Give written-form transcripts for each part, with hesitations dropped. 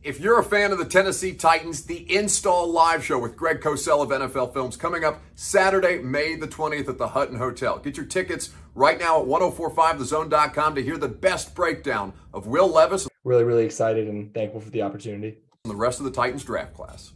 If you're a fan of the Tennessee Titans, the Install Live Show with Greg Cosell of NFL Films coming up Saturday, May the 20th at the Hutton Hotel. Get your tickets right now at 1045thezone.com to hear the best breakdown of Will Levis Really, really excited and thankful for the opportunity. and the rest of the Titans draft class.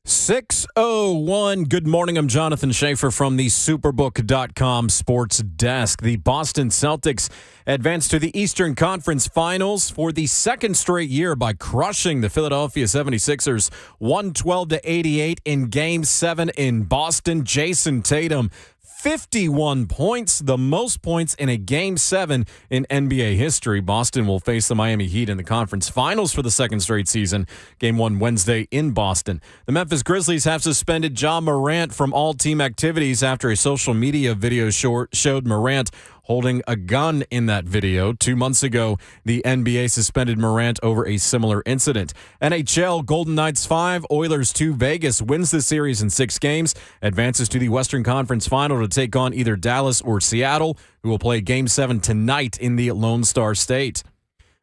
6:01. Good morning. I'm Jonathan Schaefer from the Superbook.com sports desk. The Boston Celtics advanced to the Eastern Conference Finals for the second straight year by crushing the Philadelphia 76ers 112-88 in Game 7 in Boston. Jason Tatum, 51 points, the most points in a Game 7 in NBA history. Boston will face the Miami Heat in the conference finals for the second straight season. Game 1 Wednesday in Boston. The Memphis Grizzlies have suspended Ja Morant from all team activities after a social media video showed Morant holding a gun in that video. 2 months ago, the NBA suspended Morant over a similar incident. NHL, Golden Knights 5, Oilers 2. Vegas wins the series in 6 games, advances to the Western Conference Final to take on either Dallas or Seattle, who will play Game 7 tonight in the Lone Star State.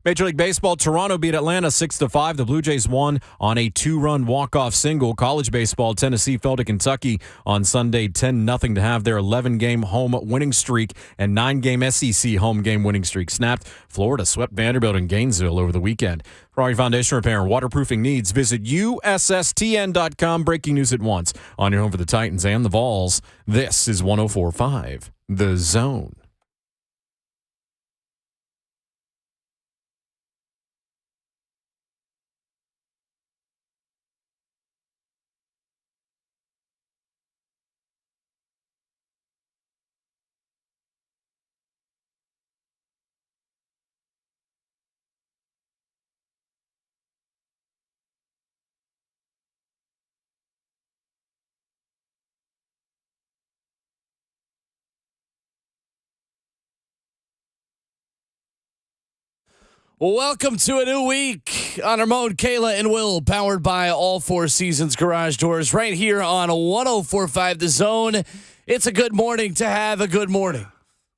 Major League Baseball, Toronto beat Atlanta 6-5. The Blue Jays won on a 2-run walk-off single. College baseball, Tennessee fell to Kentucky on Sunday 10-0 to have their 11-game home winning streak and 9-game SEC home game winning streak snapped. Florida swept Vanderbilt and Gainesville over the weekend. For all your foundation repair and waterproofing needs, visit USSTN.com. Breaking news at once on your home for the Titans and the Vols. This is 104.5 The Zone. Welcome to a new week on Ramon, Kayla, and Will, powered by All Four Seasons Garage Doors, right here on 104.5 The Zone. It's a good morning to have a good morning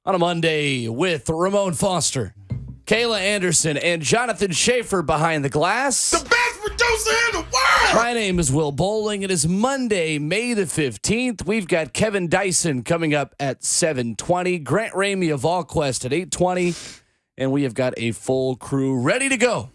on a Monday with Ramon Foster, Kayla Anderson, and Jonathan Schaefer behind the glass. The best producer in the world! My name is Will Bowling. It is Monday, May the 15th. We've got Kevin Dyson coming up at 7:20, Grant Ramey of VolQuest at 8:20. And we have got a full crew ready to go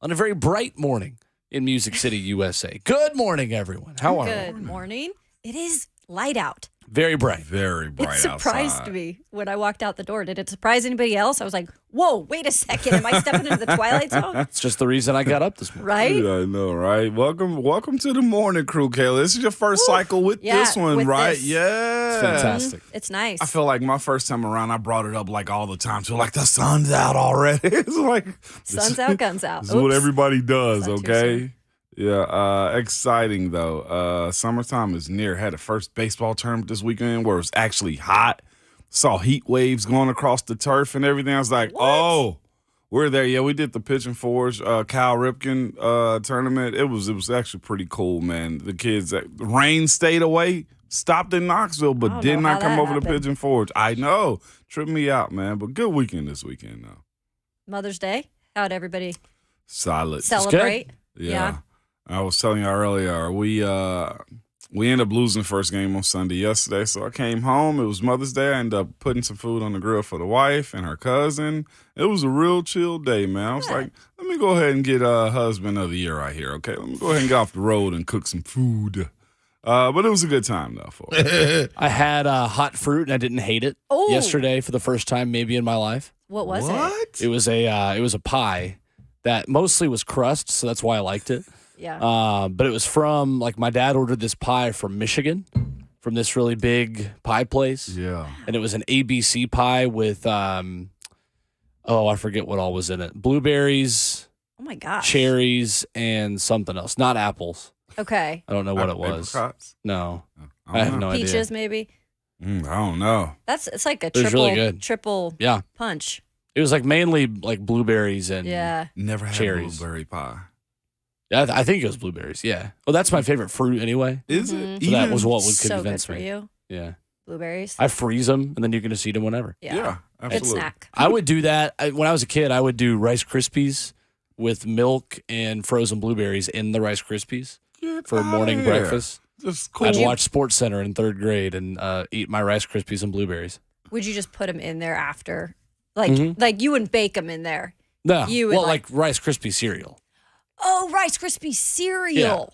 on a very bright morning in Music City, USA. Good morning, everyone. How are we? Good morning. It is light out. Very bright. Very bright It surprised outside. me when I walked out the door. Did it surprise anybody else? I was like, whoa, wait a second. Am I stepping into the twilight zone? That's just the reason I got up this morning. Right? Yeah, I know, right? Welcome to the morning crew, Kayla. This is your first cycle with Yeah, this one, with right? this. Yeah. It's fantastic. It's nice. I feel like my first time around, I brought it up like all the time. So like the sun's out already. It's like Sun's out, guns out. This is what Oops. everybody does, Not too okay? soon. Yeah, exciting though. Summertime is near. Had a first baseball tournament this weekend where it was actually hot. Saw heat waves going across the turf and everything. I was like, oh, we're there. Yeah, we did the Pitch and Forge Cal Ripken tournament. It was actually pretty cool, man. The kids, rain stayed away, stopped in Knoxville, but don't did know not how come that over to happened. Pitch and Forge. I know, tripped me out, man. But good weekend this weekend though. Mother's Day. How'd everybody Solid. celebrate? Yeah. I was telling you earlier, we ended up losing the first game on Sunday yesterday. So I came home. It was Mother's Day. I ended up putting some food on the grill for the wife and her cousin. It was a real chill day, man. I was like, let me go ahead and get husband of the year right here, okay? Let me go ahead and get off the road and cook some food. But it was a good time, though, for us. I had hot fruit and I didn't hate it Oh. yesterday for the first time maybe in my life. What was it? It was a pie that mostly was crust, so that's why I liked it. Yeah. But it was from, like, my dad ordered this pie from Michigan, from this really big pie place. Yeah. And it was an ABC pie with, I forget what all was in it. Blueberries, Oh my gosh. cherries, and something else. Not apples. Okay. I don't know what it was. Apricots? No. I I have don't know. no idea. Peaches, maybe. I don't know. It's like a was triple, really good. triple Yeah. punch. It was like mainly like blueberries and Yeah. Never had Cherries. blueberry pie. I think it was blueberries. Yeah. Well, that's my favorite fruit anyway. Is Mhm. it? So that was what would So good convince for me. you. Yeah. Blueberries. I freeze them and then you can just eat them whenever. Yeah. Yeah, Good absolutely. snack. I would do that. When I was a kid, I would do Rice Krispies with milk and frozen blueberries in the Rice Krispies Get for outta morning here. breakfast. Just cool. I'd watch Sports Center in third grade and eat my Rice Krispies and blueberries. Would you just put them in there after? Like, Mhm. like you wouldn't bake them in there. No, You would well, like- like Rice Krispie cereal. Oh, Rice Krispie cereal.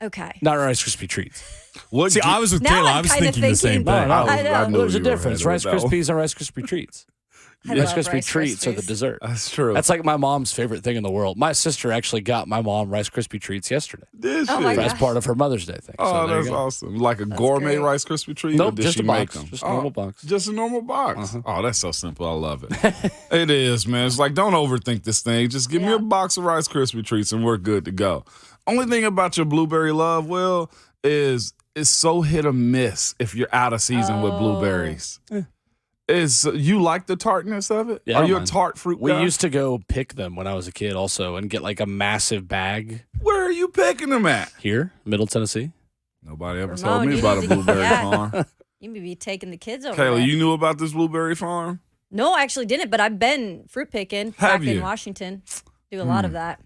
Okay. Not Rice Krispie treats. What? See, I was with Now Kayla. I'm I was kinda thinking the same thinking- thing. No, I know. knew There's a you were difference. headed Rice with that one. Krispies and Rice Krispie treats. I Rice love Krispie Rice treats are the Krispies. dessert. That's true. That's like my mom's favorite thing in the world. My sister actually got my mom Rice Krispie treats yesterday Did she? Oh my as gosh. part of her Mother's Day thing. Oh, So there you that's go. awesome. Like a gourmet great. Rice Krispie treat? Nope, or did just she a make box. them? Just a normal box. Just a normal box. Oh, that's so simple. I love it. It is, man. It's like, don't overthink this thing. Just give me Yeah. a box of Rice Krispie treats and we're good to go. Only thing about your blueberry love, Will, is it's so hit or miss if you're out of season with blueberries. Is you like the tartness of it? Yeah, I Are don't you a mind. tart fruit We guy? used to go pick them when I was a kid also and get like a massive bag Where are you picking them at? here, Middle Tennessee. Nobody ever Ramon, told me you about a need to- blueberry yeah. farm. You may be taking the kids over Kayla, there. you knew about this blueberry farm? No, I actually didn't, but I've been fruit picking Have back in you? Washington. Do a lot of that.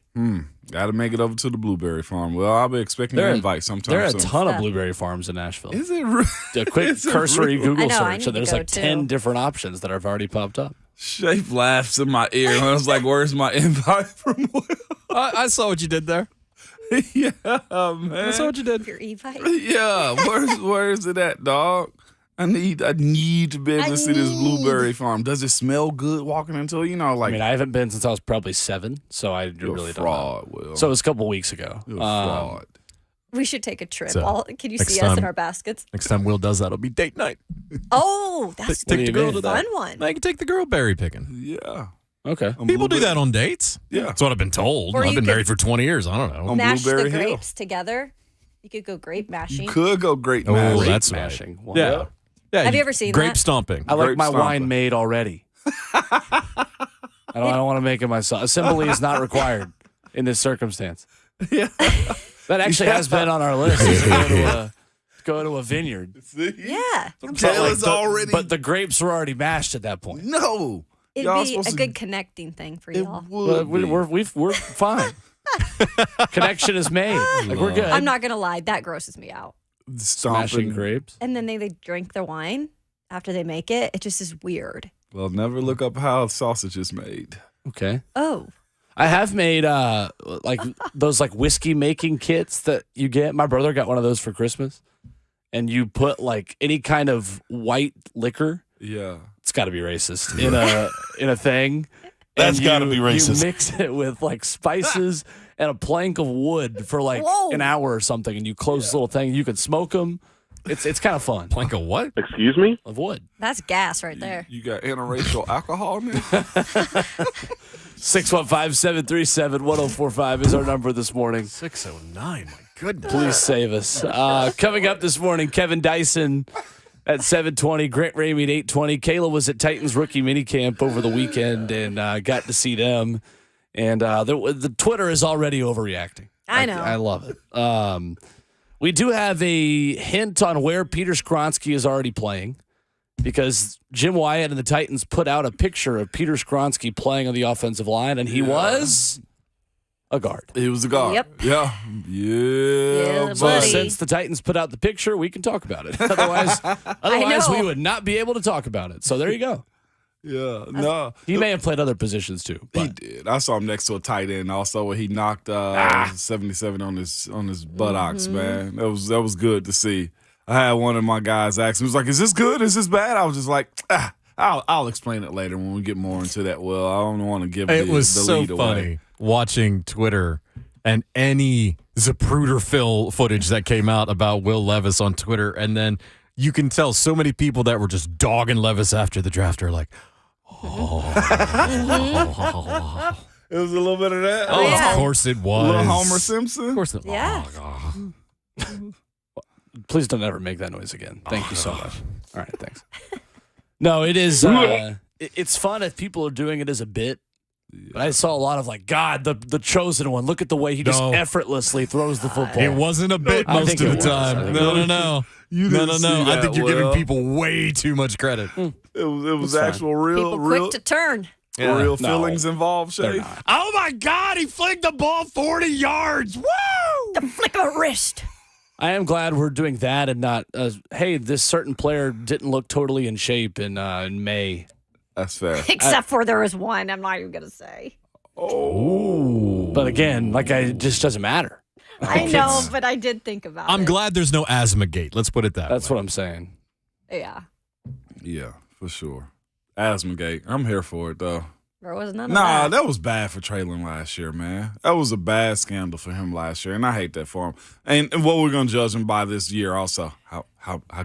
Got to make it over to the blueberry farm. Well, I'll be expecting There an are- invite sometime There are a soon. ton of Stuff. blueberry farms in Nashville. Is it really? A quick Is it cursory real? Google I know, I search, need and there's to go like 10 too. different options that have already popped up. Shape laughs in my ear. I was like, where's my invite from Will? I saw what you did there. Yeah, I man. saw what you did. Your e-bike. Yeah, where's it at, dog? I need to be able to see this blueberry farm. Does it smell good walking into it? You know, I like mean, I haven't been since I was probably 7, so I you're really a don't know. fraud, Will. So it was a couple weeks ago. You're a fraud. We should take a trip. So, Can you next see us in time- our baskets? Next time Will does that, it'll be date night. Oh, that's What do Take you the girl mean? to that. fun one. I can take the girl berry picking. Yeah. Okay. On People do blueberry- that on dates. Yeah. That's what I've been told. Or I've you been could- married for 20 years. I don't know. On Mash the Blueberry Hill. grapes together. You could go grape mashing. You could go great Oh, man. that's mashing. right. Wow. Yeah. Yeah. Have you ever seen grape that? stomping? I like Grape my stomping. wine made already. I don't want to make it myself. Assembly is not required in this circumstance. Yeah. That actually has been on our list. Is to go to a vineyard. Yeah. Kayla's already. But the grapes were already mashed at that point. no. It'd Y'all be supposed a to- good connecting thing for It y'all. would be. We're fine. Connection is made. Like we're good. I'm not going to lie. That grosses me out. smashing Stomping. grapes. And then they drink their wine after they make it. It just is weird. Well, never look up how sausage is made. Okay. Oh. I have made like those like whiskey making kits that you get. My brother got one of those for Christmas. And you put like any kind of white liquor. Yeah. It's got to be racist in a thing. That's And gotta be racist. You mix it with like spices and a plank of wood for like Whoa. an hour or something, and you close this little thing. You can smoke them. It's kind of fun. Plank of what? Excuse me? Of wood. That's gas right there. You got interracial alcohol in there? 615-737-1045 is our number this morning. 609. My goodness. Please save us. Coming up this morning, Kevin Dyson at 7:20, Grant Ramey at 8:20. Kayla was at Titans rookie minicamp over the weekend and got to see them. And the Twitter is already overreacting. I know. I love it. We do have a hint on where Peter Skronsky is already playing because Jim Wyatt and the Titans put out a picture of Peter Skronsky playing on the offensive line, and he was a guard. He was a guard. Yep. Yeah. Yeah. Yeah, So buddy. since the Titans put out the picture, we can talk about it. Otherwise, know. we would not be able to talk about it. So there you go. Yeah. No. He may have played other positions too. He But did. I saw him next to a tight end also where he knocked 77 on his buttocks, man. That was good to see. I had one of my guys ask me, he was like, "Is this good? Is this bad?" I was just like, I'll explain it later when we get more into that. Well, I don't want to give It the was so lead funny away. watching Twitter and any Zapruder Phil footage that came out about Will Levis on Twitter. And then you can tell so many people that were just dogging Levis after the draft are like, It was a little bit of that. oh, yeah. of course it was. Little Homer Simpson. Of course it Yeah. please don't ever make that noise again. Thank you so much. All right, thanks. No, it is. It's fun if people are doing it as a bit. But I saw a lot of like, God, the chosen one. Look at the way he just No. effortlessly throws the football. It wasn't a bit I most think of it the was. I time. think No. You No, didn't no, see no. I that, think you're giving Will. people way too much credit. It was It's fine. actual real, People real, quick to turn. real No. feelings involved, They're Shay. not. Oh my God, he flicked the ball 40 yards. Woo! The flick of a wrist. I am glad we're doing that and not, hey, this certain player didn't look totally in shape in May. That's fair. Except for there was one. I'm not even going to say. But again, like it just doesn't matter. I know, but I did think about it. I'm glad there's no asthma gate. Let's put it that way. That's what I'm saying. Yeah. Yeah, for sure. Asthmagate. I'm here for it, though. There was none of Nah, that. that was bad for Traylon last year, man. That was a bad scandal for him last year, and I hate that for him. And what we're gonna judge him by this year, also, how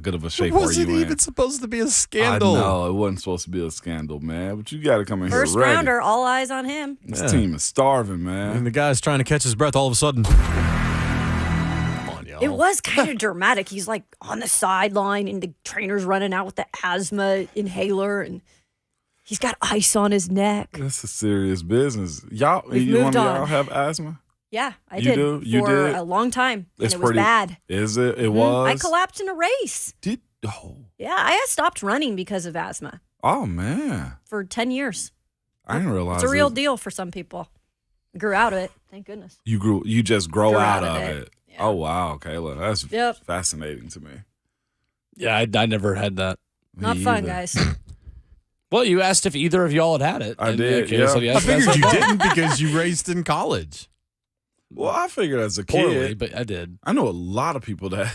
good of a shape are you in? supposed to be a I scandal. know it wasn't supposed to be a scandal, man. But you got to come in First here ready. rounder, all eyes on him. This team is starving, And man. the guy's trying to catch his breath all of a sudden. Come on, y'all. It was kind of dramatic. He's like on the sideline, and the trainer's running out with the asthma inhaler, and he's got ice on his neck. That's a serious business. Y'all, We've you one moved of y'all on. have asthma? Yeah, I You did do? You for did? a long time, and It's it was pretty bad. Is it? It Mhm. was. I collapsed in a race. Oh, Yeah, I had stopped running because of asthma oh man, for 10 years. I didn't realize It's a real it. deal for some people. Grew out of it, thank goodness. You just grow Grew out of it. Yeah. Oh wow, Kayla, that's Yep. fascinating to me. Yeah, I never had that. Me Not fun, either. guys. Well, you asked if either of y'all had it. I and, did, okay, yeah. so I yes, figured that's you a- didn't because you raced in college. Well, I figured as a poorly, kid, but I did. I know a lot of people that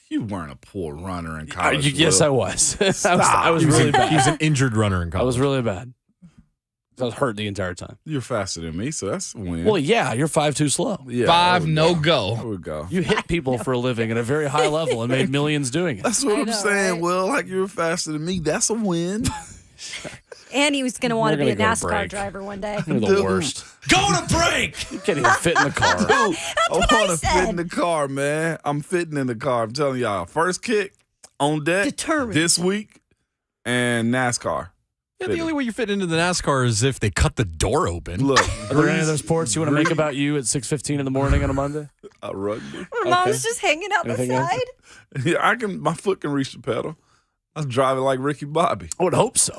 you weren't a poor runner in college. Yes, I Will. was. I was really He bad. was an injured runner in college. I was really bad. I was hurt the entire time. You're faster than me, so that's a win. Well, yeah, you're 5'2" slow. yeah, 5 there we no There go. we go. You hit people for a living at a very high level and made millions doing it. That's what I I'm know, saying. right? Well, like you're faster than me. That's a win. And he was going to want to We're be a gonna go NASCAR break. driver one day. You're the Dude. worst. Go to break. You can't even fit in the car. Dude, I what I want to fit said. in the car, man. I'm fitting in the car. I'm telling y'all. First kick on deck Determined. this week and NASCAR. Yeah, the only way you fit into the NASCAR is if they cut the door open. Look, Are there any other sports you want to make about you at 6:15 in the morning on a Monday? rugby. Ramon's just hanging out the Anything else? side. Yeah, my foot can reach the pedal. I was driving like Ricky Bobby. I would hope so.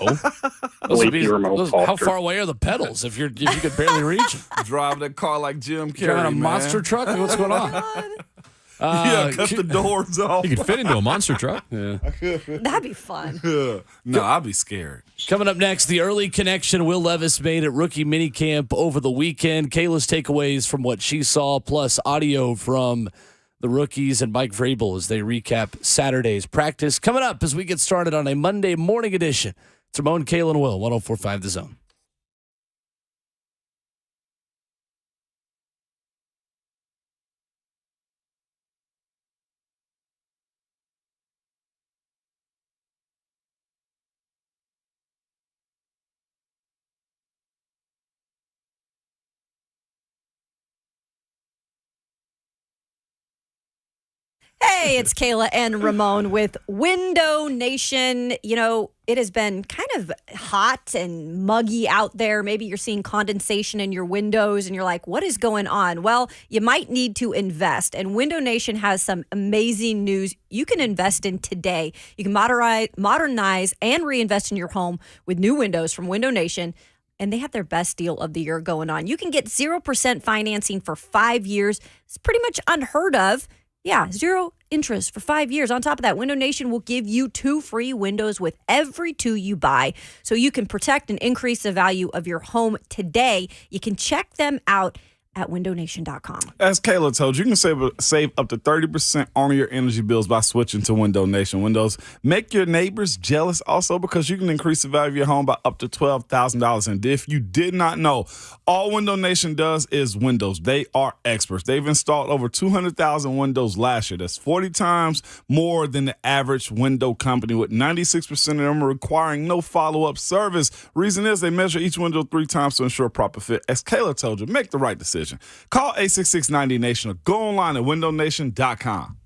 How far away are the pedals if you could barely reach them? Driving that car like Jim Carrey. Driving a man. monster truck? What's going on? Yeah, cut the doors off. You could fit into a monster truck. Yeah. That'd be fun. No, I'd be scared. Coming up next, the early connection Will Levis made at rookie minicamp over the weekend. Kayla's takeaways from what she saw, plus audio from the rookies and Mike Vrabel as they recap Saturday's practice. Coming up as we get started on a Monday morning edition. It's Ramon, Kayla, and Will, 104.5 The Zone. Hey, it's Kayla and Ramon with Window Nation. You know, it has been kind of hot and muggy out there. Maybe you're seeing condensation in your windows and you're like, what is going on? Well, you might need to invest. And Window Nation has some amazing news you can invest in today. You can modernize and reinvest in your home with new windows from Window Nation. And they have their best deal of the year going on. You can get 0% financing for 5 years. It's pretty much unheard of. Yeah, 0 interest for 5 years. On top of that, Window Nation will give you 2 free windows with every 2 you buy, so you can protect and increase the value of your home today. You can check them out at windownation.com. As Kayla told you, you can save up to 30% on your energy bills by switching to Window Nation. Windows make your neighbors jealous also because you can increase the value of your home by up to $12,000. And if you did not know, all Window Nation does is windows. They are experts. They've installed over 200,000 windows last year. That's 40 times more than the average window company, with 96% of them requiring no follow-up service. Reason is they measure each window 3 times to ensure proper fit. As Kayla told you, make the right decision. Call 866-90-NATION or go online at windownation.com.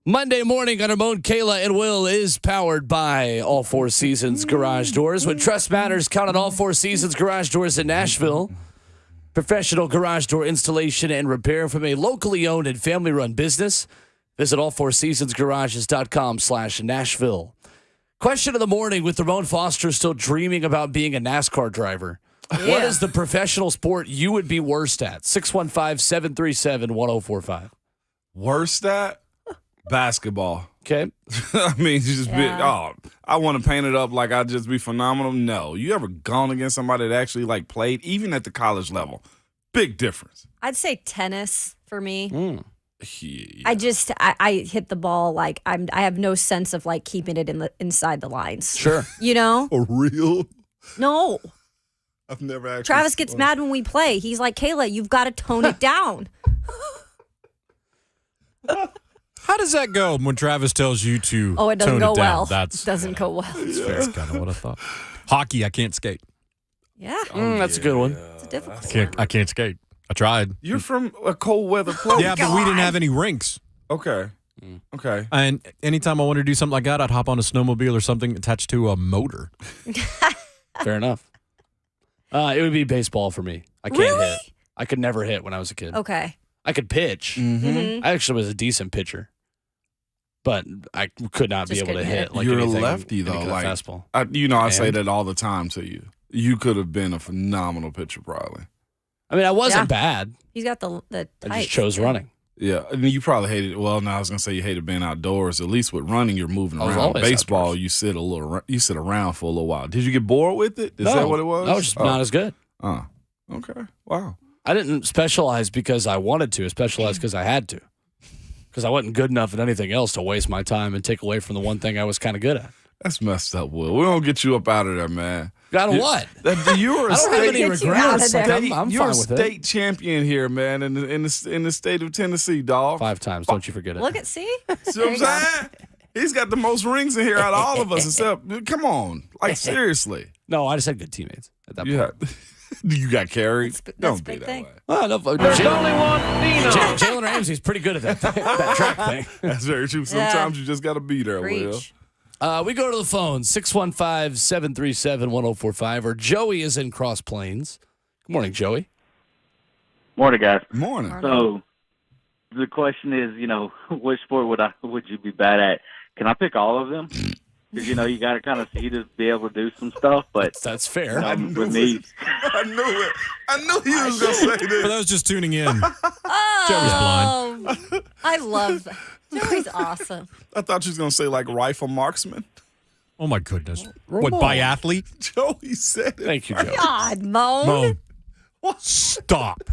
Monday morning on Ramon, Kayla, and Will is powered by All Four Seasons Garage Doors. When trust matters, count on All Four Seasons Garage Doors in Nashville. Professional garage door installation and repair from a locally owned and family-run business. Visit allfourseasonsgarages.com/Nashville. Question of the morning with Ramon Foster still dreaming about being a NASCAR driver. Yeah. What is the professional sport you would be worst at? 615-737-1045. Worst at? Basketball. Okay. I mean, you just Yeah. I want to paint it up like I'd just be phenomenal. No. You ever gone against somebody that actually like played, even at the college level? Big difference. I'd say tennis for me. Yeah. I hit the ball like I have no sense of like keeping it inside the lines. Sure. You know? For real? No. I've never actually. Travis gets mad when we play. He's like, Kayla, you've got to tone it down. How does that go when Travis tells you to Oh, it doesn't tone go it down? well. That's It doesn't go well. That's kind of what I thought. Hockey, I can't skate. Yeah. That's a good one. It's a difficult one. I can't skate. I tried. You're from a cold weather place. Yeah, but we didn't have any rinks. Okay. Okay. And anytime I wanted to do something like that, I'd hop on a snowmobile or something attached to a motor. Fair enough. It would be baseball for me. I can't hit. I could never hit when I was a kid. Okay. I could pitch. Mm-hmm. I actually was a decent pitcher, but I could not be Just able to couldn't hit. hit. Like You're a anything, lefty, though, any kind of like- fastball. I say And? that all the time to you. You could have been a phenomenal pitcher, probably. I mean, I wasn't Yeah. bad. He's got the I type. just chose running. Yeah, I mean, you probably hated. Well, no, I was gonna say you hated being outdoors. At least with running, you're moving I was around. always Baseball, outdoors. you sit around for a little while. Did you get bored with it? Is No, that what it was? I was just not as good. Okay. Wow. I didn't specialize because I wanted to. I specialized because I had to. Because I wasn't good enough at anything else to waste my time and take away from the one thing I was kind of good at. That's messed up, Will. We don't get you up out of there, man. Out of what? You were a I don't have any Get you out regrets. of there. Like, I'm you're fine a with it. state champion here, man, in the state of Tennessee, dog. 5 times. Don't you forget it. Look at, see? See what I'm saying? He's got the most rings in here out of all of us. Except, come on, like seriously. No, I just had good teammates at that point. Yeah. You got carried. That's Don't a be big that thing. way. Oh, no, There's only one Jalen Ramsey's pretty good at that track thing. That's very true. Sometimes you just got to be there, Will. Preach. We go to the phone, 615-737-1045, or Joey is in Cross Plains. Good morning, Joey. Morning, guys. Morning. So the question is, which sport would you be bad at? Can I pick all of them? Because, you got to kind of see to be able to do some stuff. But That's fair. with me, I knew it. I knew he was going to say For this. those just tuning in, Oh, I love that. Joey's awesome. I thought you was going to say like rifle marksman. oh my goodness. Ramon. What, biathlete? Joey said it. Thank you, Joey. God, Moan. Mo, stop.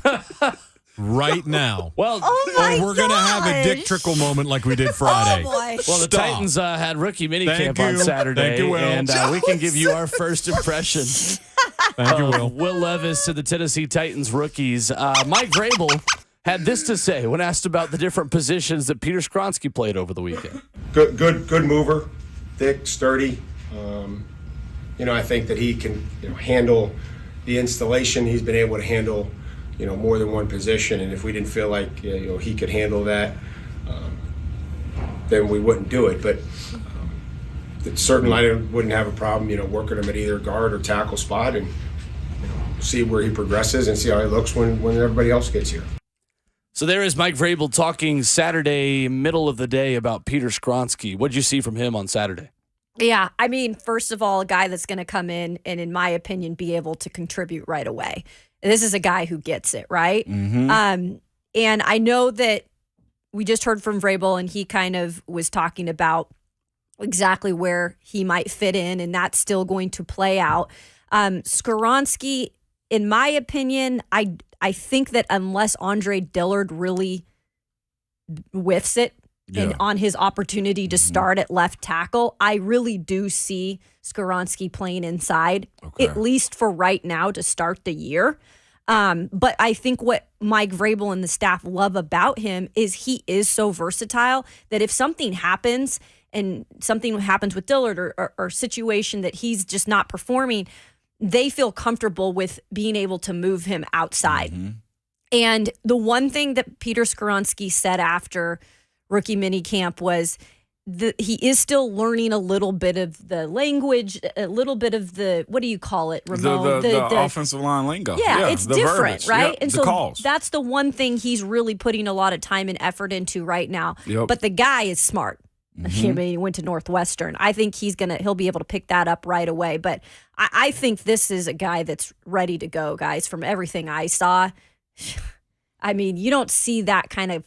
Right now. Well, Oh, my Or we're going to have a Dick gosh. Trickle moment like we did Friday. Oh, boy. well, the Stop. Titans had rookie minicamp Thank on you. Saturday, Thank you, Will. and we can give you our first impression Thank you, of Will. Will Levis to the Tennessee Titans rookies. Mike Vrabel had this to say when asked about the different positions that Peter Skronsky played over the weekend. Good mover, thick, sturdy. I think that he can handle the installation. He's been able to handle more than one position, and if we didn't feel like he could handle that, then we wouldn't do it. But certainly I wouldn't have a problem working him at either guard or tackle spot, and see where he progresses and see how he looks when everybody else gets here. So there is Mike Vrabel talking Saturday, middle of the day, about Peter Skronsky. What'd you see from him on Saturday? Yeah, I mean, first of all, a guy that's going to come in and, in my opinion, be able to contribute right away. This is a guy who gets it, right? Mm-hmm. And I know that we just heard from Vrabel, and he kind of was talking about exactly where he might fit in, and that's still going to play out. Skronsky, in my opinion, I think that unless Andre Dillard really whiffs it, and on his opportunity to start at left tackle, I really do see Skronsky playing inside, at least for right now to start the year. But I think what Mike Vrabel and the staff love about him is he is so versatile that if something happens and something happens with Dillard or situation that he's just not performing, they feel comfortable with being able to move him outside. And the one thing that Peter Skronsky said after rookie mini camp was he is still learning a little bit of the language, a little bit of the, what do you call it, Ramon? The offensive line lingo. Yeah, it's the different, verbiage. right? Yep, And the so calls. that's the one thing he's really putting a lot of time and effort into right now. Yep. But the guy is smart. I mean, he went to Northwestern. I think he'll be able to pick that up right away. But I think this is a guy that's ready to go, guys, from everything I saw. I mean, you don't see that kind of,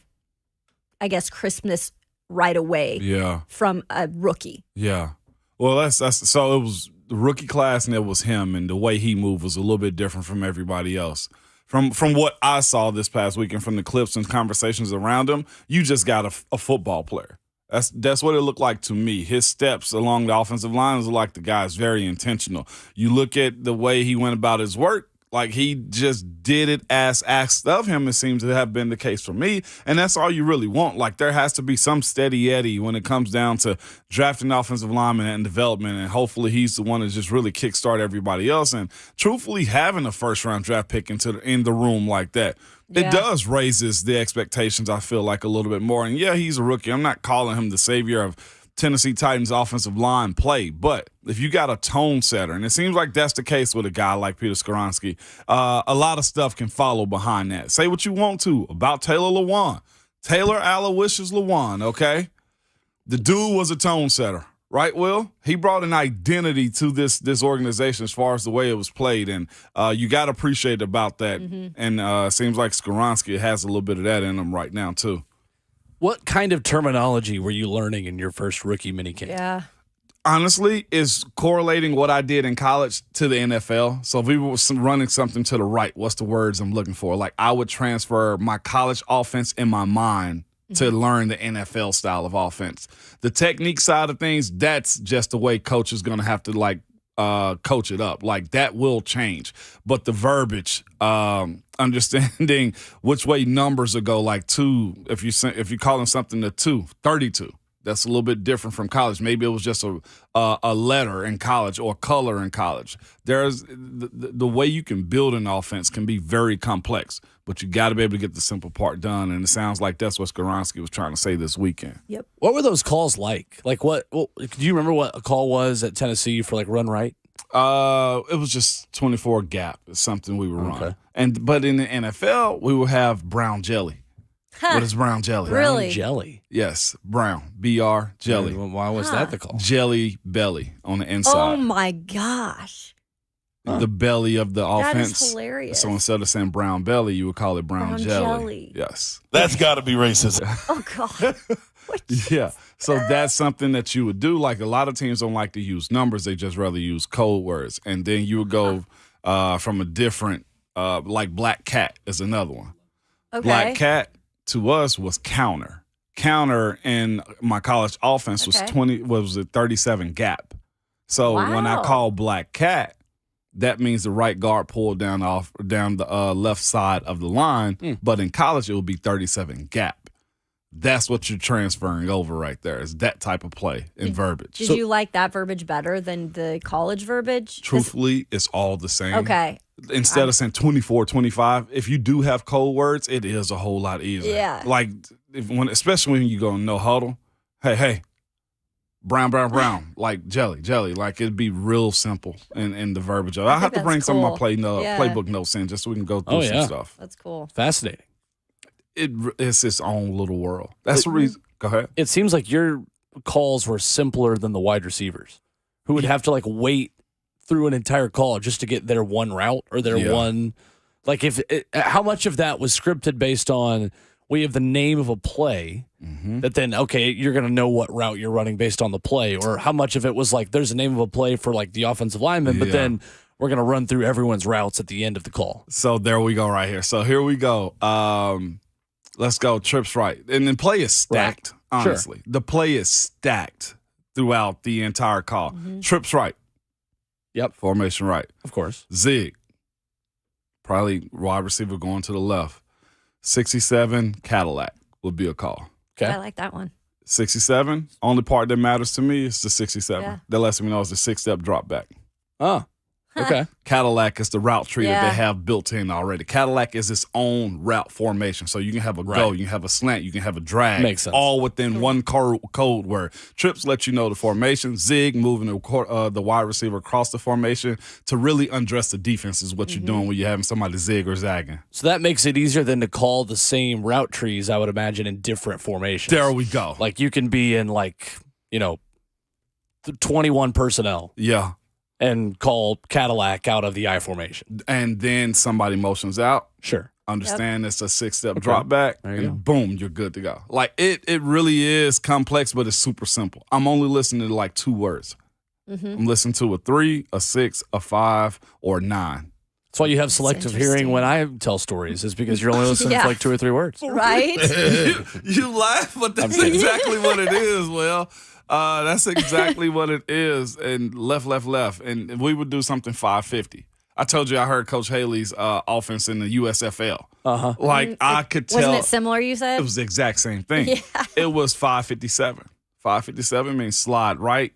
I guess, crispness right away from a rookie. Yeah. Well, that's so it was the rookie class, and it was him, and the way he moved was a little bit different from everybody else. From what I saw this past weekend from the clips and conversations around him, you just got a football player. That's what it looked like to me. His steps along the offensive line was like the guy's very intentional. You look at the way he went about his work, like he just did it as asked of him. It seems to have been the case for me, and that's all you really want. Like there has to be some steady Eddie when it comes down to drafting offensive linemen and development, and hopefully he's the one that just really kickstart everybody else. And truthfully, having a first-round draft pick in the room like that, it does raises the expectations, I feel like, a little bit more. And yeah, he's a rookie. I'm not calling him the savior of Tennessee Titans offensive line play, but if you got a tone setter, and it seems like that's the case with a guy like Peter Skoronski, a lot of stuff can follow behind that. Say what you want to about Taylor Lewan. Taylor Aloysius Lewan, okay? The dude was a tone setter, right, Will? He brought an identity to this organization as far as the way it was played, and you got to appreciate about that. And it seems like Skoronski has a little bit of that in him right now, too. What kind of terminology were you learning in your first rookie minicamp? Yeah. Honestly, is correlating what I did in college to the NFL. So if we were running something to the right, what's the words I'm looking for? Like I would transfer my college offense in my mind to learn the NFL style of offense. The technique side of things, that's just the way coach is going to have to coach it up. Like that will change. But the verbiage, understanding which way numbers will go, like 2, if you calling something a 2, 32. That's a little bit different from college. Maybe it was just a letter in college or color in college. There's the way you can build an offense can be very complex, but you got to be able to get the simple part done. And it sounds like that's what Skoronski was trying to say this weekend. Yep. What were those calls like? Like what do you remember what a call was at Tennessee for like run right? It was just 24 gap. It's something we were running. But in the NFL, we will have brown jelly. Huh. What is brown jelly? Really? Brown jelly. Yes, brown. BR jelly. Why was that the call? Jelly belly on the inside. Oh my gosh. The belly of the offense. That is hilarious. So instead of saying brown belly, you would call it brown jelly. Yes. That's got to be racist. Oh God. Yeah. So that's something that you would do. Like a lot of teams don't like to use numbers. They just rather use code words. And then you would go from a different, like black cat is another one. Okay. Black cat to us was counter. Counter in my college offense was 37 gap. So when I call black cat, that means the right guard pulled down the left side of the line. But in college, it would be 37 gap. That's what you're transferring over right there, is that type of play in verbiage. Did you like that verbiage better than the college verbiage? Truthfully, it's all the same. Okay. Instead of saying 24, 25, if you do have code words, it is a whole lot easier. Yeah. Like, especially when you go no huddle, hey, brown, like jelly. Like, it'd be real simple in the verbiage. I have to bring some of my playbook notes in just so we can go through some stuff. That's cool. Fascinating. It's its own little world. That's the reason. Go ahead. It seems like your calls were simpler than the wide receivers, who would have to like wait through an entire call just to get their one route or their one. Like how much of that was scripted based on we have the name of a play that then you're gonna know what route you're running based on the play, or how much of it was like there's a name of a play for like the offensive lineman, but then we're gonna run through everyone's routes at the end of the call. So there we go right here. So here we go. Let's go trips right. And then play is stacked, honestly. The play is stacked throughout the entire call. Trips right. Yep. Formation right. Of course. Zig. Probably wide receiver going to the left. 67 Cadillac would be a call. Okay. I like that one. 67. Only part that matters to me is the 67. Yeah. That lets me know it's a 6-step drop back. Oh. Okay. Cadillac is the route tree that Yeah. they have built in already. Cadillac is its own route formation. So you can have a go, you can have a slant, you can have a drag. Makes sense. All within one code where trips let you know the formation, zig, moving the wide receiver across the formation to really undress the defense is what you're doing when you're having somebody zig or zagging. So that makes it easier than to call the same route trees, I would imagine, in different formations. There we go. Like you can be in 21 personnel. Yeah. And call Cadillac out of the I formation. And then somebody motions out. Sure. Understand it's a 6-step drop back, There you and go. boom, you're good to go. Like it really is complex, but it's super simple. I'm only listening to like 2 words. I'm listening to a 3, a 6, a 5, or 9. That's why you have selective hearing when I tell stories, is because you're only listening Yeah. to like 2 or 3 words. Right? You laugh, but that's exactly what it is. Well, that's exactly what it is. And left. And we would do something 550. I told you I heard Coach Haley's offense in the USFL. Uh-huh. Like I could tell. Wasn't it similar, you said? It was the exact same thing. Yeah. It was 557. 557 means slide right,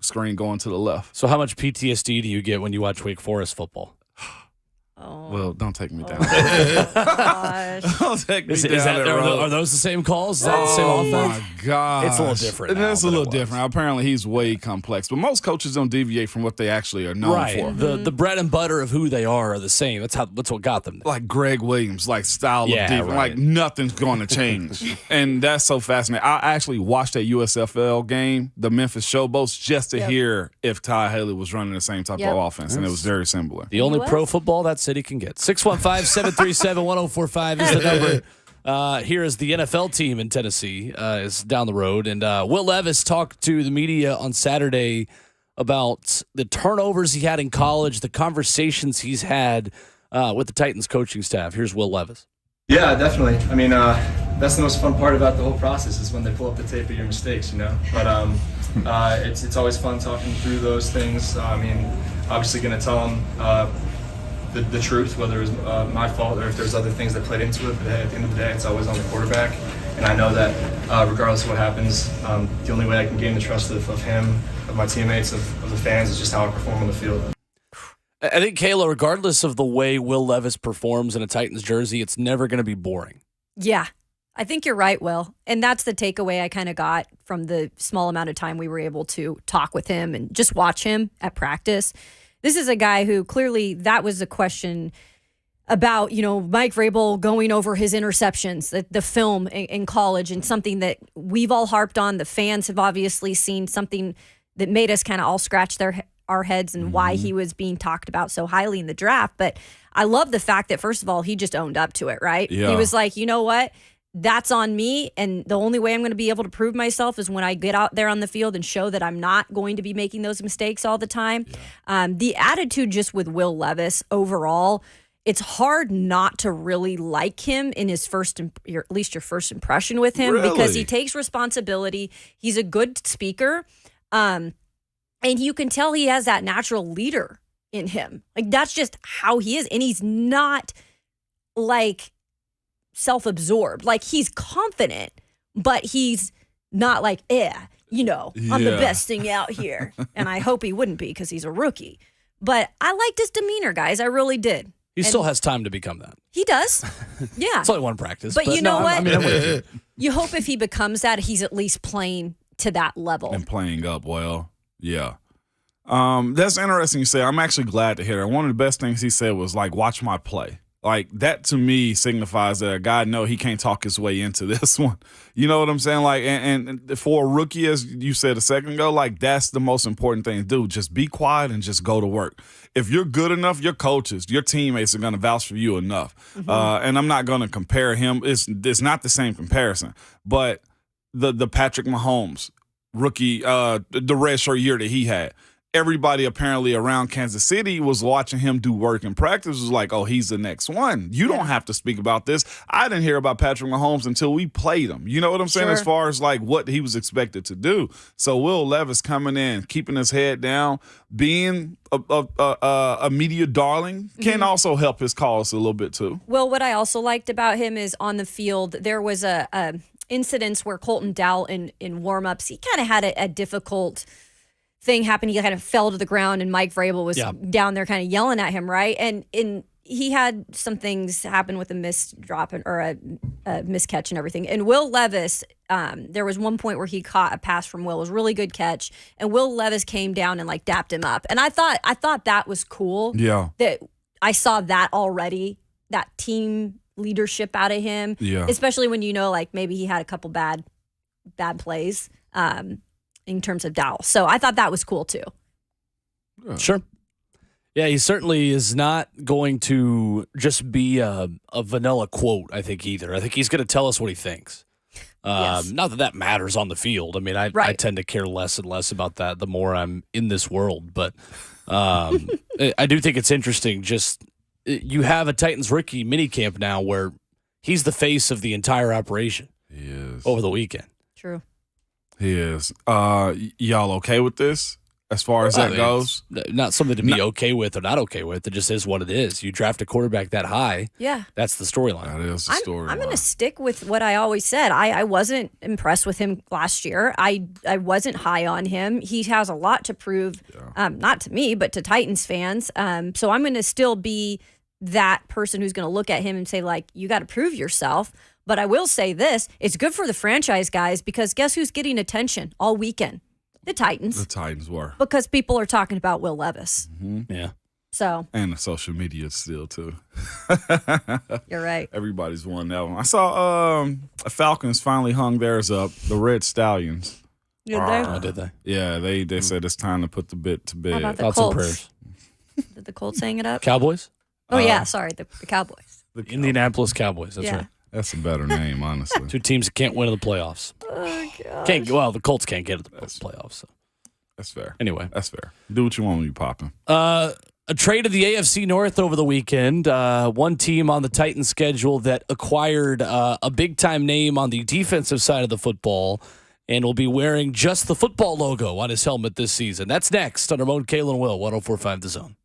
screen going to the left. So how much PTSD do you get when you watch Wake Forest football? Oh, Well, don't take me down. gosh. Don't take me Is down that, that road. are those the same calls? Is that the same Oh offense? my God! It's a little different now It's a than it little was. different. Apparently, he's way complex. But most coaches don't deviate from what they actually are known Right. for. The bread and butter of who they are the same. That's what got them there. Like Greg Williams, like style Yeah, of defense. right. Like nothing's going to change. And that's so fascinating. I actually watched that USFL game, the Memphis Showboats, just to hear if Ty Haley was running the same type Yep. of offense. And it was very similar. The only was. pro football that city can get. 615-737-1045 is the number. Here is the NFL team in Tennessee is down the road. And Will Levis talked to the media on Saturday about the turnovers he had in college, the conversations he's had with the Titans coaching staff. Here's Will Levis. Yeah, definitely. I mean, that's the most fun part about the whole process is when they pull up the tape of your mistakes, you know. But it's always fun talking through those things. I mean, obviously going to tell them the truth, whether it was my fault or if there's other things that played into it. But at the end of the day, it's always on the quarterback. And I know that regardless of what happens, the only way I can gain the trust of him, of my teammates, of the fans, is just how I perform on the field. I think, Kayla, regardless of the way Will Levis performs in a Titans jersey, it's never going to be boring. Yeah, I think you're right, Will. And that's the takeaway I kind of got from the small amount of time we were able to talk with him and just watch him at practice. This is a guy who clearly that was a question about, Mike Vrabel going over his interceptions, the film in college, and something that we've all harped on. The fans have obviously seen something that made us kind of all scratch our heads and why he was being talked about so highly in the draft. But I love the fact that, first of all, he just owned up to it, right? Yeah. He was like, you know what? That's on me. And the only way I'm going to be able to prove myself is when I get out there on the field and show that I'm not going to be making those mistakes all the time. The attitude just with Will Levis overall, it's hard not to really like him in his at least your first impression with him, because Really? he takes responsibility. He's a good speaker. And you can tell he has that natural leader in him. Like, that's just how he is. And he's not like self-absorbed. Like, he's confident, but he's not like, I'm the Yeah. best thing out here. And I hope he wouldn't be because he's a rookie. But I liked his demeanor, guys. I really did. He still has time to become that. He does. Yeah. It's only one practice. But you know no, what? I'm with you. You hope if he becomes that, he's at least playing to that level. And playing up well. Yeah. That's interesting you say. I'm actually glad to hear that. One of the best things he said was, like, watch my play. Like, that to me signifies that a guy know he can't talk his way into this one. You know what I'm saying? Like, and for a rookie, as you said a second ago, like, that's the most important thing to do. Just be quiet and just go to work. If you're good enough, your coaches, your teammates are going to vouch for you enough. And I'm not going to compare him. It's not the same comparison. But the Patrick Mahomes rookie, the redshirt year that he had, everybody apparently around Kansas City was watching him do work in practice. Was like, oh, he's the next one. You don't have to speak about this. I didn't hear about Patrick Mahomes until we played him. You know what I'm saying? Sure. As far as like what he was expected to do. So Will Levis coming in, keeping his head down, being a media darling can also help his cause a little bit too. Well, what I also liked about him is on the field, there was a incidents where Colton Dowell in warm-ups, he kind of had a difficult thing happened. He kind of fell to the ground, and Mike Vrabel was Yeah. down there kind of yelling at him, right? And he had some things happen with a missed drop or a miscatch and everything. And Will Levis, there was one point where he caught a pass from Will. It was a really good catch. And Will Levis came down and like dapped him up. And I thought that was cool. Yeah. That I saw that already, that team leadership out of him. Yeah. Especially when like maybe he had a couple bad plays in terms of Dowell. So I thought that was cool too. Sure. Yeah, he certainly is not going to just be a vanilla quote, I think, either. I think he's going to tell us what he thinks. Yes. Not that matters on the field. I mean, I tend to care less and less about that the more I'm in this world. But I do think it's interesting. Just you have a Titans rookie minicamp now where he's the face of the entire operation. He is. Over the weekend. True. He is. Y'all okay with this? As far as that goes, not something to be okay with or not okay with. It just is what it is. You draft a quarterback that high. Yeah. That's the storyline. that is the story. I'm going to stick with what I always said. I wasn't impressed with him last year. I wasn't high on him. He has a lot to prove, not to me, but to Titans fans. So I'm going to still be that person who's going to look at him and say, like, you got to prove yourself. But I will say this. It's good for the franchise guys because guess who's getting attention all weekend? The Titans. The Titans were. Because people are talking about Will Levis. Mm-hmm. Yeah. So. And the social media still, too. You're right. Everybody's won that one. I saw Falcons finally hung theirs up, the Red Stallions. Oh, did they? Yeah, they said it's time to put the bit to bed. How about the Thoughts and Colts? prayers. Did the Colts hang it up? Cowboys? Oh, yeah. Sorry. The Cowboys. Indianapolis Cowboys. That's right. That's a better name, honestly. Two teams that can't win in the playoffs. Oh, God. The Colts can't get to the playoffs. So. That's fair. Anyway. That's fair. Do what you want when you popping. A trade of the AFC North over the weekend. One team on the Titans schedule that acquired a big-time name on the defensive side of the football and will be wearing just the football logo on his helmet this season. That's next on Ramon, Kalen, and Will, 104.5 The Zone.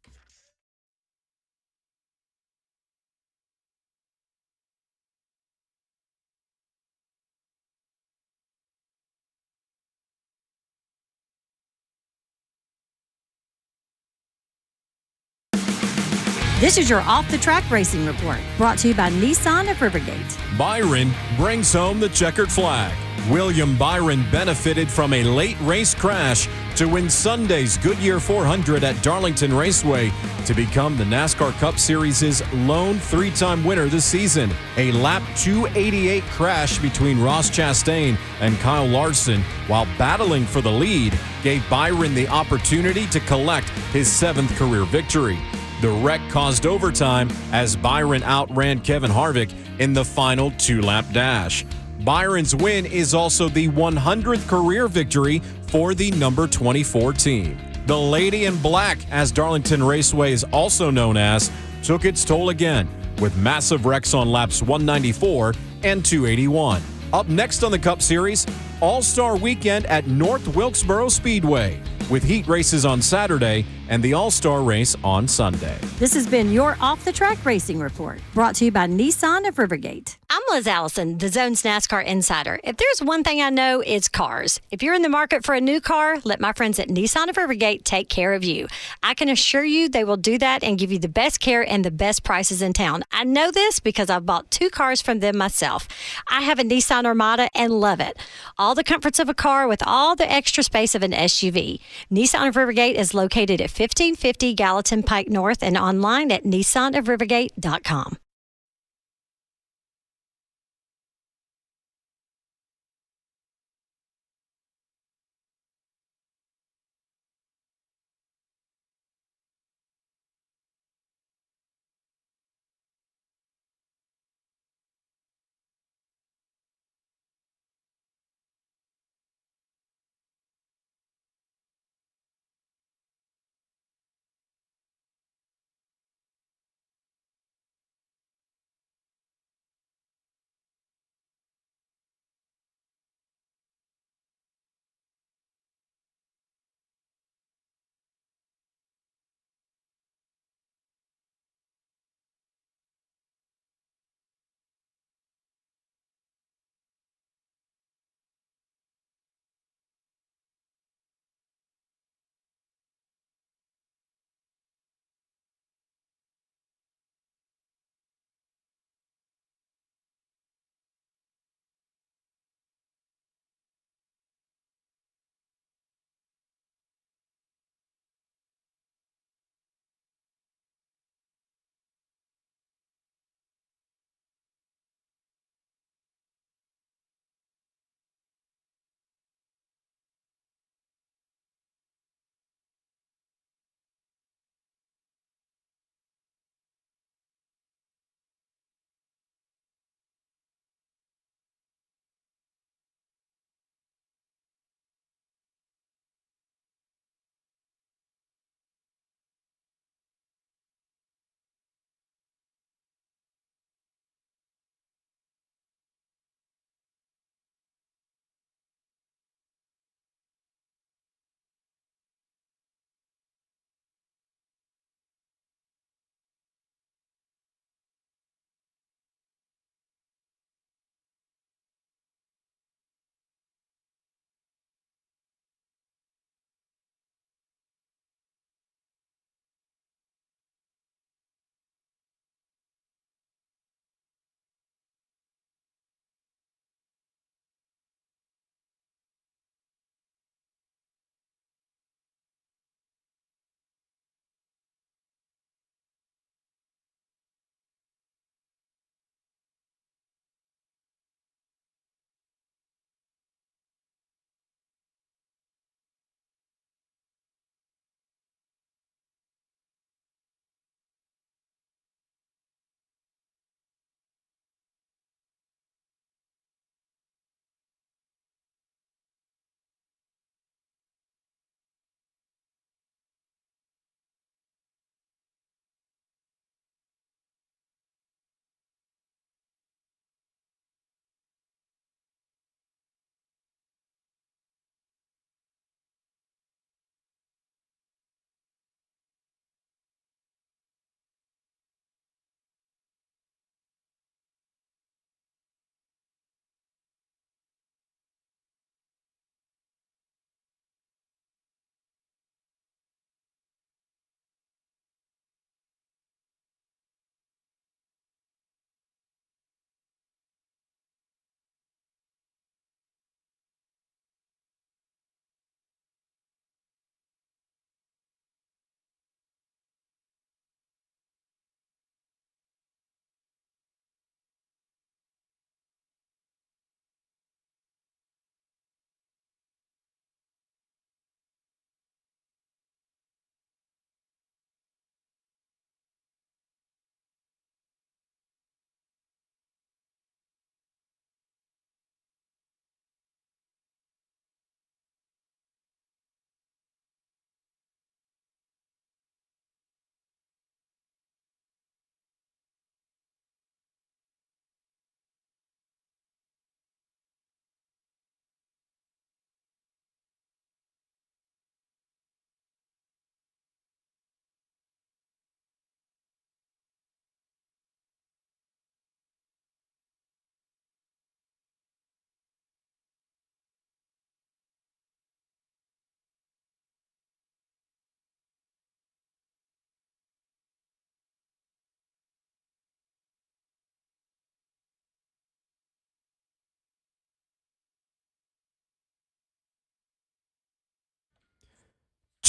This is your Off the Track Racing Report, brought to you by Nissan of Rivergate. Byron brings home the checkered flag. William Byron benefited from a late race crash to win Sunday's Goodyear 400 at Darlington Raceway to become the NASCAR Cup Series' lone three-time winner this season. A lap 288 crash between Ross Chastain and Kyle Larson while battling for the lead gave Byron the opportunity to collect his 7th career victory. The wreck caused overtime as Byron outran Kevin Harvick in the final 2-lap dash. Byron's win is also the 100th career victory for the number 24 team. The Lady in Black, as Darlington Raceway is also known as, took its toll again with massive wrecks on laps 194 and 281. Up next on the Cup Series, All-Star Weekend at North Wilkesboro Speedway with heat races on Saturday and the All-Star Race on Sunday. This has been your Off the Track Racing Report, brought to you by Nissan of Rivergate. I'm Liz Allison, the Zone's NASCAR Insider. If there's one thing I know, it's cars. If you're in the market for a new car, let my friends at Nissan of Rivergate take care of you. I can assure you they will do that and give you the best care and the best prices in town. I know this because I've bought 2 cars from them myself. I have a Nissan Armada and love it. All the comforts of a car with all the extra space of an SUV. Nissan of Rivergate is located at 1550 Gallatin Pike North and online at nissanofrivergate.com.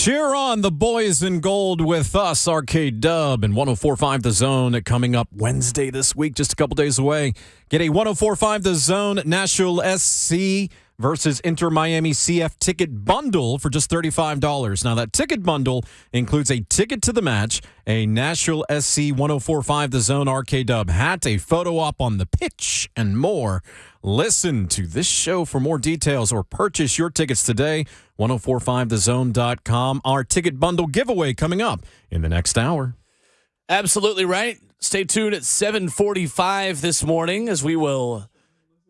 Cheer on the boys in gold with us, Arcade Dub, and 104.5 The Zone coming up Wednesday this week, just a couple days away. Get a 104.5 The Zone Nashville SC versus Inter Miami CF ticket bundle for just $35. Now, that ticket bundle includes a ticket to the match, a Nashville SC 104.5 The Zone Arcade Dub hat, a photo op on the pitch, and more. Listen to this show for more details or purchase your tickets today. 1045thezone.com. Our ticket bundle giveaway coming up in the next hour. Absolutely right. Stay tuned at 7:45 this morning as we will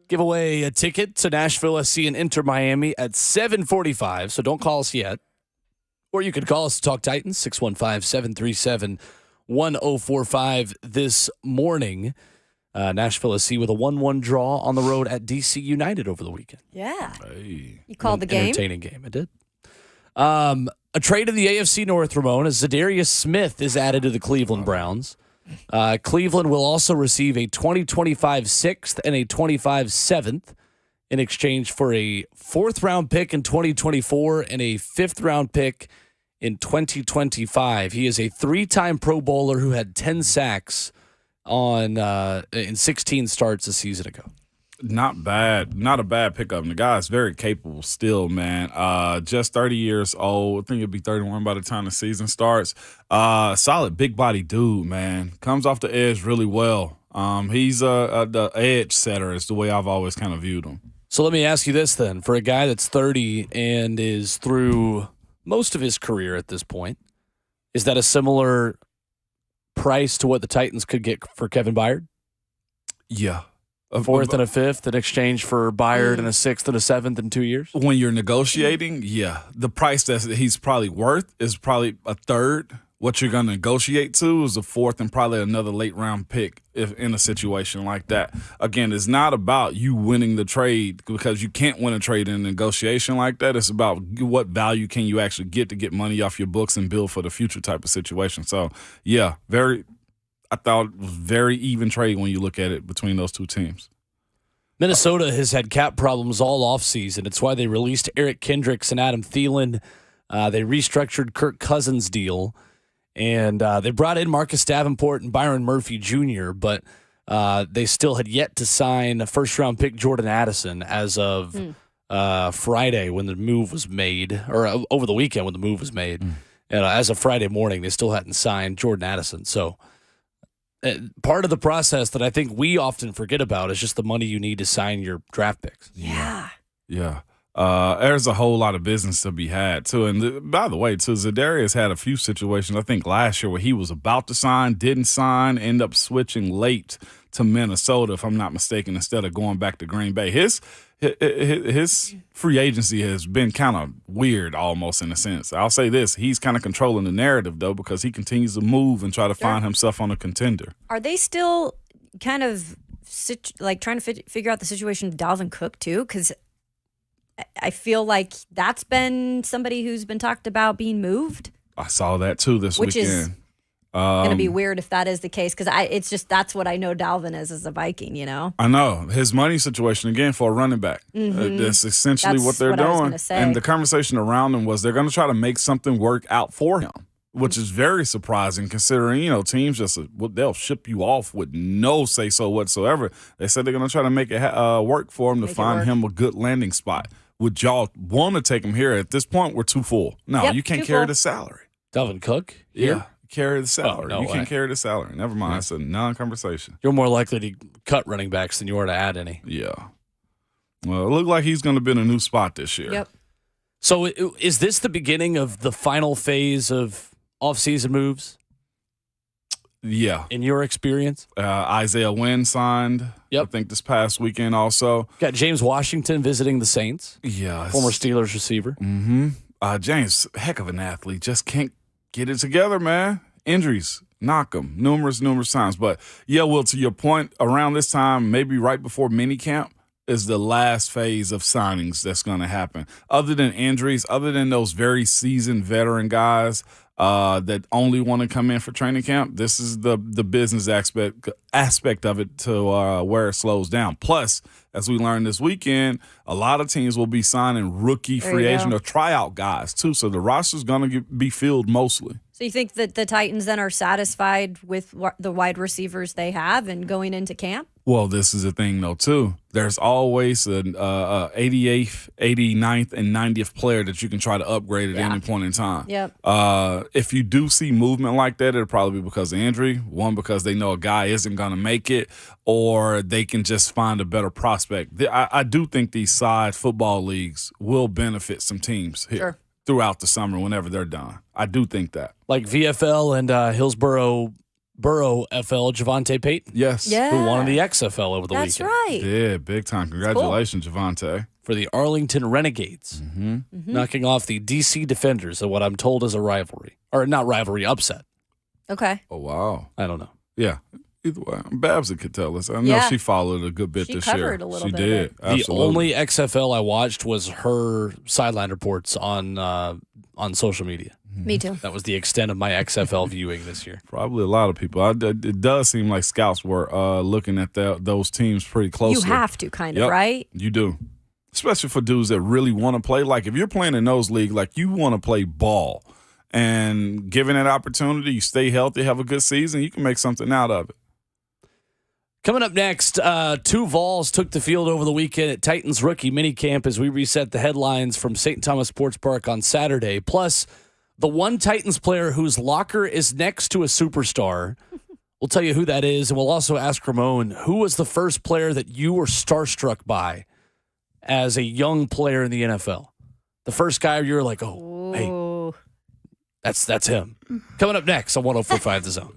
give away a ticket to Nashville SC and Inter Miami at 7:45. So don't call us yet. Or you could call us to Talk Titans, 615-737-1045 this morning. Nashville SC with a 1-1 draw on the road at DC United over the weekend. Yeah. Hey. You called the game? Entertaining game. I did. A trade in the AFC North, Ramon, as Zadarius Smith is added to the Cleveland Browns. Cleveland will also receive a 2025 6th and a 25 7th in exchange for a 4th-round pick in 2024 and a 5th-round pick in 2025. He is a 3-time Pro Bowler who had 10 sacks in 16 starts a season ago. Not bad. Not a bad pickup. And the guy is very capable still, man. Just 30 years old. I think he'll be 31 by the time the season starts. Solid big body dude, man. Comes off the edge really well. He's the edge setter is the way I've always kind of viewed him. So let me ask you this then. For a guy that's 30 and is through most of his career at this point, is that a similar price to what the Titans could get for Kevin Byard? Yeah. A 4th and a 5th in exchange for Byard and a 6th and a 7th in 2 years? When you're negotiating, yeah. The price that he's probably worth is probably a third. What you're going to negotiate to is a 4th and probably another late round pick if in a situation like that. Again, it's not about you winning the trade because you can't win a trade in a negotiation like that. It's about what value can you actually get to get money off your books and build for the future type of situation. So, yeah, I thought it was very even trade when you look at it between those two teams. Minnesota has had cap problems all offseason. It's why they released Eric Kendricks and Adam Thielen. They restructured Kirk Cousins' deal. And they brought in Marcus Davenport and Byron Murphy Jr., but they still had yet to sign a first-round pick Jordan Addison as of Friday when the move was made, or over the weekend when the move was made. And as of Friday morning, they still hadn't signed Jordan Addison. So part of the process that I think we often forget about is just the money you need to sign your draft picks. Yeah. Yeah. There's a whole lot of business to be had, too. And by the way, too, Zadarius had a few situations, I think, last year where he was about to sign, didn't sign, end up switching late to Minnesota, if I'm not mistaken, instead of going back to Green Bay. His free agency has been kind of weird almost in a sense. I'll say this. He's kind of controlling the narrative, though, because he continues to move and try to find himself on a contender. Are they still kind of trying to figure out the situation of Dalvin Cook, too? Because I feel like that's been somebody who's been talked about being moved. I saw that too this weekend. Which is going to be weird if that is the case because it's just that's what I know Dalvin is as a Viking, you know? I know. His money situation, again, for a running back. That's essentially what they're doing. And the conversation around him was they're going to try to make something work out for him, which is very surprising considering, teams just they'll ship you off with no say-so whatsoever. They said they're going to try to make it work for him to find him a good landing spot. Would y'all want to take him here? At this point, we're too full. No, you can't carry the salary. Dalvin Cook? Yeah, carry the salary. Oh, no you can't carry the salary. Never mind. It's a non-conversation. You're more likely to cut running backs than you are to add any. Yeah. Well, it looked like he's going to be in a new spot this year. Yep. So is this the beginning of the final phase of offseason moves? Yeah. In your experience? Isaiah Wynn signed, I think, this past weekend also. Got James Washington visiting the Saints. Yeah. Former Steelers receiver. James, heck of an athlete, just can't get it together, man. Injuries knock him numerous times. But, yeah, Will, to your point, around this time, maybe right before minicamp, is the last phase of signings that's going to happen. Other than injuries, other than those very seasoned veteran guys that only want to come in for training camp, this is the business aspect of it to where it slows down. Plus, as we learned this weekend, a lot of teams will be signing rookie free agent or tryout guys too. So the roster's going to be filled mostly. So you think that the Titans then are satisfied with the wide receivers they have and going into camp? Well, this is the thing, though, too. There's always an 88th, 89th, and 90th player that you can try to upgrade at any point in time. Yep. If you do see movement like that, it'll probably be because of injury. One, because they know a guy isn't going to make it, or they can just find a better prospect. I do think these side football leagues will benefit some teams here throughout the summer whenever they're done. I do think that. Like VFL and Hillsborough FL, Javante Payton. Yes. Who won the XFL over the weekend. That's right. Yeah, big time. Congratulations, Javante. For the Arlington Renegades. Knocking off the DC Defenders of what I'm told is a rivalry. Or not rivalry, upset. Okay. Oh, wow. I don't know. Yeah. Either way, Babs could tell us. I know she followed a good bit this year. She covered a little bit. She did. The only XFL I watched was her sideline reports on social media. Me too. That was the extent of my XFL viewing this year. Probably a lot of people. It does seem like scouts were looking at those teams pretty closely. You have to kind of, right? You do. Especially for dudes that really want to play. Like if you're playing in those leagues, like you want to play ball. And given that opportunity, you stay healthy, have a good season, you can make something out of it. Coming up next, two Vols took the field over the weekend at Titans rookie minicamp as we reset the headlines from St. Thomas Sports Park on Saturday. Plus, the one Titans player whose locker is next to a superstar. We'll tell you who that is, and we'll also ask Ramon, who was the first player that you were starstruck by as a young player in the NFL? The first guy you were like, oh, hey, that's him. Coming up next on 104.5 The Zone.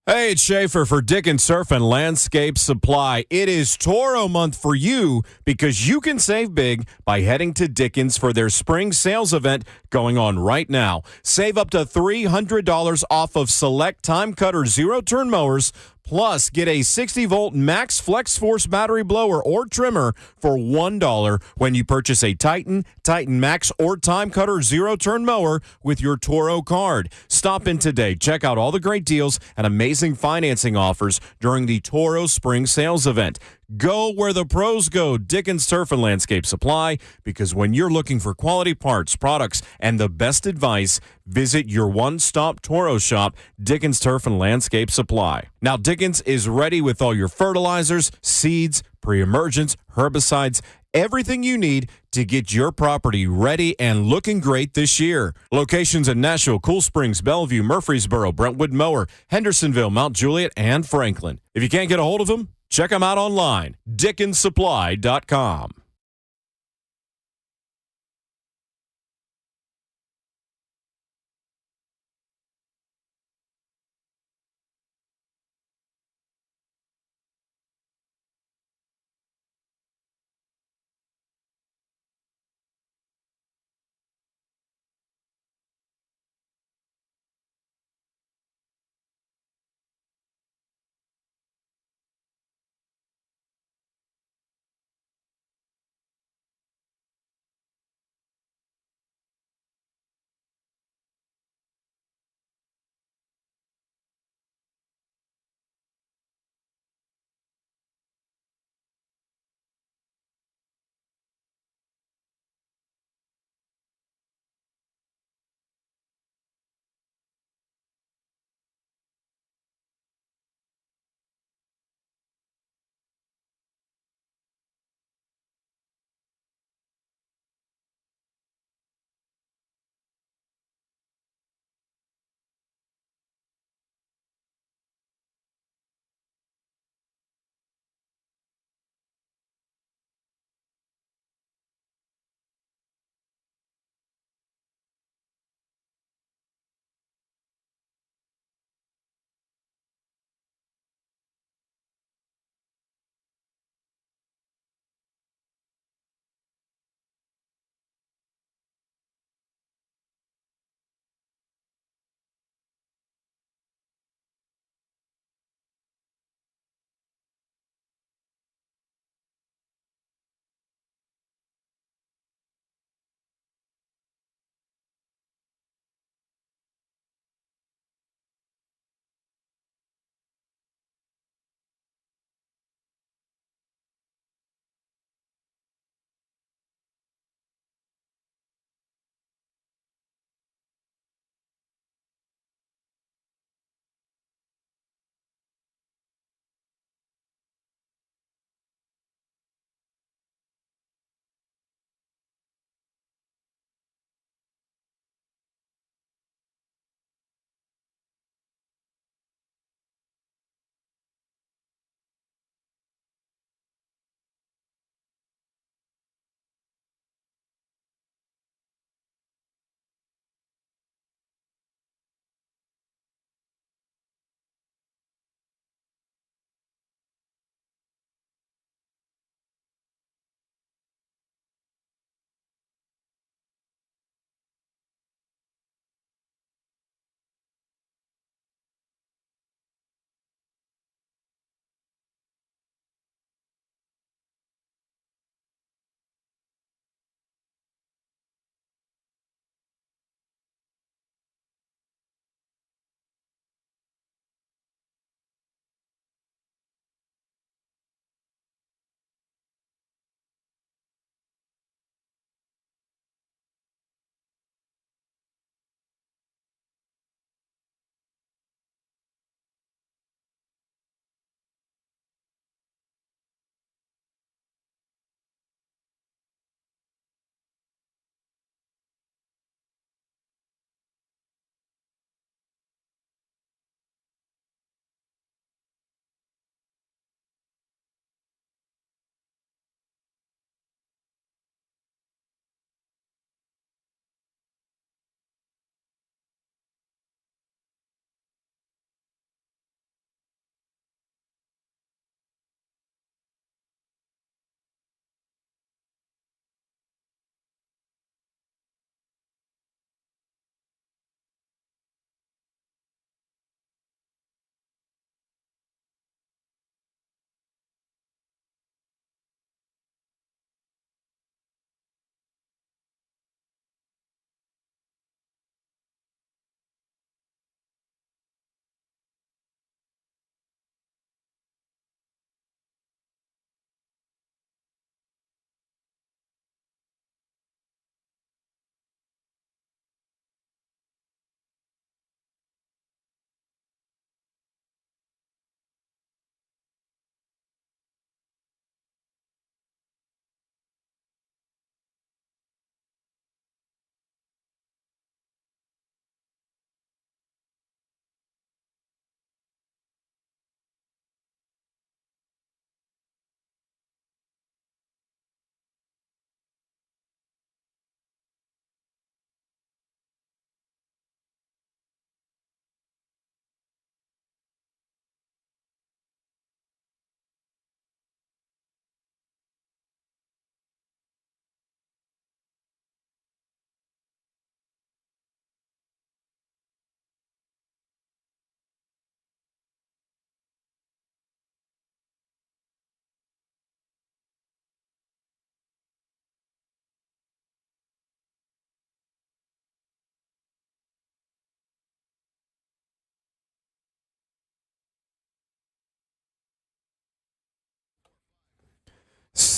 Hey, it's Schaefer for Dickens Surf and Landscape Supply. It is Toro month for you because you can save big by heading to Dickens for their spring sales event going on right now. Save up to $300 off of select time cutter zero-turn mowers. Plus, get a 60-volt Max Flex Force battery blower or trimmer for $1 when you purchase a Titan, Titan Max, or Time Cutter zero-turn mower with your Toro card. Stop in today. Check out all the great deals and amazing financing offers during the Toro Spring Sales Event. Go where the pros go, Dickens Turf and Landscape Supply, because when you're looking for quality parts, products, and the best advice, visit your one-stop Toro shop, Dickens Turf and Landscape Supply. Now, Dickens is ready with all your fertilizers, seeds, pre-emergents, herbicides, everything you need to get your property ready and looking great this year. Locations in Nashville, Cool Springs, Bellevue, Murfreesboro, Brentwood Mower, Hendersonville, Mount Juliet, and Franklin. If you can't get a hold of them, check them out online, DickensSupply.com.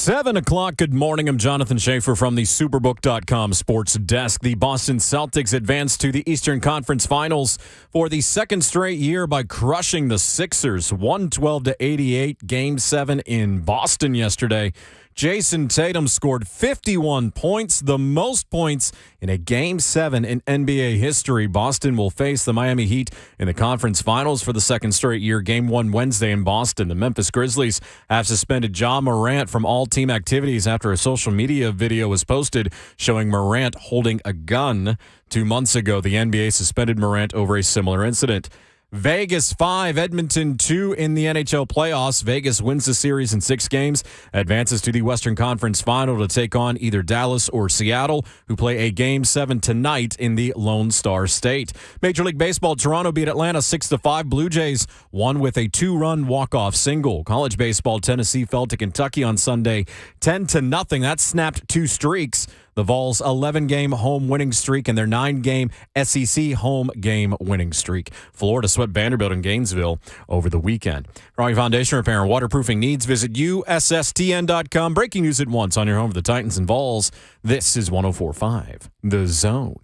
7 o'clock. Good morning. I'm Jonathan Schaefer from the Superbook.com sports desk. The Boston Celtics advanced to the Eastern Conference Finals for the second straight year by crushing the Sixers 112-88, Game 7 in Boston yesterday. Jason Tatum scored 51 points, the most points in a Game 7 in NBA history. Boston will face the Miami Heat in the conference finals for the second straight year. Game 1 Wednesday in Boston. The Memphis Grizzlies have suspended Ja Morant from all team activities after a social media video was posted showing Morant holding a gun. 2 months ago, the NBA suspended Morant over a similar incident. Vegas 5, Edmonton 2 in the NHL playoffs. Vegas wins the series in 6 games, advances to the Western Conference Final to take on either Dallas or Seattle, who play a Game 7 tonight in the Lone Star State. Major League Baseball, Toronto beat Atlanta 6-5. Blue Jays won with a 2-run walk-off single. College baseball, Tennessee fell to Kentucky on Sunday 10-0. That snapped 2 streaks. The Vols' 11-game home winning streak and their 9-game SEC home game winning streak. Florida swept Vanderbilt in Gainesville over the weekend. For all your foundation repair and waterproofing needs, visit USSTN.com. Breaking news at once on your home for the Titans and Vols. This is 104.5 The Zone.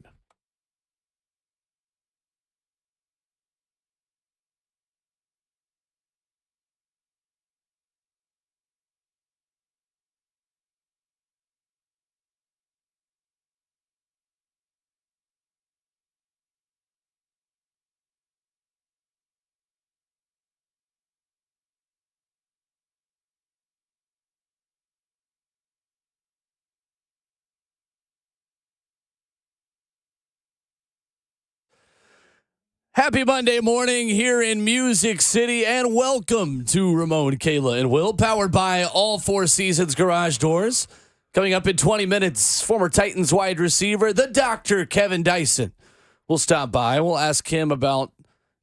Happy Monday morning here in Music City, and welcome to Ramon, Kayla, and Will, powered by All Four Seasons Garage Doors. Coming up in 20 minutes, former Titans wide receiver, the Dr. Kevin Dyson, will stop by. We'll ask him about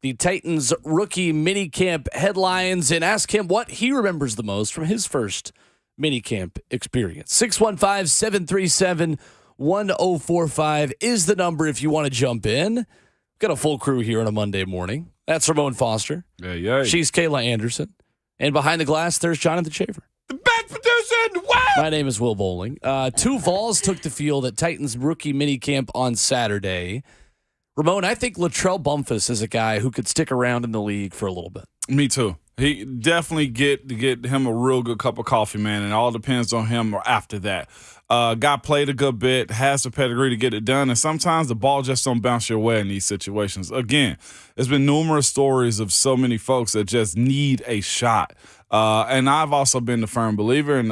the Titans rookie minicamp headlines and ask him what he remembers the most from his first minicamp experience. 615-737-1045 is the number if you want to jump in. Got a full crew here on a Monday morning. That's Ramon Foster. Yeah. She's Kayla Anderson. And behind the glass, there's Jonathan Schaefer. The best producer! Wow! My name is Will Bowling. 2 Vols took the field at Titans rookie minicamp on Saturday. Ramon, I think Latrell Bumpus is a guy who could stick around in the league for a little bit. Me too. He definitely get him a real good cup of coffee, man, and it all depends on him or after that. Guy played a good bit, has the pedigree to get it done, and sometimes the ball just don't bounce your way in these situations. Again, there's been numerous stories of so many folks that just need a shot. And I've also been the firm believer, and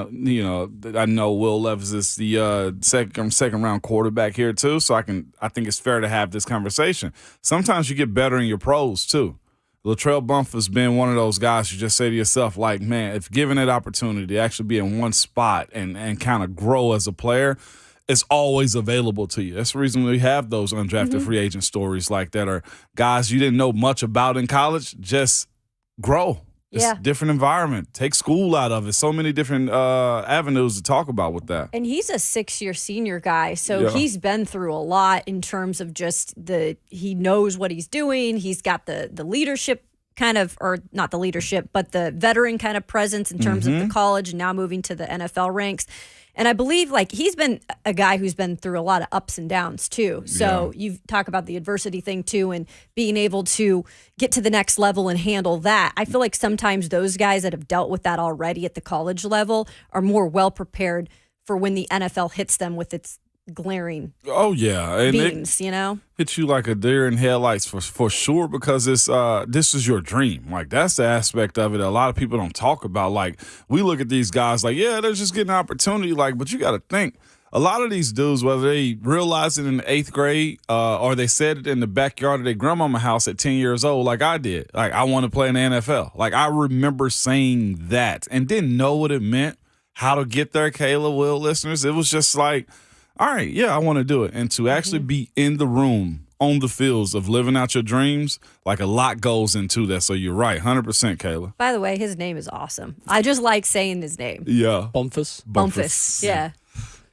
I know Will Levis is the second round quarterback here too, so I think it's fair to have this conversation. Sometimes you get better in your pros too. Latrell Bumpus has been one of those guys you just say to yourself, like, man, if given that opportunity to actually be in one spot and kind of grow as a player, it's always available to you. That's the reason we have those undrafted free agent stories like that, are guys you didn't know much about in college, just grow. It's a different environment. Take school out of it. So many different avenues to talk about with that. And he's a 6-year senior guy, so he's been through a lot in terms of just he knows what he's doing. He's got the leadership kind of, or not the leadership, but the veteran kind of presence in terms of the college and now moving to the NFL ranks. And I believe he's been a guy who's been through a lot of ups and downs too. So you talk about the adversity thing too, and being able to get to the next level and handle that. I feel like sometimes those guys that have dealt with that already at the college level are more well prepared for when the NFL hits them with its glaring and hits beams, you like a deer in headlights for sure, because it's this is your dream. Like, that's the aspect of it a lot of people don't talk about. Like, we look at these guys like, they're just getting an opportunity, but you got to think, a lot of these dudes, whether they realize it in the 8th grade or they said it in the backyard of their grandmama house at 10 years old, like I did, like, I want to play in the NFL. Like, I remember saying that and didn't know what it meant, how to get there. Kayla, Will, listeners, it was just like, all right, I want to do it. And to actually be in the room, on the fields of living out your dreams, like, a lot goes into that. So you're right, 100%, Kayla. By the way, his name is awesome. I just like saying his name. Yeah. Bumpus. Yeah.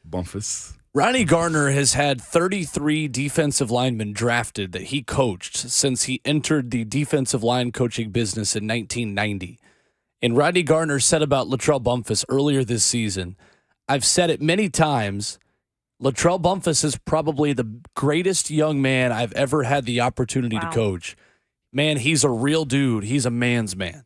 Bumpus. Ronnie Garner has had 33 defensive linemen drafted that he coached since he entered the defensive line coaching business in 1990. And Rodney Garner said about Latrell Bumpus earlier this season, I've said it many times, Latrell Bumpus is probably the greatest young man I've ever had the opportunity to coach. Man, he's a real dude. He's a man's man.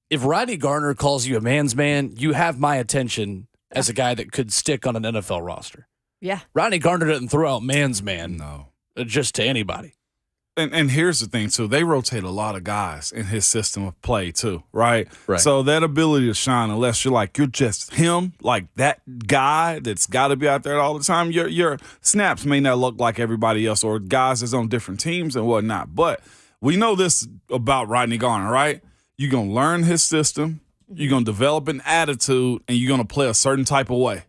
If Rodney Garner calls you a man's man, you have my attention as a guy that could stick on an NFL roster. Yeah. Rodney Garner doesn't throw out man's man No. just to anybody. And here's the thing, too. They rotate a lot of guys in his system of play, too, right? Right. So that ability to shine, unless you're just him, like that guy that's got to be out there all the time, your snaps may not look like everybody else or guys that's on different teams and whatnot. But we know this about Rodney Garner, right? You're going to learn his system, you're going to develop an attitude, and you're going to play a certain type of way.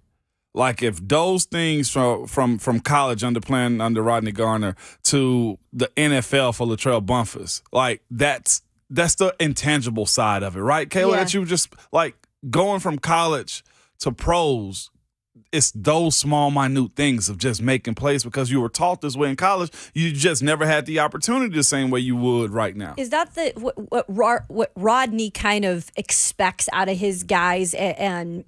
Like if those things from college playing under Rodney Garner to the NFL for Latrell Bumpus, like that's the intangible side of it, right, Kayla? Yeah. That you just like going from college to pros. It's those small, minute things of just making plays because you were taught this way in college. You just never had the opportunity the same way you would right now. Is that what Rodney kind of expects out of his guys and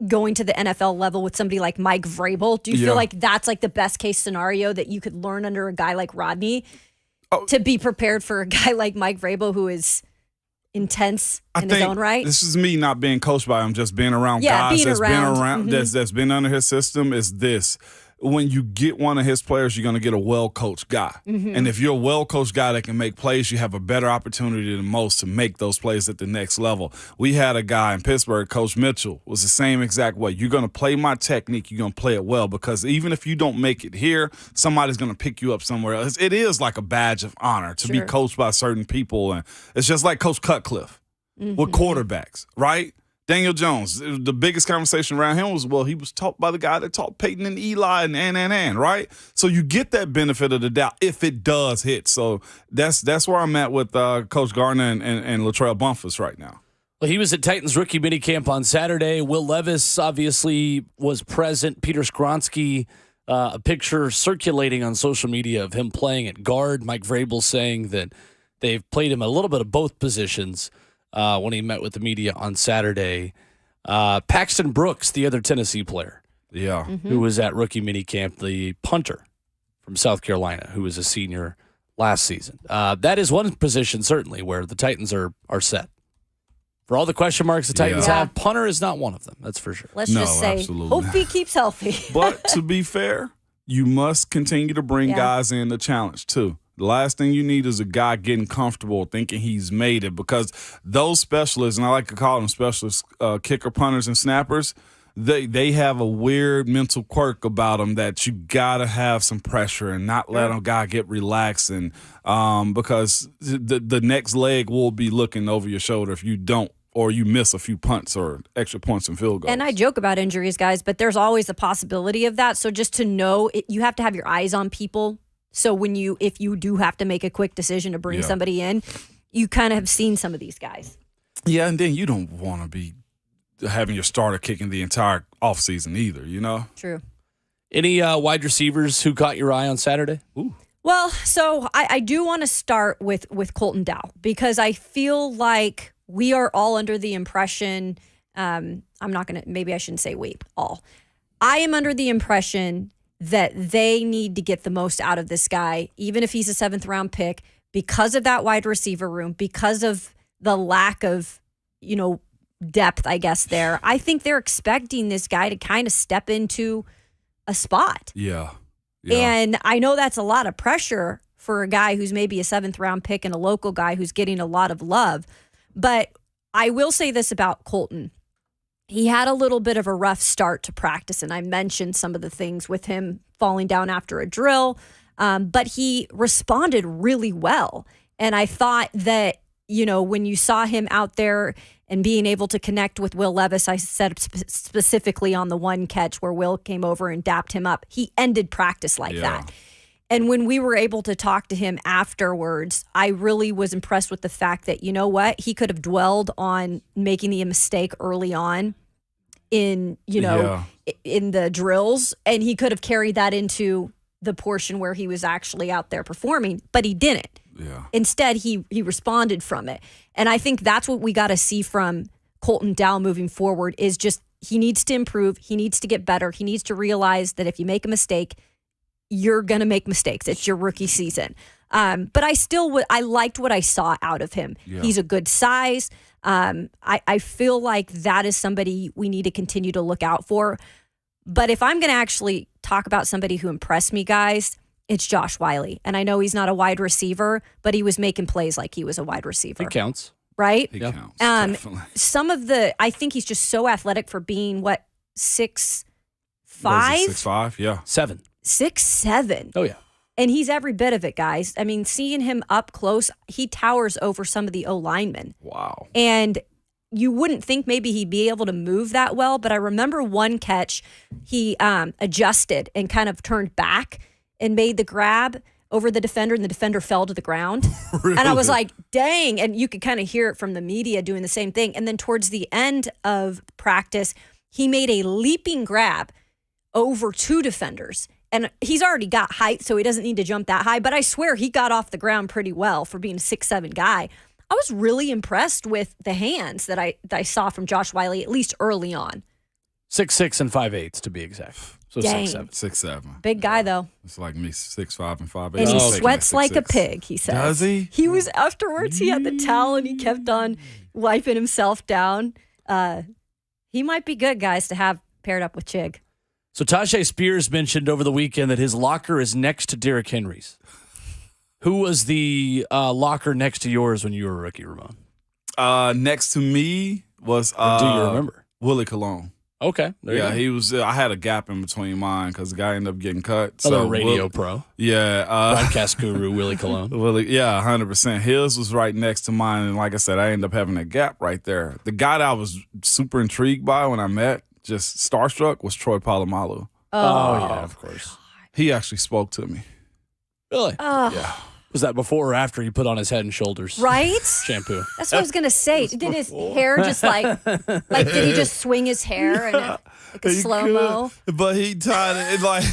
going to the NFL level with somebody like Mike Vrabel? Do you feel like that's like the best case scenario that you could learn under a guy like Rodney to be prepared for a guy like Mike Vrabel who is intense in his own right? This is me not being coached by him, just being around guys that's been around that's been under his system. Is this: when you get one of his players, you're going to get a well-coached guy. And if you're a well-coached guy that can make plays, you have a better opportunity than most to make those plays at the next level. We had a guy in Pittsburgh, Coach Mitchell, was the same exact way. You're going to play my technique. You're going to play it well because even if you don't make it here, somebody's going to pick you up somewhere else. It is like a badge of honor to be coached by certain people. And it's just like Coach Cutcliffe with quarterbacks, right? Daniel Jones, the biggest conversation around him was, well, he was taught by the guy that taught Peyton and Eli and, right? So you get that benefit of the doubt if it does hit. So that's where I'm at with Coach Garner and Latrell Bumpus right now. Well, he was at Titans rookie minicamp on Saturday. Will Levis obviously was present. Peter Skronsky, a picture circulating on social media of him playing at guard. Mike Vrabel saying that they've played him a little bit of both positions. When he met with the media on Saturday. Paxton Brooks, the other Tennessee player, who was at rookie minicamp, the punter from South Carolina, who was a senior last season. That is one position, certainly, where the Titans are set. For all the question marks the Titans have, punter is not one of them, that's for sure. Let's just say, hope he keeps healthy. But to be fair, you must continue to bring guys in the challenge, too. The last thing you need is a guy getting comfortable thinking he's made it because those specialists, and I like to call them specialists, kicker, punters, and snappers, they have a weird mental quirk about them that you got to have some pressure and not let a guy get relaxed and because the next leg will be looking over your shoulder if you don't or you miss a few punts or extra points and field goals. And I joke about injuries, guys, but there's always a possibility of that. So just to know, you have to have your eyes on people. So if you do have to make a quick decision to bring somebody in, you kind of have seen some of these guys. Yeah, and then you don't want to be having your starter kicking the entire offseason either, True. Any wide receivers who caught your eye on Saturday? Ooh. Well, so I do want to start with Colton Dow because I feel like we are all under the impression, maybe I shouldn't say we, all. I am under the impression that they need to get the most out of this guy, even if he's a 7th round pick, because of that wide receiver room, because of the lack of, depth, I guess, there. I think they're expecting this guy to kind of step into a spot. Yeah. And I know that's a lot of pressure for a guy who's maybe a 7th round pick and a local guy who's getting a lot of love. But I will say this about Colton. He had a little bit of a rough start to practice, and I mentioned some of the things with him falling down after a drill, but he responded really well. And I thought that, when you saw him out there and being able to connect with Will Levis, I said specifically on the one catch where Will came over and dapped him up, he ended practice like that. And when we were able to talk to him afterwards, I really was impressed with the fact that, he could have dwelled on making the mistake early on in the drills, and he could have carried that into the portion where he was actually out there performing, but he didn't. Yeah. Instead, he responded from it. And I think that's what we got to see from Colton Dow moving forward is just he needs to improve. He needs to get better. He needs to realize that if you make a mistake, you're going to make mistakes. It's your rookie season. But I liked what I saw out of him. Yeah. He's a good size. I feel like that is somebody we need to continue to look out for. But if I'm going to actually talk about somebody who impressed me, guys, it's Josh Wiley. And I know he's not a wide receiver, but he was making plays like he was a wide receiver. It counts. Right? He counts, definitely. I think he's just so athletic for being, 6'5"? 6'5", yeah. 7. 6'7". Oh, yeah. And he's every bit of it, guys. I mean, seeing him up close, he towers over some of the O-linemen. Wow. And you wouldn't think maybe he'd be able to move that well, but I remember one catch, he adjusted and kind of turned back and made the grab over the defender, and the defender fell to the ground. Really? And I was like, dang. And you could kind of hear it from the media doing the same thing. And then towards the end of practice, he made a leaping grab over 2 defenders. And he's already got height, so he doesn't need to jump that high. But I swear he got off the ground pretty well for being a 6'7" guy. I was really impressed with the hands that I saw from Josh Wiley, at least early on. 6'6" and 5'8" to be exact. So Dang. 6'7". 6'7". Big guy, though. It's like me, 6'5" and 5'8". And he I'm sweats taking like a 6'6". pig, he says. Does he? He was, afterwards, he had the towel and he kept on wiping himself down. He might be good, guys, to have paired up with Chig. So Tajay Spears mentioned over the weekend that his locker is next to Derrick Henry's. Who was the locker next to yours when you were a rookie, Ramon? Next to me was do you remember? Willie Colon. Okay. Yeah, he was. I had a gap in between mine because the guy ended up getting cut. Other radio pro. Yeah. Broadcast guru, Willie Colon. Yeah, 100%. His was right next to mine. And like I said, I ended up having a gap right there. The guy that I was super intrigued by when I met, just starstruck, was Troy Polamalu. Oh, yeah, of course. He actually spoke to me. Really? Yeah. Was that before or after he put on his Head and Shoulders Right? shampoo? That's what I was going to say. Did his hair just like did he just swing his hair and like a slow-mo? But he tied it like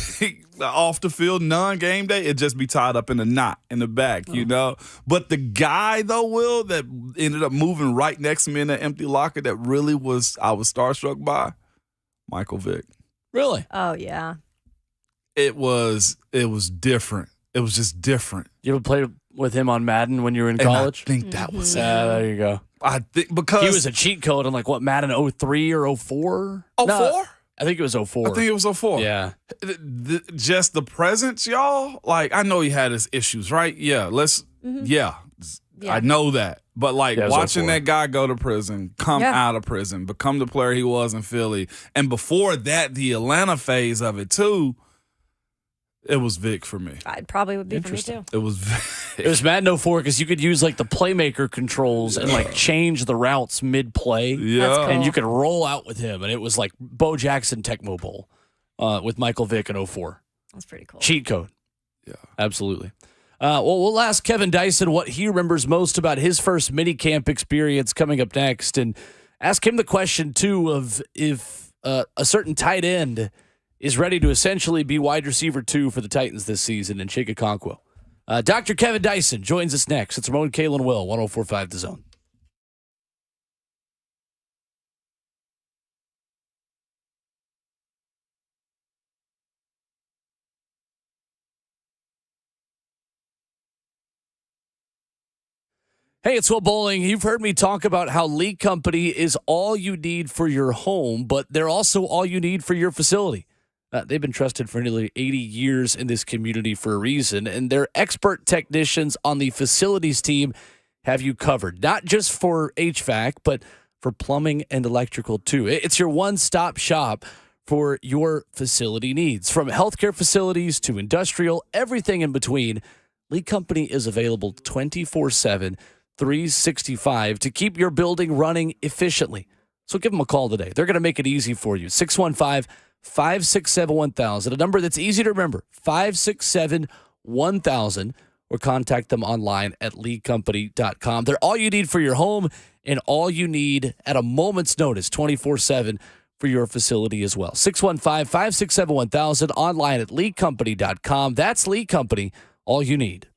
off the field, non-game day, it'd just be tied up in a knot in the back, you know? But the guy, though, Will, that ended up moving right next to me in that empty locker that really I was starstruck by, Michael Vick. Really? Oh, yeah. It was different. It was just different. You ever played with him on Madden when you were in college? I think that was it. There you go. I think because he was a cheat code on Madden 03 or 04? 04? No, I think it was 04. I think it was 04. Yeah. Just the presence, y'all. Like, I know he had his issues, right? Yeah, yeah. I know that. But watching that guy go to prison, come out of prison, become the player he was in Philly, and before that, the Atlanta phase of it too, it was Vic for me. It probably would be for me too. It was Vic. It was Madden 04 because you could use the playmaker controls and change the routes mid-play. Yeah. That's cool. And you could roll out with him. And it was like Bo Jackson Tecmo Bowl with Michael Vick in 04. That's pretty cool. Cheat code. Yeah. Absolutely. Well, we'll ask Kevin Dyson what he remembers most about his first minicamp experience coming up next, and ask him the question, too, of if a certain tight end is ready to essentially be wide receiver 2 for the Titans this season in Chig Okonkwo. Dr. Kevin Dyson joins us next. It's Ramon, Kalen, Will, 104.5 The Zone. Hey, it's Will Bowling. You've heard me talk about how Lee Company is all you need for your home, but they're also all you need for your facility. They've been trusted for nearly 80 years in this community for a reason, and their expert technicians on the facilities team have you covered, not just for HVAC, but for plumbing and electrical, too. It's your one-stop shop for your facility needs. From healthcare facilities to industrial, everything in between, Lee Company is available 24/7, 365 to keep your building running efficiently. So give them a call today. They're going to make it easy for you. 615-567-1000, a number that's easy to remember, 567-1000, or contact them online at leecompany.com. They're all you need for your home and all you need at a moment's notice, 24/7 for your facility as well. 615-567-1000, online at leecompany.com. That's Lee Company, all you need.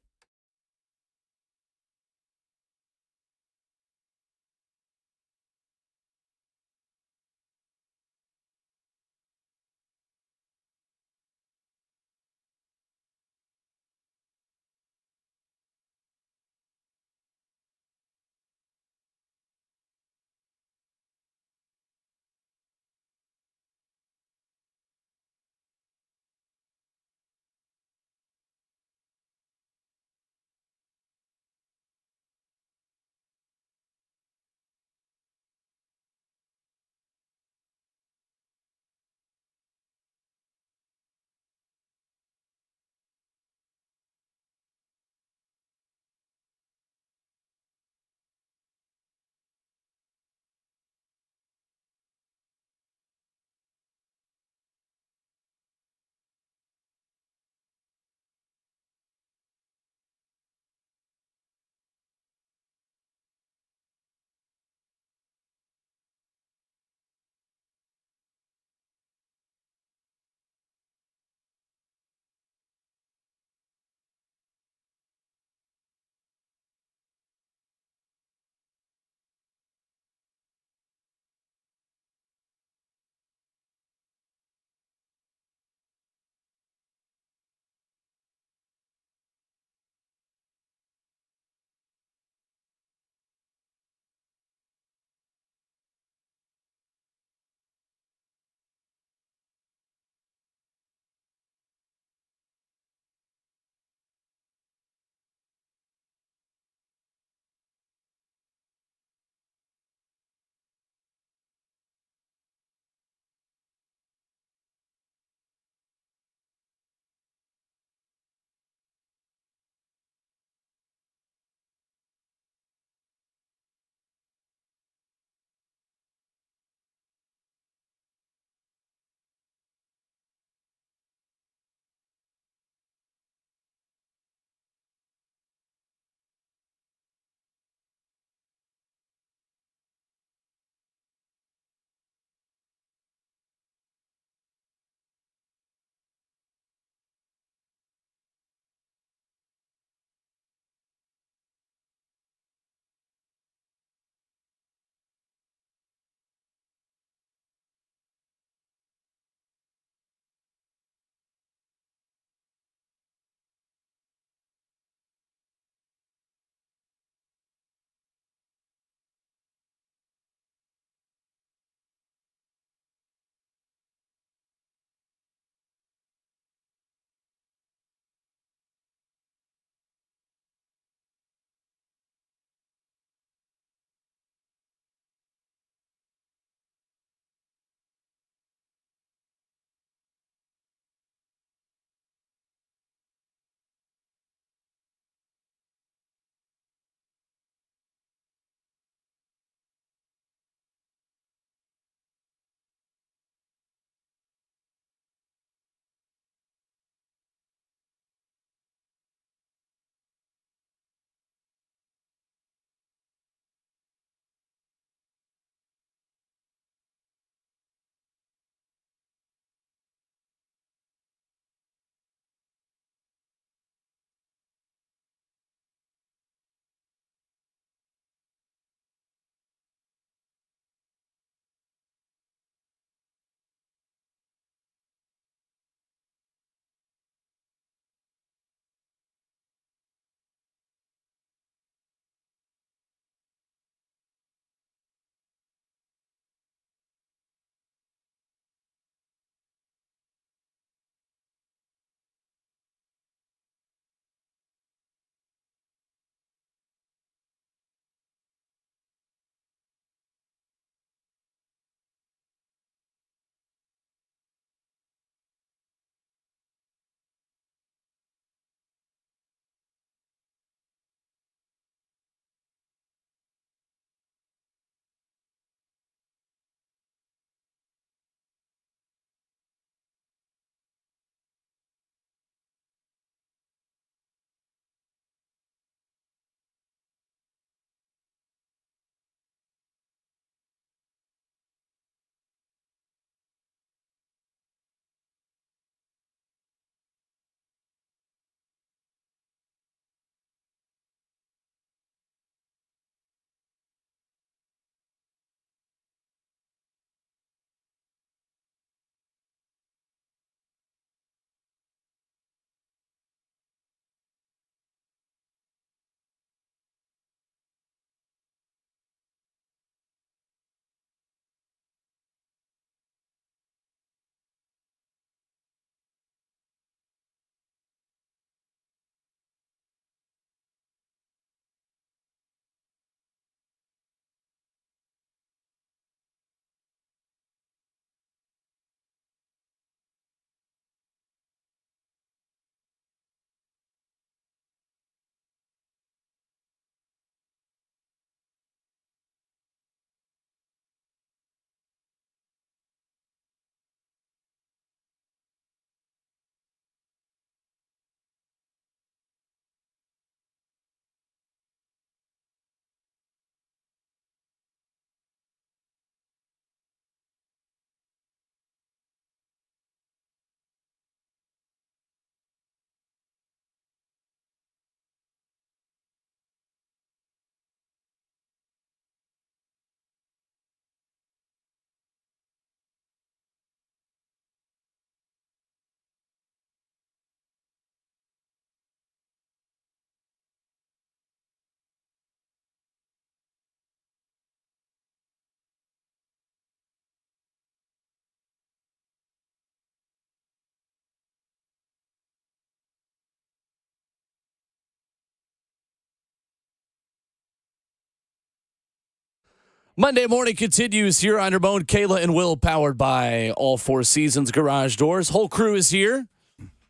Monday morning continues here on Ramon, Kayla, and Will, powered by All Four Seasons Garage Doors. Whole crew is here.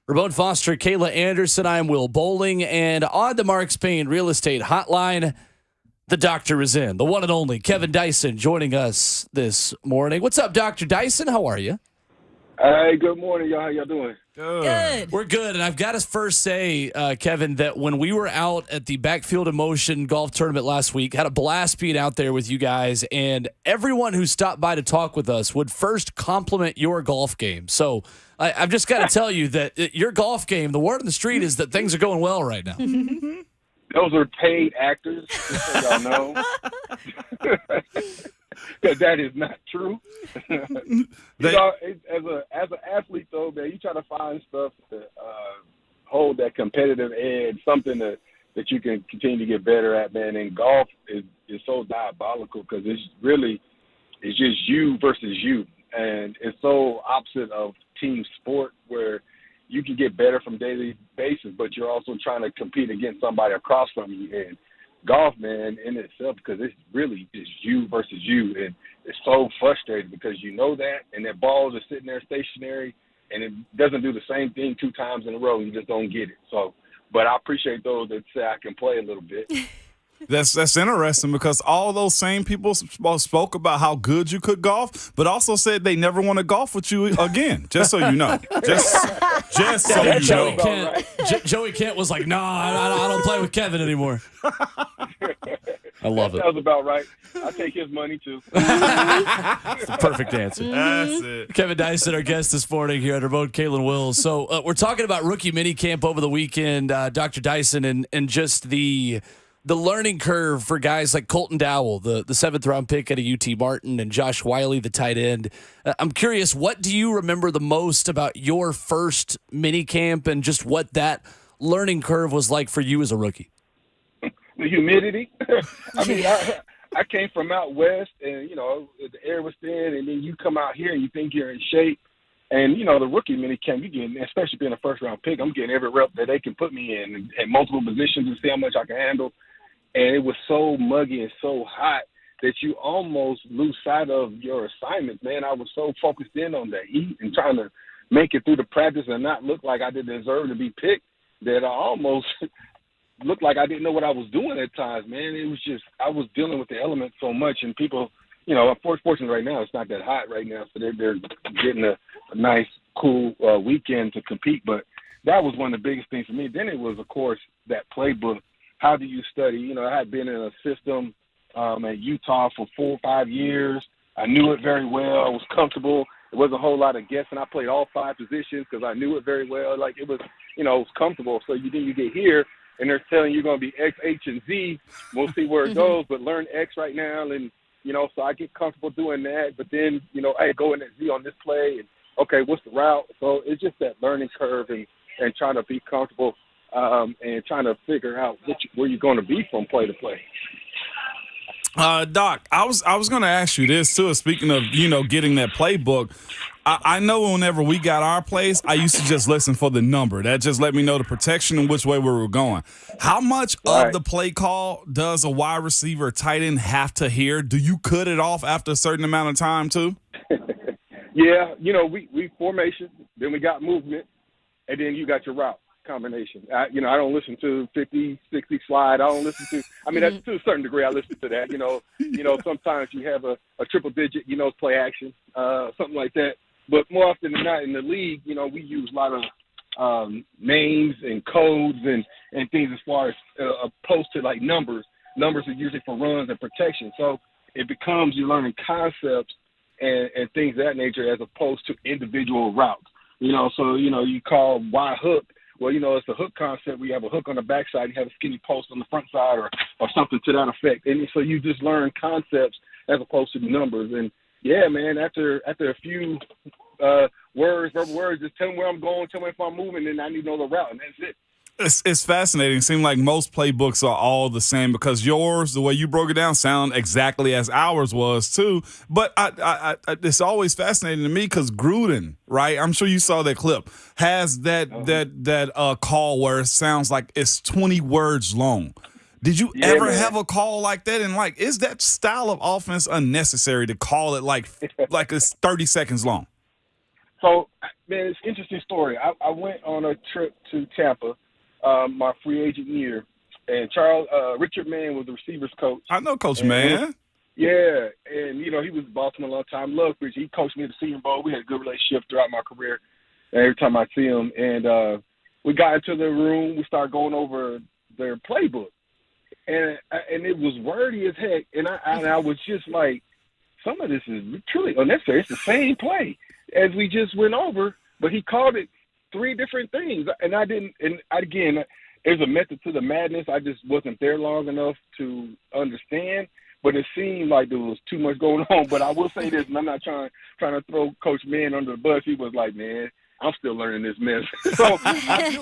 Ramon Foster, Kayla Anderson. I am Will Bowling. And on the Mark Spain Real Estate Hotline, the doctor is in. The one and only Kevin Dyson joining us this morning. What's up, Dr. Dyson? How are you? Hey, good morning, y'all. How y'all doing? Good. We're good. And I've got to first say, Kevin, that when we were out at the Backfield Emotion golf tournament last week, had a blast being out there with you guys. And everyone who stopped by to talk with us would first compliment your golf game. So I've just got to tell you that your golf game, the word on the street is that things are going well right now. Those are paid actors, just so y'all know. Because that is not true. You know, as an athlete, though, man, you try to find stuff to hold that competitive edge, something that you can continue to get better at, man. And golf is so diabolical because it's just you versus you. And it's so opposite of team sport where you can get better from daily basis, but you're also trying to compete against somebody across from you. And golf, man, in itself, because it's really just you versus you, and it's so frustrating because you know that, and that balls are sitting there stationary, and it doesn't do the same thing 2 times in a row. You just don't get it. So, but I appreciate those that say I can play a little bit. That's interesting because all those same people spoke about how good you could golf, but also said they never want to golf with you again. Just so you know, just so you Joey know. Kent, Joey Kent was like, "Nah, I don't play with Kevin anymore." I love it. That sounds about right. I take his money too. That's the perfect answer. That's it. Kevin Dyson, our guest this morning here at Ramon, Kayla, Will. So we're talking about rookie minicamp over the weekend, Dr. Dyson, and just the learning curve for guys like Colton Dowell, the 7th round pick at a UT Martin, and Josh Wiley, the tight end. I'm curious, what do you remember the most about your first minicamp and just what that learning curve was like for you as a rookie? The humidity. I mean, I came from out west, and, you know, the air was thin, and then you come out here and you think you're in shape. And, you know, the rookie minicamp, you get, especially being a first-round pick, I'm getting every rep that they can put me in multiple positions and see how much I can handle. And it was so muggy and so hot that you almost lose sight of your assignments, man. I was so focused in on that heat and trying to make it through the practice and not look like I didn't deserve to be picked, that I almost looked like I didn't know what I was doing at times, man. It was just, I was dealing with the elements so much, and people, you know, fortunately right now it's not that hot right now, so they're getting a nice, cool weekend to compete. But that was one of the biggest things for me. Then it was, of course, that playbook. How do you study? You know, I had been in a system at Utah for 4 or 5 years. I knew it very well. I was comfortable. There wasn't a whole lot of guessing. I played all 5 positions because I knew it very well. Like, it was, you know, it was comfortable. So then you get here, and they're telling you you're going to be X, H, and Z. We'll see where it goes, but learn X right now. And, you know, so I get comfortable doing that. But then, you know, hey, go in at Z on this play. And, okay, what's the route? So it's just that learning curve and trying to be comfortable and trying to figure out where you're going to be from play to play. Doc, I was going to ask you this too. Speaking of, you know, getting that playbook, I know whenever we got our plays, I used to just listen for the number. That just let me know the protection and which way we were going. How much of the play call does a wide receiver, tight end have to hear? Do you cut it off after a certain amount of time too? Yeah, you know, we formation, then we got movement, and then you got your route combination. I don't listen to 50, 60 slide. I don't listen to, I mean, that's to a certain degree I listen to that. You know, sometimes you have a triple digit, you know, play action, something like that. But more often than not in the league, you know, we use a lot of names and codes and things as far as opposed to like numbers. Numbers are usually for runs and protection. So it becomes you're learning concepts and things of that nature as opposed to individual routes. You know, so, you know, you call Y hook. Well, you know, it's a hook concept. We have a hook on the backside. You have a skinny post on the front side or something to that effect. And so you just learn concepts as opposed to numbers. And, yeah, man, after a few verbal words, just tell me where I'm going, tell me if I'm moving, and I need to know the route, and that's it. It's fascinating. It seems like most playbooks are all the same because yours, the way you broke it down, sound exactly as ours was too. But I it's always fascinating to me because Gruden, right? I'm sure you saw that clip, has that call where it sounds like it's 20 words long. Did you Yeah, ever man. have a call like that? And like, is that style of offense unnecessary to call it like it's 30 seconds long? So, man, it's an interesting story. I went on a trip to Tampa, my free agent year, and Richard Mann was the receivers coach. I know Coach Mann. Yeah, and, you know, he was in Baltimore a long time. Love Rich. He coached me at the Senior Bowl. We had a good relationship throughout my career every time I see him. And we got into the room. We started going over their playbook. And it was wordy as heck. And I was just like, some of this is truly unnecessary. It's the same play as we just went over, but he called it 3 different things. And I didn't – and again, there's a method to the madness. I just wasn't there long enough to understand. But it seemed like there was too much going on. But I will say this, and I'm not trying to throw Coach Mann under the bus. He was like, man, I'm still learning this mess. So I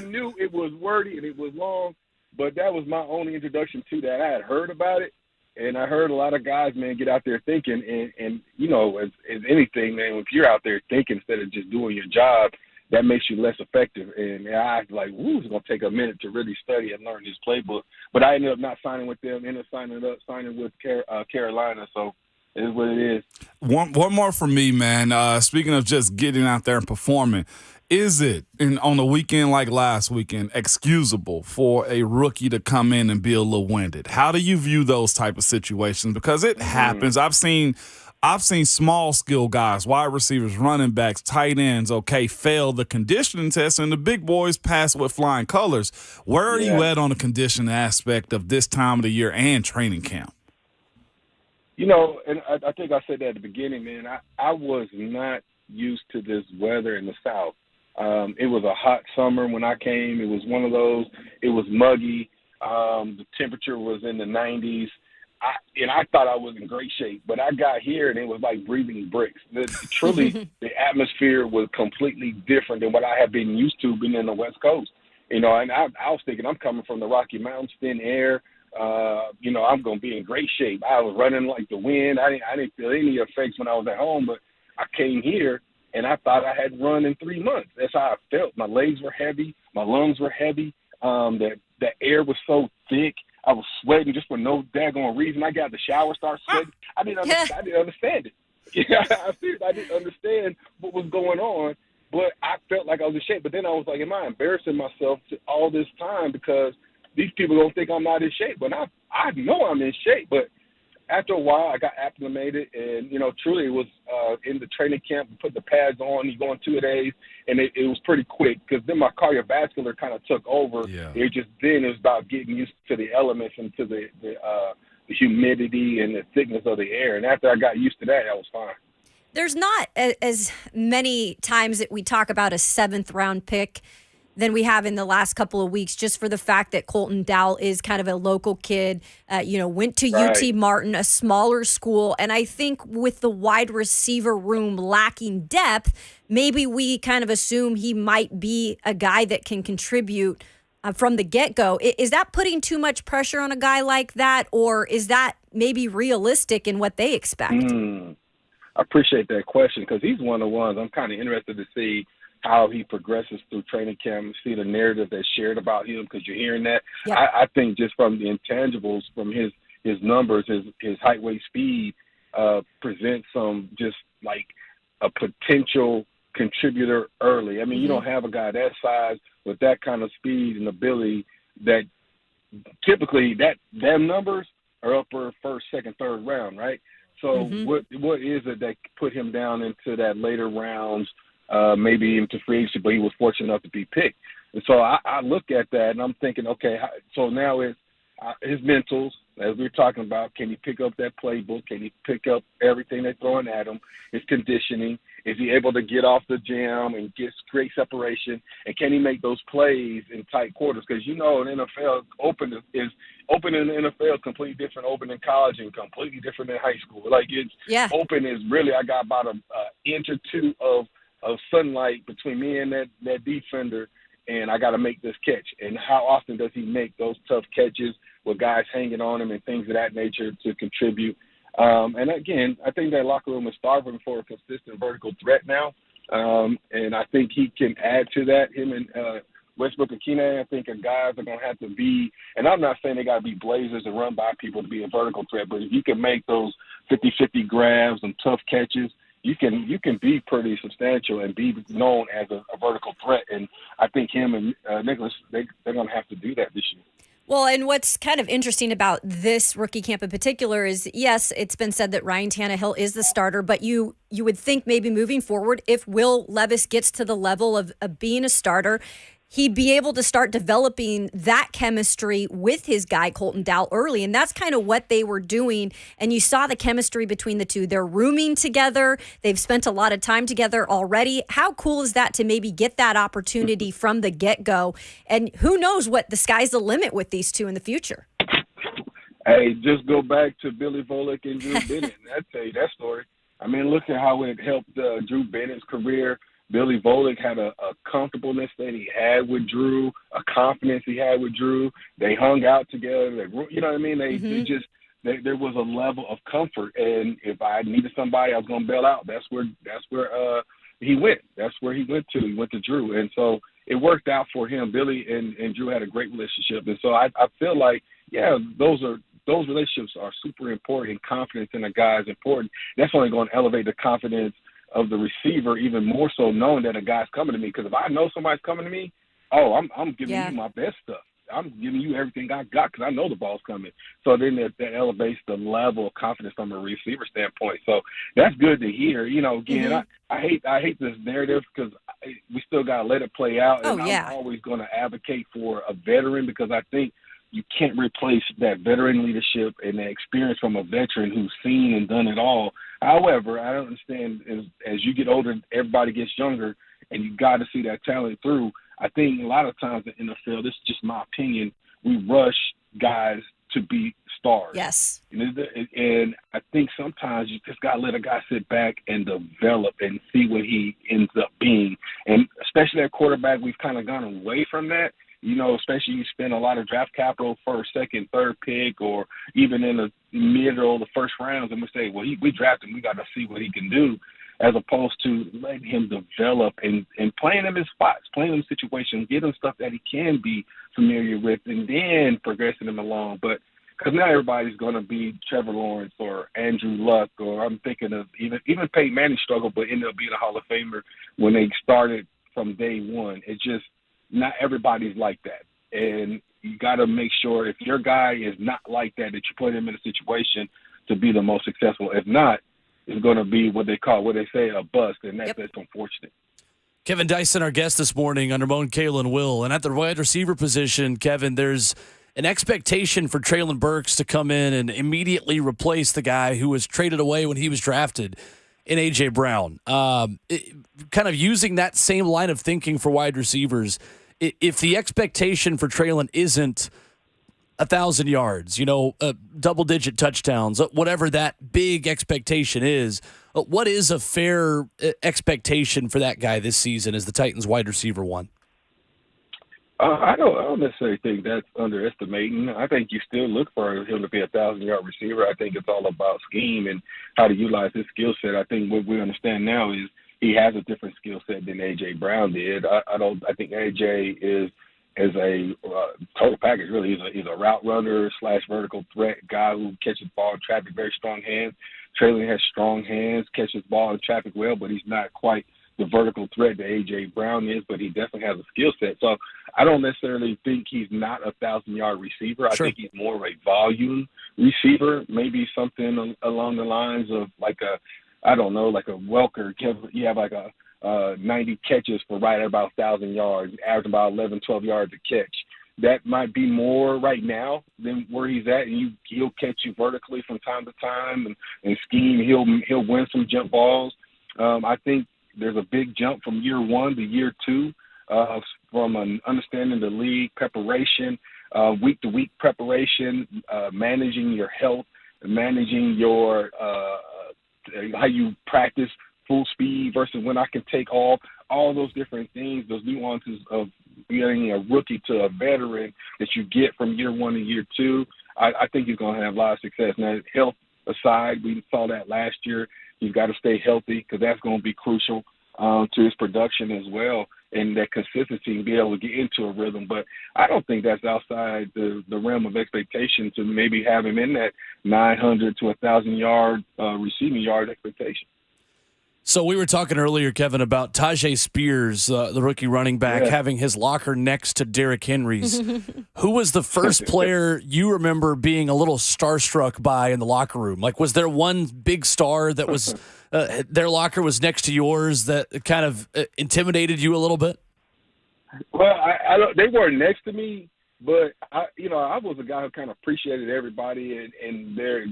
knew it was wordy and it was long, but that was my only introduction to that. I had heard about it, and I heard a lot of guys, man, get out there thinking. And you know, as anything, man, if you're out there thinking instead of just doing your job, that makes you less effective. And I was like, it's going to take a minute to really study and learn this playbook. But I ended up not signing with them, ended up signing with Carolina. So it is what it is. One more from me, man. Speaking of just getting out there and performing, is it, on a weekend like last weekend, excusable for a rookie to come in and be a little winded? How do you view those type of situations? Because it happens. I've seen small skill guys, wide receivers, running backs, tight ends, fail the conditioning test, and the big boys pass with flying colors. Where are you at on the conditioning aspect of this time of the year and training camp? You know, and I think I said that at the beginning, man. I was not used to this weather in the South. It was a hot summer when I came. It was one of those. It was muggy. The temperature was in the 90s. I thought I was in great shape, but I got here and it was like breathing bricks. Truly, the atmosphere was completely different than what I had been used to being in the West Coast. You know, and I was thinking I'm coming from the Rocky Mountains, thin air. You know, I'm going to be in great shape. I was running like the wind. I didn't feel any effects when I was at home, but I came here and I thought I had run in 3 months. That's how I felt. My legs were heavy. My lungs were heavy. The air was so thick. I was sweating just for no daggone reason. I got out the shower, started sweating. I didn't understand it. Yeah, I didn't understand what was going on, but I felt like I was in shape. But then I was like, am I embarrassing myself all this time because these people don't think I'm not in shape? But I know I'm in shape. But after a while, I got acclimated, and, you know, truly it was in the training camp, we put the pads on, you go on 2-a-days, and it was pretty quick because then my cardiovascular kind of took over. Yeah. It was about getting used to the elements and to the humidity and the thickness of the air. And after I got used to that, I was fine. There's not as many times that we talk about a 7th-round pick than we have in the last couple of weeks, just for the fact that Colton Dowell is kind of a local kid, went to UT Martin, a smaller school. And I think with the wide receiver room lacking depth, maybe we kind of assume he might be a guy that can contribute from the get-go. Is that putting too much pressure on a guy like that, or is that maybe realistic in what they expect? I appreciate that question because he's one of the ones I'm kind of interested to see how he progresses through training camp, see the narrative that's shared about him because you're hearing that. Yep. I think just from the intangibles, from his numbers, his height, weight, speed presents some just like a potential contributor early. I mean, you don't have a guy that size with that kind of speed and ability that typically them numbers are upper first, second, third round, right? So what is it that put him down into that later rounds, maybe into free agency, but he was fortunate enough to be picked. And so I look at that and I'm thinking, okay, so now it's his mentals, as we were talking about. Can he pick up that playbook? Can he pick up everything they're throwing at him? His conditioning. Is he able to get off the jam and get great separation? And can he make those plays in tight quarters? Because, in NFL, open in the NFL completely different open in college and completely different in high school. Open is really, I got about an inch or two of sunlight between me and that defender, and I got to make this catch. And how often does he make those tough catches with guys hanging on him and things of that nature to contribute? And again, I think that locker room is starving for a consistent vertical threat now. And I think he can add to that. Him and Westbrook and Keenan, I think guys are going to have to be, and I'm not saying they got to be blazers and run by people to be a vertical threat, but if you can make those 50-50 grabs and tough catches, you can be pretty substantial and be known as a vertical threat. And I think him and Nicholas, they're going to have to do that this year. Well, and what's kind of interesting about this rookie camp in particular is, yes, it's been said that Ryan Tannehill is the starter, but you would think maybe moving forward, if Will Levis gets to the level of being a starter, he'd be able to start developing that chemistry with his guy, Colton Dowell, early. And that's kind of what they were doing. And you saw the chemistry between the two. They're rooming together. They've spent a lot of time together already. How cool is that to maybe get that opportunity from the get-go? And who knows what the sky's the limit with these two in the future. Hey, just go back to Billy Volek and Drew Bennett. And I'll tell you that story. I mean, look at how it helped Drew Bennett's career. Billy Volek had a comfortableness that he had with Drew, a confidence he had with Drew. They hung out together. You know what I mean? There was a level of comfort. And if I needed somebody, I was going to bail out. That's where he went. That's where he went to. He went to Drew. And so it worked out for him. Billy and Drew had a great relationship. And so I feel like, yeah, those relationships are super important, and confidence in a guy is important. That's only going to elevate the confidence of the receiver even more so, knowing that a guy's coming to me. Because if I know somebody's coming to me, I'm giving you my best stuff. I'm giving you everything I got because I know the ball's coming. So then that elevates the level of confidence from a receiver standpoint. So that's good to hear. You know, again, I hate this narrative because we still got to let it play out. And I'm always going to advocate for a veteran because I think you can't replace that veteran leadership and the experience from a veteran who's seen and done it all. However, I don't understand as you get older, everybody gets younger, and you got to see that talent through. I think a lot of times in the NFL, this is just my opinion, we rush guys to be stars. Yes. And I think sometimes you just got to let a guy sit back and develop and see what he ends up being. And especially at quarterback, we've kind of gone away from that. You know, especially you spend a lot of draft capital first, second, third pick, or even in the middle of the first rounds, and we say, well, we drafted him, we got to see what he can do, as opposed to letting him develop and playing him in spots, playing him in situations, give him stuff that he can be familiar with, and then progressing him along. But because not everybody's going to be Trevor Lawrence or Andrew Luck, or I'm thinking of even Peyton Manning struggled, but ended up being a Hall of Famer when they started from day one. It's just, not everybody's like that. And you got to make sure if your guy is not like that you put him in a situation to be the most successful. If not, it's going to be what they say a bust, and that's unfortunate. Kevin Dyson, our guest this morning on Ramon, Kayla, and Will. And at the wide receiver position, Kevin, there's an expectation for Traylon Burks to come in and immediately replace the guy who was traded away when he was drafted in A.J. Brown. Kind of using that same line of thinking for wide receivers, if the expectation for Traylon isn't 1,000 yards, double-digit touchdowns, whatever that big expectation is, what is a fair expectation for that guy this season as the Titans wide receiver one? I don't necessarily think that's underestimating. I think you still look for him to be a 1,000-yard receiver. I think it's all about scheme and how to utilize his skill set. I think what we understand now is he has a different skill set than A.J. Brown did. I think A.J. is a total package, really. He's a route runner / vertical threat guy who catches ball in traffic, very strong hands. Traylon has strong hands, catches ball in traffic well, but he's not quite the vertical threat that A.J. Brown is, but he definitely has a skill set. So I don't necessarily think he's not a 1,000-yard receiver. I think he's more of a volume receiver, maybe something along the lines of like a Welker. You have like a 90 catches for right at about 1,000 yards, average about 11, 12 yards a catch. That might be more right now than where he's at, and he'll catch you vertically from time to time and scheme. He'll win some jump balls. I think there's a big jump from year one to year two from an understanding the league, preparation, week-to-week preparation, managing your health, managing your how you practice full speed versus when I can take all those different things, those nuances of being a rookie to a veteran that you get from year one to year two. I think he's going to have a lot of success. Now, health aside, we saw that last year. You've got to stay healthy because that's going to be crucial. to his production as well, and that consistency and be able to get into a rhythm. But I don't think that's outside the realm of expectation to maybe have him in that 900 to 1,000 yard receiving yard expectation. So we were talking earlier, Kevin, about Tajay Spears, the rookie running back, having his locker next to Derrick Henry's. Who was the first player you remember being a little starstruck by in the locker room? Like, was there one big star that was their locker was next to yours that kind of intimidated you a little bit? Well, I don't, they weren't next to me, but I was a guy who kind of appreciated everybody and their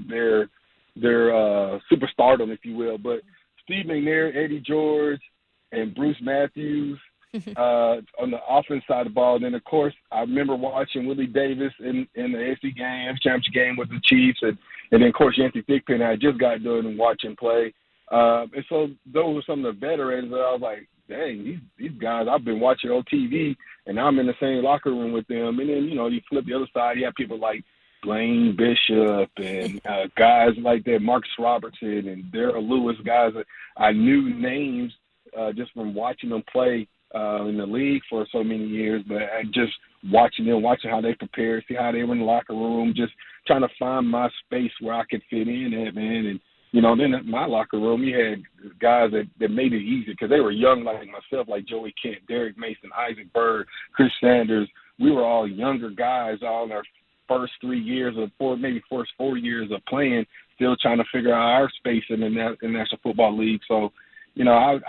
superstardom, if you will. But Steve McNair, Eddie George, and Bruce Matthews on the offense side of the ball. And then, of course, I remember watching Willie Davis in the SC game, championship game with the Chiefs, and then, of course, Yancey Thigpen. I just got done and watching play. And so those were some of the veterans that I was like, dang, these guys I've been watching on TV, and I'm in the same locker room with them. And then, you flip the other side, you have people like Blaine Bishop and guys like that, Marcus Robertson and Darrell Lewis, guys that I knew names just from watching them play in the league for so many years. But just watching them, watching how they prepare, see how they were in the locker room, just trying to find my space where I could fit in at, man. And, then in my locker room, you had guys that made it easy because they were young like myself, like Joey Kent, Derek Mason, Isaac Bird, Chris Sanders. We were all younger guys, all in our first 3 years first 4 years of playing, still trying to figure out our space in the National Football League. So, I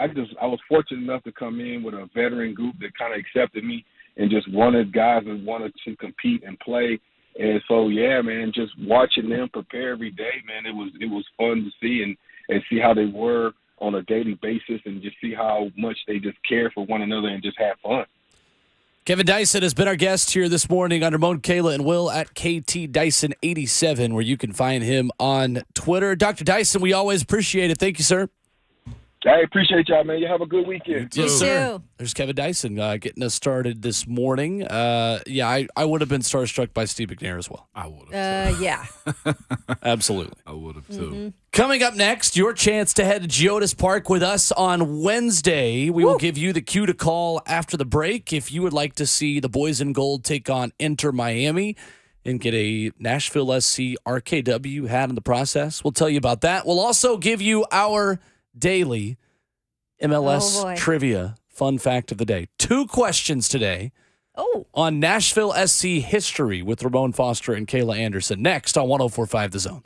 was fortunate enough to come in with a veteran group that kind of accepted me and just wanted guys that wanted to compete and play. And so, yeah, man, just watching them prepare every day, man, it was fun to see and see how they were on a daily basis and just see how much they just care for one another and just have fun. Kevin Dyson has been our guest here this morning on Ramon, Kayla, and Will at KT Dyson87, where you can find him on Twitter. Dr. Dyson, we always appreciate it. Thank you, sir. I appreciate y'all, man. You have a good weekend. Yes, sir. There's Kevin Dyson getting us started this morning. I would have been starstruck by Steve McNair as well. I would have. Yeah. Absolutely. I would have, too. Coming up next, your chance to head to Geodis Park with us on Wednesday. We will give you the cue to call after the break if you would like to see the Boys in Gold take on Inter Miami and get a Nashville SC RKW hat in the process. We'll tell you about that. We'll also give you our daily MLS trivia fun fact of the day. 2 questions today on Nashville SC history with Ramon Foster and Kayla Anderson. Next on 104.5 The Zone.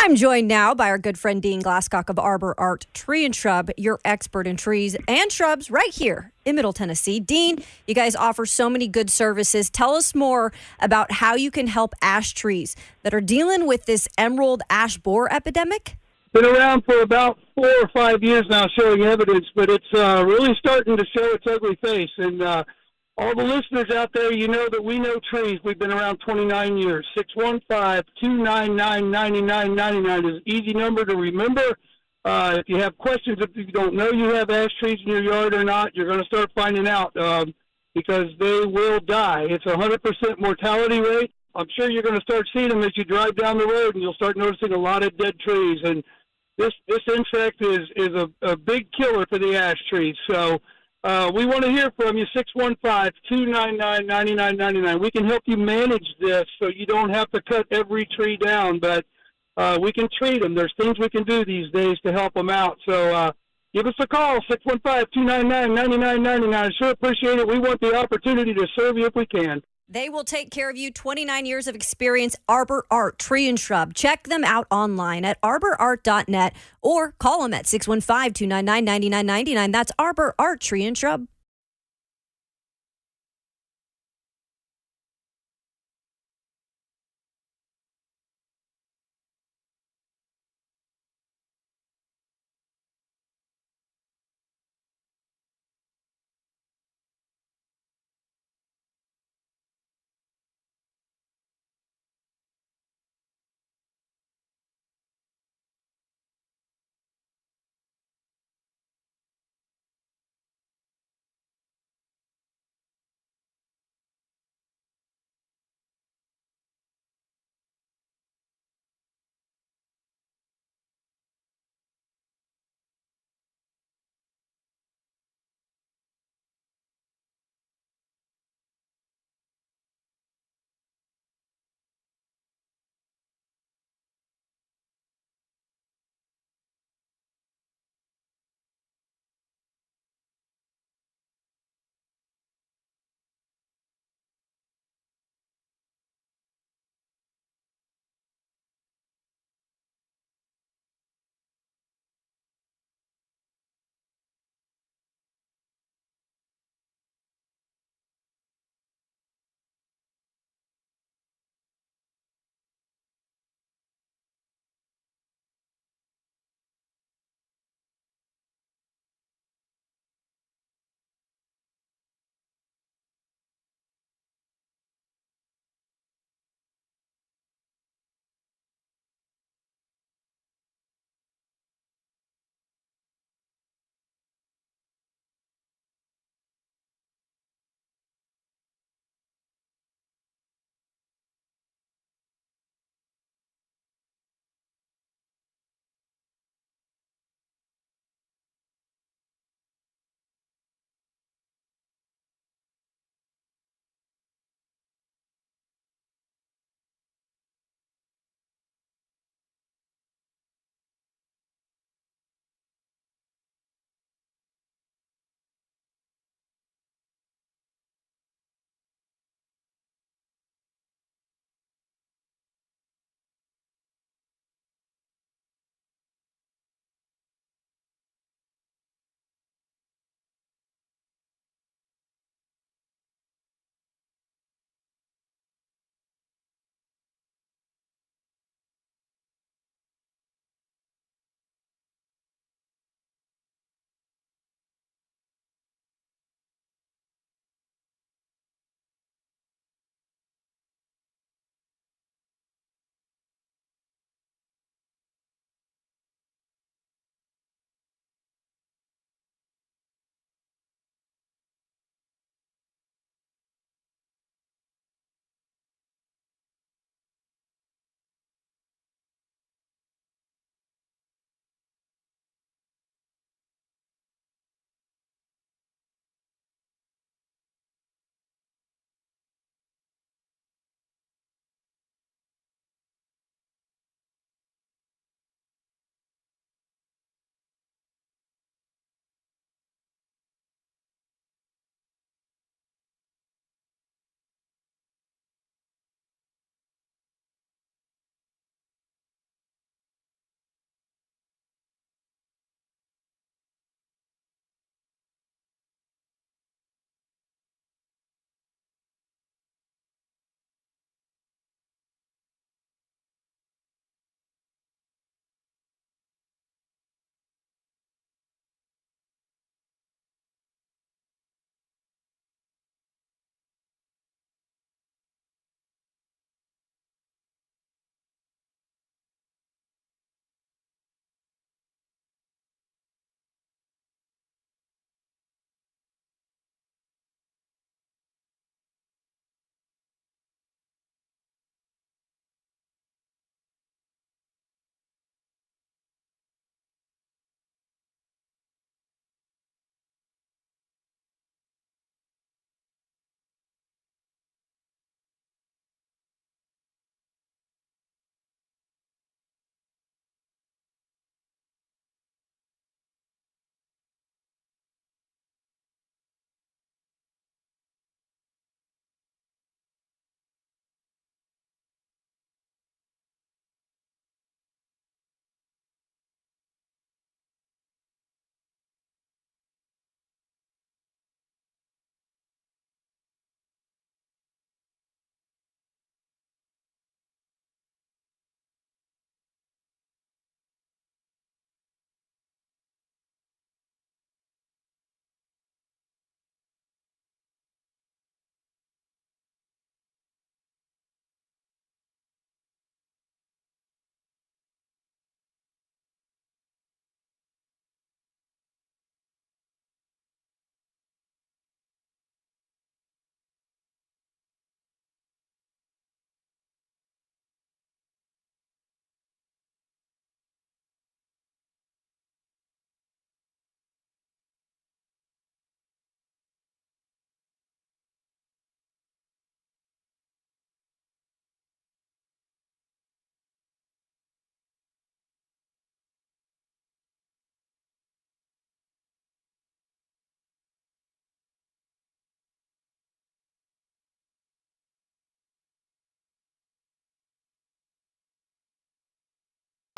I'm joined now by our good friend Dean Glasscock of Arbor Art Tree and Shrub, your expert in trees and shrubs right here in Middle Tennessee. Dean, you guys offer so many good services. Tell us more about how you can help ash trees that are dealing with this emerald ash borer epidemic. Been around for about 4 or 5 years now showing evidence, but it's really starting to show its ugly face. And all the listeners out there, you know that we know trees. We've been around 29 years. 615-299-9999 is an easy number to remember. If you have questions, if you don't know you have ash trees in your yard or not, you're going to start finding out because they will die. It's a 100% mortality rate. I'm sure you're going to start seeing them as you drive down the road, and you'll start noticing a lot of dead trees. And this insect is a big killer for the ash trees. So we want to hear from you, 615-299-9999. We can help you manage this so you don't have to cut every tree down, but we can treat them. There's things we can do these days to help them out. So give us a call, 615-299-9999. I sure appreciate it. We want the opportunity to serve you if we can. They will take care of you. 29 years of experience, Arbor Art Tree and Shrub. Check them out online at arborart.net or call them at 615-299-9999. That's Arbor Art Tree and Shrub.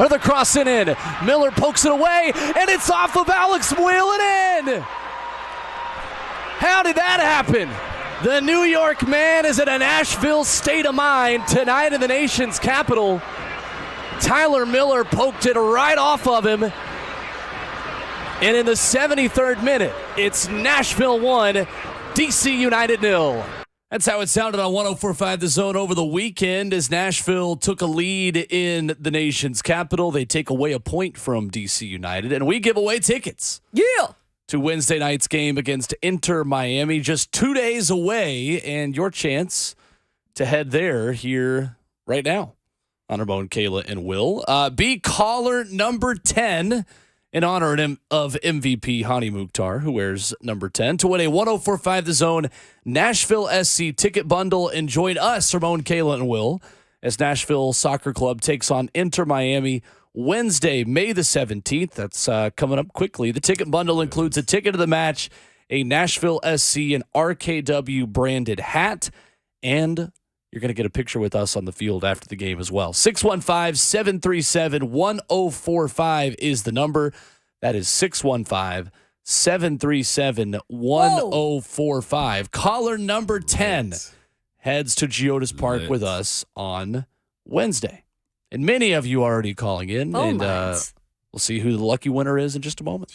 Another cross in. Miller pokes it away, and it's off of Alex Wheeling in. How did that happen? The New York man is in a Nashville state of mind tonight in the nation's capital. Tyler Miller poked it right off of him. And in the 73rd minute, it's Nashville 1, DC United 0. That's how it sounded on 104.5 The Zone over the weekend as Nashville took a lead in the nation's capital. They take away a point from DC United, and we give away tickets. Yeah. To Wednesday night's game against Inter Miami, just 2 days away, and your chance to head there here right now on Ramon, Kayla, and Will. Be caller number 10 in honor of MVP Hani Mukhtar, who wears number 10, to win a 104.5 The Zone Nashville SC ticket bundle. And join us, Ramon, Kayla, and Will, as Nashville Soccer Club takes on Inter Miami Wednesday, May the 17th. That's coming up quickly. The ticket bundle includes a ticket to the match, a Nashville SC and RKW branded hat, and you're going to get a picture with us on the field after the game as well. 615-737-1045 is the number. That is 615-737-1045. Caller number 10 heads to Geodis Park with us on Wednesday. And many of you are already calling in, and we'll see who the lucky winner is in just a moment.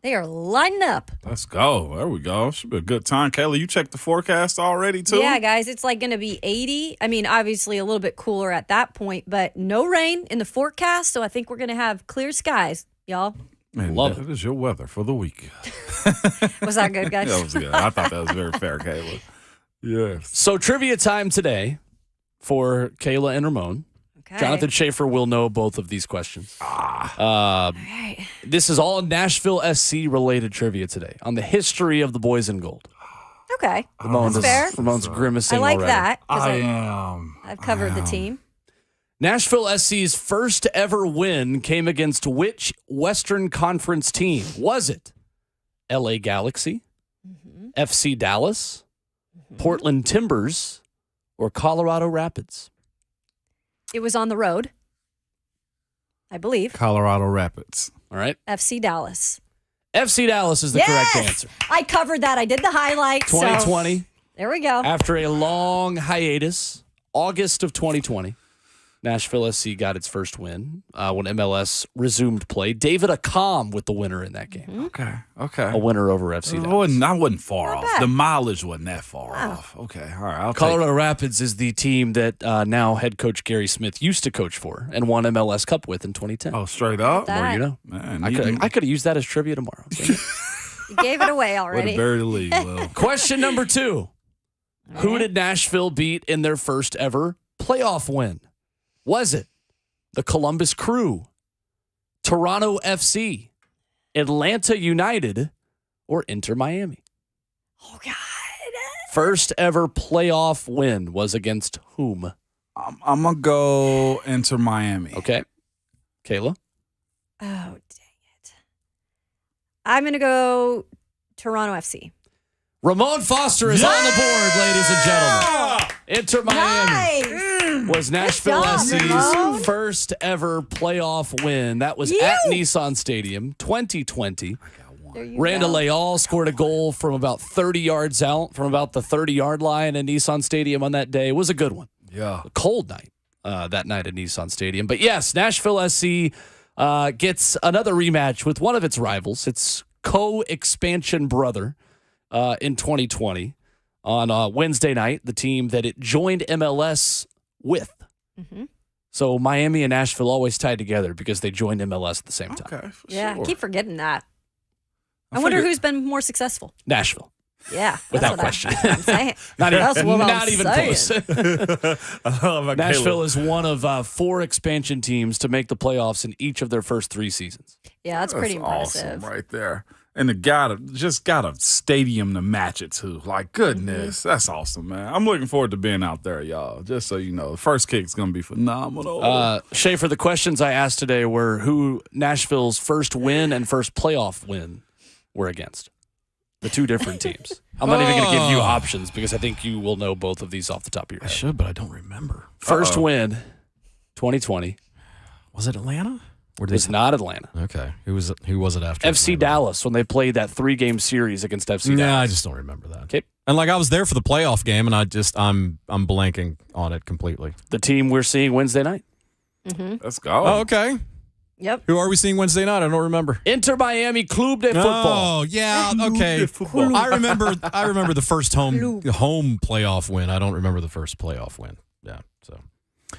They are lining up. Let's go. There we go. Should be a good time. Kayla, you checked the forecast already, too? Yeah, guys, it's like going to be 80. I mean, obviously a little bit cooler at that point, but no rain in the forecast, so I think we're going to have clear skies, y'all. Man, Love it is your weather for the week. Was that good, guys? That was good. I thought that was very fair, Kayla. Yes. So trivia time for Kayla and Ramon. Okay. Jonathan Schaefer will know both of these questions. All right. This is all Nashville SC related trivia today on the history of the boys in gold. Okay. Ramon's, That's fair. Ramon's grimacing I like already. that. 'Cause am. I've covered the team. Nashville SC's first ever win came against which Western Conference team? Was it LA Galaxy, FC Dallas, Portland Timbers, or Colorado Rapids? It was on the road, I believe. Colorado Rapids. All right. FC Dallas. FC Dallas is the correct answer. I covered that. I did the highlights. 2020. So there we go. After a long hiatus, August of 2020, Nashville SC got its first win when MLS resumed play. David Accam with the winner in that game. Okay. A winner over FC Dallas. I wasn't far off. bad. The mileage wasn't that far off. Okay. All right. I'll Colorado Rapids is the team that now head coach Gary Smith used to coach for and won MLS Cup with in 2010. Oh, straight up? That. More you know. Man, I could have used that as trivia tomorrow. You gave it away Way already. to bury the lead, Will. Question number 2. Who did Nashville beat in their first ever playoff win? Was it the Columbus Crew, Toronto FC, Atlanta United, or Inter Miami? Oh, God. First ever playoff win was against whom? I'm going to go Inter Miami. Okay. Kayla? Oh, dang it. I'm going to go Toronto FC. Ramon Foster is on the board, ladies and gentlemen. Inter Miami Nice. was Nashville job, Ramon. SC's first ever playoff win. That was at Nissan Stadium, 2020. There you Randall go. Leal scored a goal from about 30 yards out, from about the 30-yard line in Nissan Stadium on that day. It was a good one. Yeah. A cold night that night at Nissan Stadium. But yes, Nashville SC gets another rematch with one of its rivals. Its co-expansion brother in 2020 on Wednesday night, the team that it joined MLS with. Mm-hmm. So Miami and Nashville always tied together because they joined MLS at the same time. Okay. Yeah, sure. I keep forgetting that. I wonder who's been more successful. Nashville. Yeah. Without that's question. what I'm saying. Not That's even, what I'm not even saying. close. Nashville is one of 4 expansion teams to make the playoffs in each of their first 3 seasons. Yeah, that's pretty impressive. Awesome right there. And the got a stadium to match it to. Like, goodness, that's awesome, man. I'm looking forward to being out there, y'all. Just so you know, the first kick's going to be phenomenal. Schaefer, the questions I asked today were who Nashville's first win and first playoff win were against. The 2 different teams. I'm not even going to give you options because I think you will know both of these off the top of your head. I should, but I don't remember. First win, 2020. Was it Atlanta? Or It's not Atlanta. Okay. Who was it after? FC Dallas when they played that 3-game series against FC Dallas. Yeah, I just don't remember that. Okay. And like I was there for the playoff game, and I'm blanking on it completely. The team we're seeing Wednesday night. Let's go. Oh, okay. Yep. Who are we seeing Wednesday night? I don't remember. Inter Miami Club de Football. Oh, yeah. Okay. I remember the first home playoff win. I don't remember the first playoff win. Yeah. So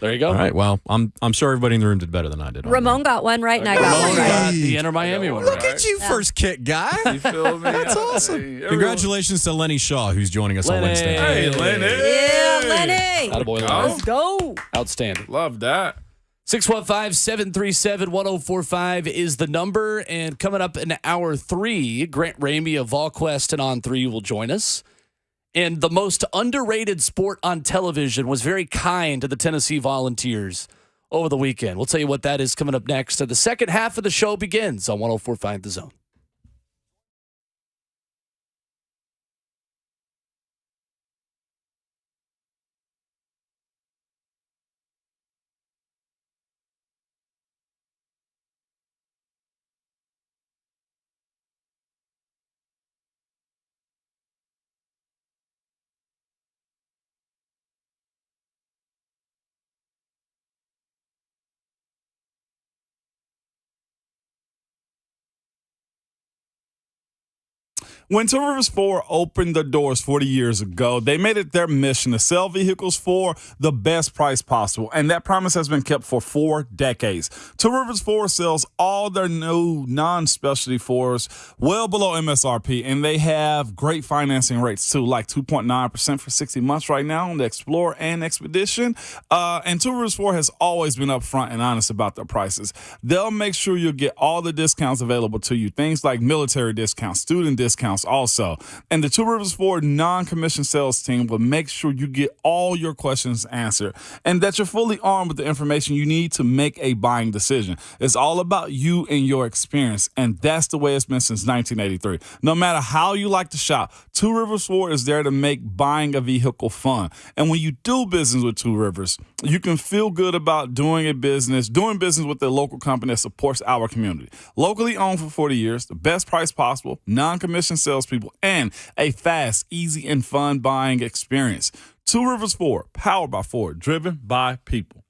there you go. All right. Well, I'm sure everybody in the room did better than I did. Ramon got one right, and I got one right. Got the Inter Miami one. Look at you, first kick guy. You feel me? That's awesome. Hey, Congratulations to Lenny Shaw, who's joining us on Wednesday. Hey, Lenny. Yeah, Lenny. Attaboy, Lenny. Let's go. Outstanding. Love that. 615-737-1045 is the number. And coming up in hour 3, Grant Ramey of VolQuest and On 3 will join us. And the most underrated sport on television was very kind to the Tennessee Volunteers over the weekend. We'll tell you what that is coming up next. So the second half of the show begins on 104.5 The Zone. When Two Rivers Ford opened the doors 40 years ago, they made it their mission to sell vehicles for the best price possible, and that promise has been kept for 4 decades. Two Rivers Ford sells all their new non-specialty Fords well below MSRP, and they have great financing rates too, like 2.9% for 60 months right now on the Explorer and Expedition. And Two Rivers Ford has always been upfront and honest about their prices. They'll make sure you'll get all the discounts available to you, things like military discounts, student discounts also. And the Two Rivers Ford non-commissioned sales team will make sure you get all your questions answered and that you're fully armed with the information you need to make a buying decision. It's all about you and your experience, and that's the way it's been since 1983. No matter how you like to shop, Two Rivers Ford is there to make buying a vehicle fun. And when you do business with Two Rivers, you can feel good about doing business with a local company that supports our community. Locally owned for 40 years, the best price possible, non-commissioned salespeople, and a fast, easy, and fun buying experience. Two Rivers Ford, powered by Ford, driven by people.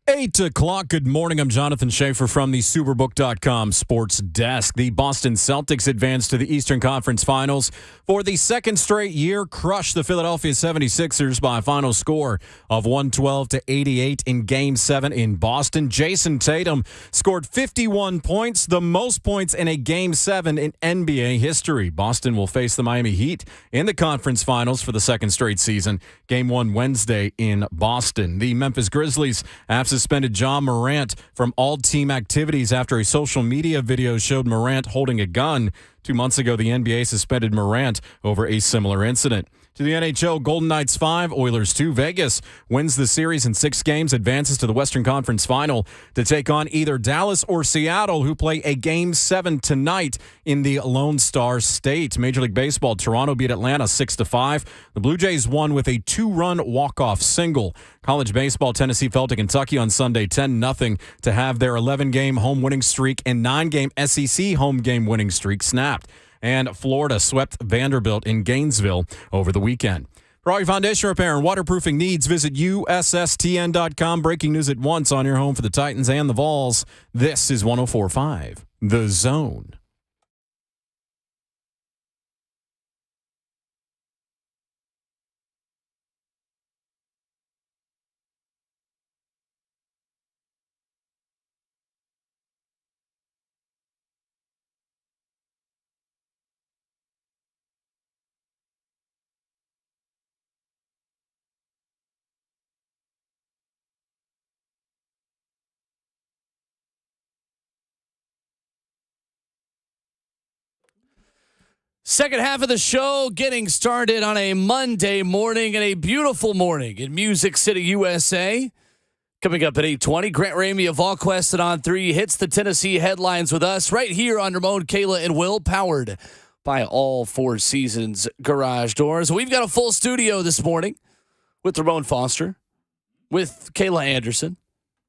8 o'clock. Good morning. I'm Jonathan Schaefer from the Superbook.com sports desk. The Boston Celtics advanced to the Eastern Conference Finals for the second straight year, crushed the Philadelphia 76ers by a final score of 112-88 in Game 7 in Boston. Jason Tatum scored 51 points, the most points in a Game 7 in NBA history. Boston will face the Miami Heat in the conference finals for the second straight season. Game 1 Wednesday in Boston. The Memphis Grizzlies have suspended Ja Morant from all team activities after a social media video showed Morant holding a gun. 2 months ago, the NBA suspended Morant over a similar incident. To the NHL, Golden Knights 5, Oilers 2. Vegas wins the series in 6 games, advances to the Western Conference Final to take on either Dallas or Seattle, who play a Game 7 tonight in the Lone Star State. Major League Baseball, Toronto beat Atlanta 6-5. The Blue Jays won with a 2-run walk-off single. College baseball, Tennessee fell to Kentucky on Sunday 10-0 to have their 11-game home winning streak and 9-game SEC home game winning streak snapped. And Florida swept Vanderbilt in Gainesville over the weekend. For all your foundation repair and waterproofing needs, visit USSTN.com. Breaking news at once on your home for the Titans and the Vols. This is 104.5 The Zone. Second half of the show getting started on a Monday morning and a beautiful morning in Music City, USA. Coming up at 8:20, Grant Ramey of VolQuest and On 3 hits the Tennessee headlines with us right here on Ramon, Kayla, and Will, powered by All Four Seasons Garage Doors. We've got a full studio this morning with Ramon Foster, with Kayla Anderson,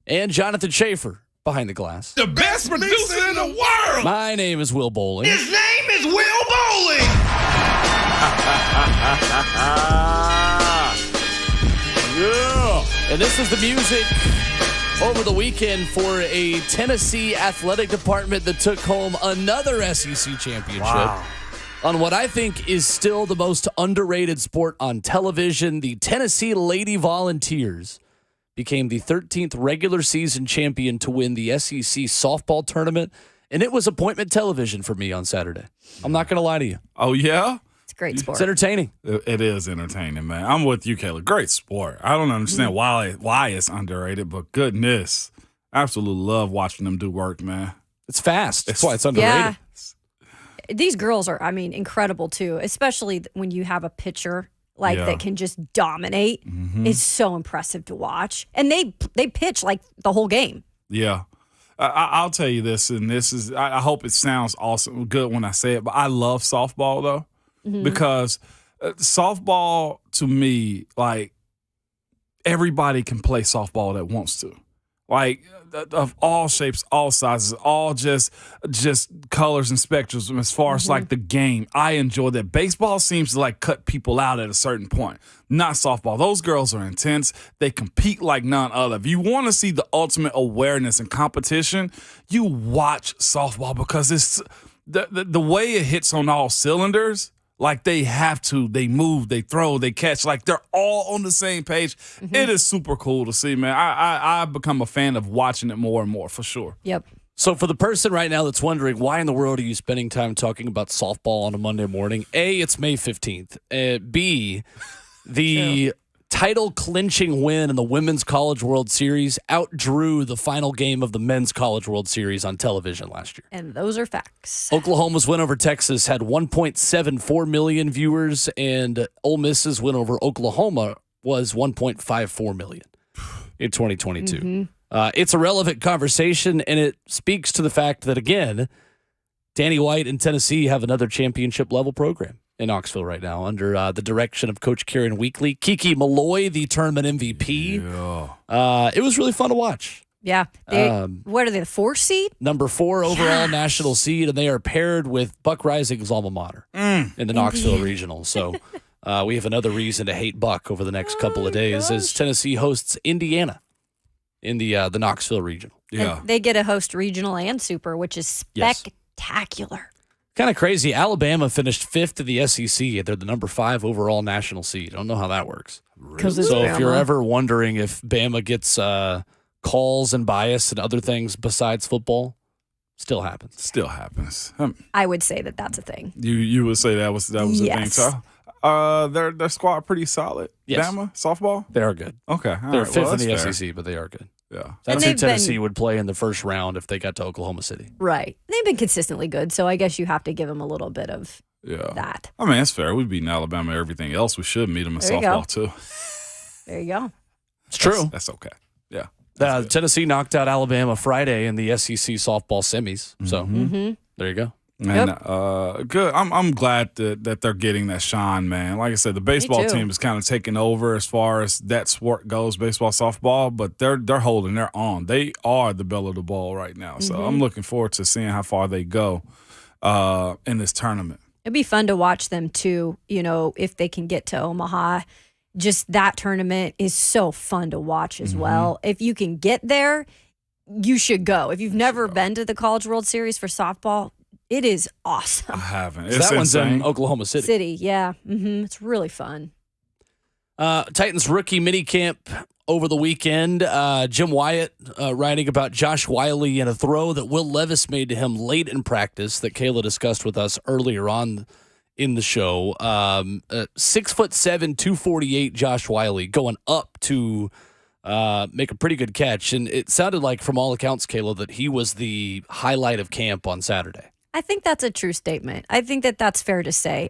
and Jonathan Schaefer behind the glass. The best producer in the world! My name is Will Bowling. His name is Will Bowling! Yeah! And this is the music over the weekend for a Tennessee athletic department that took home another SEC championship. Wow. On what I think is still the most underrated sport on television, the Tennessee Lady Volunteers became the 13th regular season champion to win the SEC softball tournament, and it was appointment television for me on Saturday. I'm not going to lie to you. Oh, yeah? It's a great sport. It's entertaining. It is entertaining, man. I'm with you, Kayla. Great sport. I don't understand why it's underrated, but goodness, absolutely love watching them do work, man. It's fast. That's why it's underrated. Yeah. These girls are, incredible too, especially when you have a pitcher that can just dominate. It's so impressive to watch. And they pitch like the whole game. Yeah. I'll tell you this, and this is, I hope it sounds awesome, good when I say it, but I love softball, though, because softball, to me, like, everybody can play softball that wants to. Like, of all shapes, all sizes, all just colors and spectrums as far as, like, the game. I enjoy that. Baseball seems to, like, cut people out at a certain point. Not softball. Those girls are intense. They compete like none other. If you want to see the ultimate awareness and competition, you watch softball because it's the way it hits on all cylinders. Like, they have to. They move, they throw, they catch. Like, they're all on the same page. It is super cool to see, man. I've become a fan of watching it more and more, for sure. Yep. So for the person right now that's wondering, why in the world are you spending time talking about softball on a Monday morning? A, it's May 15th. B, the title-clinching win in the Women's College World Series outdrew the final game of the Men's College World Series on television last year. And those are facts. Oklahoma's win over Texas had 1.74 million viewers, and Ole Miss's win over Oklahoma was 1.54 million in 2022. It's a relevant conversation, and it speaks to the fact that, again, Danny White and Tennessee have another championship-level program in Knoxville right now under the direction of Coach Kieran Weekly. Kiki Malloy, the tournament MVP. Yeah. It was really fun to watch. Yeah. What are they, the 4th seed? Number 4 overall national seed, and they are paired with Buck Rising's alma mater in the Knoxville Regional. So we have another reason to hate Buck over the next couple of days as Tennessee hosts Indiana in the Knoxville Regional. And they get to host regional and super, which is spectacular. Kind of crazy. Alabama finished 5th in the SEC. They're the number 5 overall national seed. I don't know how that works. So if you're ever wondering if Bama gets calls and bias and other things besides football, still happens. Still happens. I would say that that's a thing. You would say that was a thing. So, their squad pretty solid. Yes. Bama softball. They are good. Okay, they're 5th in the SEC, but they are good. Yeah, that's who Tennessee would play in the first round if they got to Oklahoma City. Right. They've been consistently good, so I guess you have to give them a little bit of that. I mean, that's fair. We've beaten Alabama everything else. We should meet them in softball too. There you go. It's true. That's okay. Yeah. Tennessee knocked out Alabama Friday in the SEC softball semis. So there you go. And good. I'm glad that they're getting that shine, man. Like I said, the baseball team is kind of taking over as far as that sport goes, baseball, softball. But they're holding their own. They are the belle of the ball right now. So I'm looking forward to seeing how far they go in this tournament. It'd be fun to watch them too. You know, if they can get to Omaha, just that tournament is so fun to watch as well. If you can get there, you should go. If you've never been to the College World Series for softball, it is awesome. I haven't. That one's in Oklahoma City. Yeah. It's really fun. Titans rookie minicamp over the weekend. Jim Wyatt writing about Josh Wiley and a throw that Will Levis made to him late in practice that Kayla discussed with us earlier on in the show. 6'7", 248 Josh Wiley going up to make a pretty good catch. And it sounded like, from all accounts, Kayla, that he was the highlight of camp on Saturday. I think that's a true statement. I think that that's fair to say.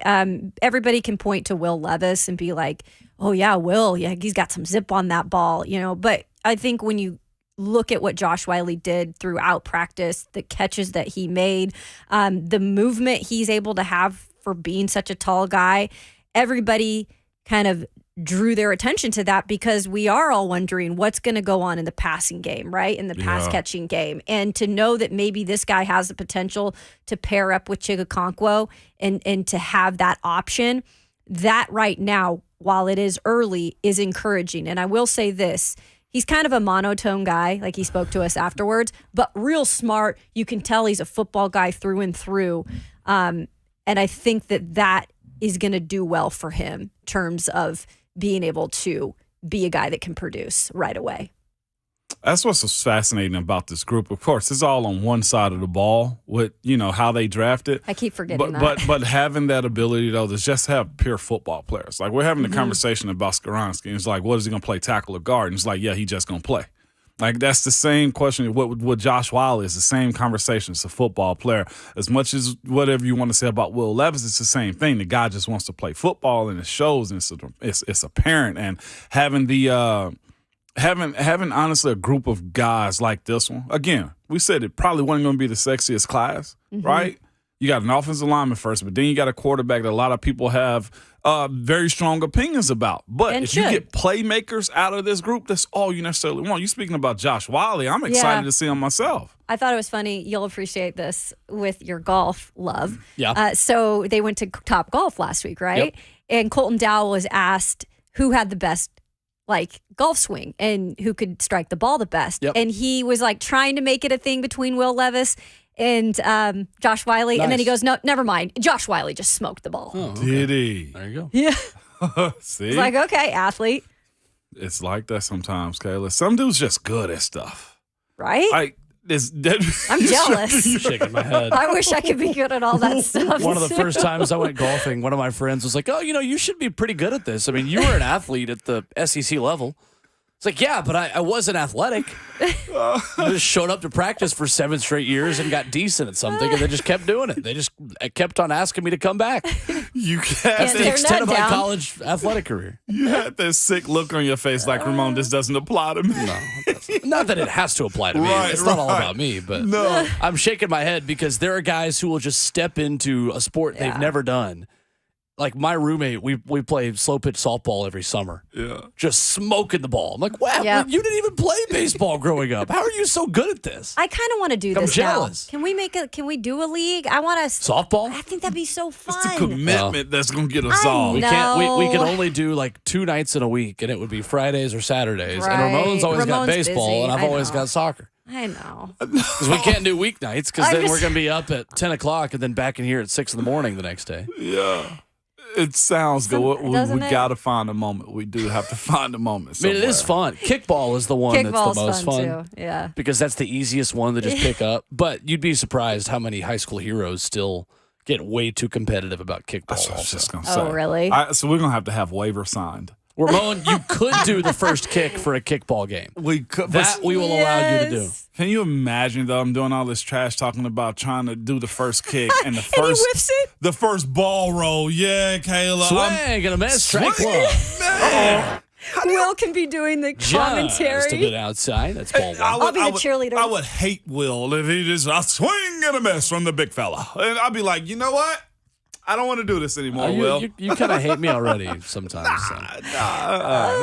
Everybody can point to Will Levis and be like, oh, yeah, Will, he's got some zip on that ball, But I think when you look at what Josh Wiley did throughout practice, the catches that he made, the movement he's able to have for being such a tall guy, everybody kind of drew their attention to that because we are all wondering what's going to go on in the passing game, right? In the pass catching game. And to know that maybe this guy has the potential to pair up with Chigakonkwo and to have that option, that right now, while it is early, is encouraging. And I will say this, he's kind of a monotone guy, like he spoke to us afterwards, but real smart. You can tell he's a football guy through and through. And I think that is going to do well for him in terms of being able to be a guy that can produce right away. That's what's so fascinating about this group. Of course, it's all on one side of the ball with, how they draft it. I keep forgetting that. But having that ability, though, to just have pure football players. Like, we're having a conversation about Skoronski. It's like, what is he going to play, tackle or guard? And it's like, yeah, he just going to play. Like, that's the same question. What Josh Wiley is the same conversation. It's a football player. As much as whatever you want to say about Will Levis, it's the same thing. The guy just wants to play football, and it shows, and it's apparent. And having the having honestly a group of guys like this one. Again, we said it probably wasn't going to be the sexiest class, right? You got an offensive lineman first, but then you got a quarterback that a lot of people have very strong opinions about. But if you get playmakers out of this group, that's all you necessarily want. You speaking about Josh Wiley, I'm excited to see him myself. I thought it was funny. You'll appreciate this with your golf love. Yeah. So they went to Top Golf last week, right? Yep. And Colton Dowell was asked who had the best golf swing and who could strike the ball the best. Yep. And he was trying to make it a thing between Will Levis and Josh Wiley. Nice. And then he goes, no, never mind. Josh Wiley just smoked the ball. Oh, okay. Did he? There you go. Yeah. See? It's like, okay, athlete. It's like that sometimes, Kayla. Some dudes just good at stuff. Right? I'm jealous. Shaking my head. I wish I could be good at all that stuff. One of the first times I went golfing, one of my friends was like, oh, you should be pretty good at this. I mean, you were an athlete at the SEC level. It's like, yeah, but I wasn't athletic. I just showed up to practice for 7 straight years and got decent at something, and they just kept doing it. They just kept on asking me to come back. That's the extent of my college athletic career. You had that sick look on your face like, Ramon, this doesn't apply to me. No, it doesn't. Not that it has to apply to me. It's not all about me, but I'm shaking my head because there are guys who will just step into a sport they've never done like my roommate, we play slow pitch softball every summer. Yeah. Just smoking the ball. I'm like, wow, Yeah. you didn't even play baseball growing up. How are you so good at this? I kind of want to do I'm this jealous. now. Can we do a league? I want to Softball? I think that'd be so fun. It's the commitment that's going to get us I all. We know. can't. We can only do like 2 nights in a week, and it would be Fridays or Saturdays. Right. And Ramon's always got Ramon's baseball, busy. and I've I always know. got soccer. I know. Because we can't do weeknights, because I'm then just- we're going to be up at 10 o'clock and then back in here at 6 in the morning the next day. Yeah. It sounds good. We doesn't it? got to find a moment. We do have to find a moment. I mean, it is somewhere. fun. Kickball is the one that's Kickball's the most fun, fun. too. Yeah. Because that's the easiest one to just pick up. But you'd be surprised how many high school heroes still get way too competitive about kickball. That's what I was also. just going to say. Oh, really? So we're going to have waiver signed. Ramon, you could do the first kick for a kickball game. We could. That we will allow you to do. Yes. Can you imagine though? I'm doing all this trash talking about trying to do the first kick and the And he first whiffs it? the first ball roll. Yeah, Kayla. Swing and a miss, strike one. Man. Will can be doing the Just a bit commentary. outside. That's ball one. I'll be the cheerleader. I would hate Will if he just a swing and a miss from the big fella, and I'd be like, you know what? I don't want to do this anymore, Will. You kind of hate me already sometimes. So.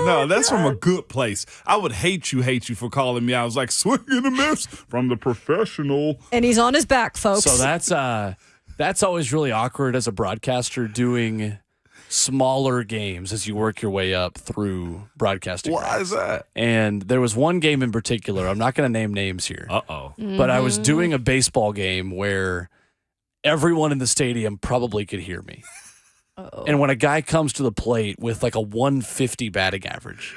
No, that's from a good place. I would hate you for calling me. I was like, swing and a miss from the professional. And he's on his back, folks. So that's always really awkward as a broadcaster doing smaller games as you work your way up through broadcasting. Why is that? And there was one game in particular. I'm not going to name names here. Uh-oh. But I was doing a baseball game where everyone in the stadium probably could hear me. And when a guy comes to the plate with like a 150 batting average,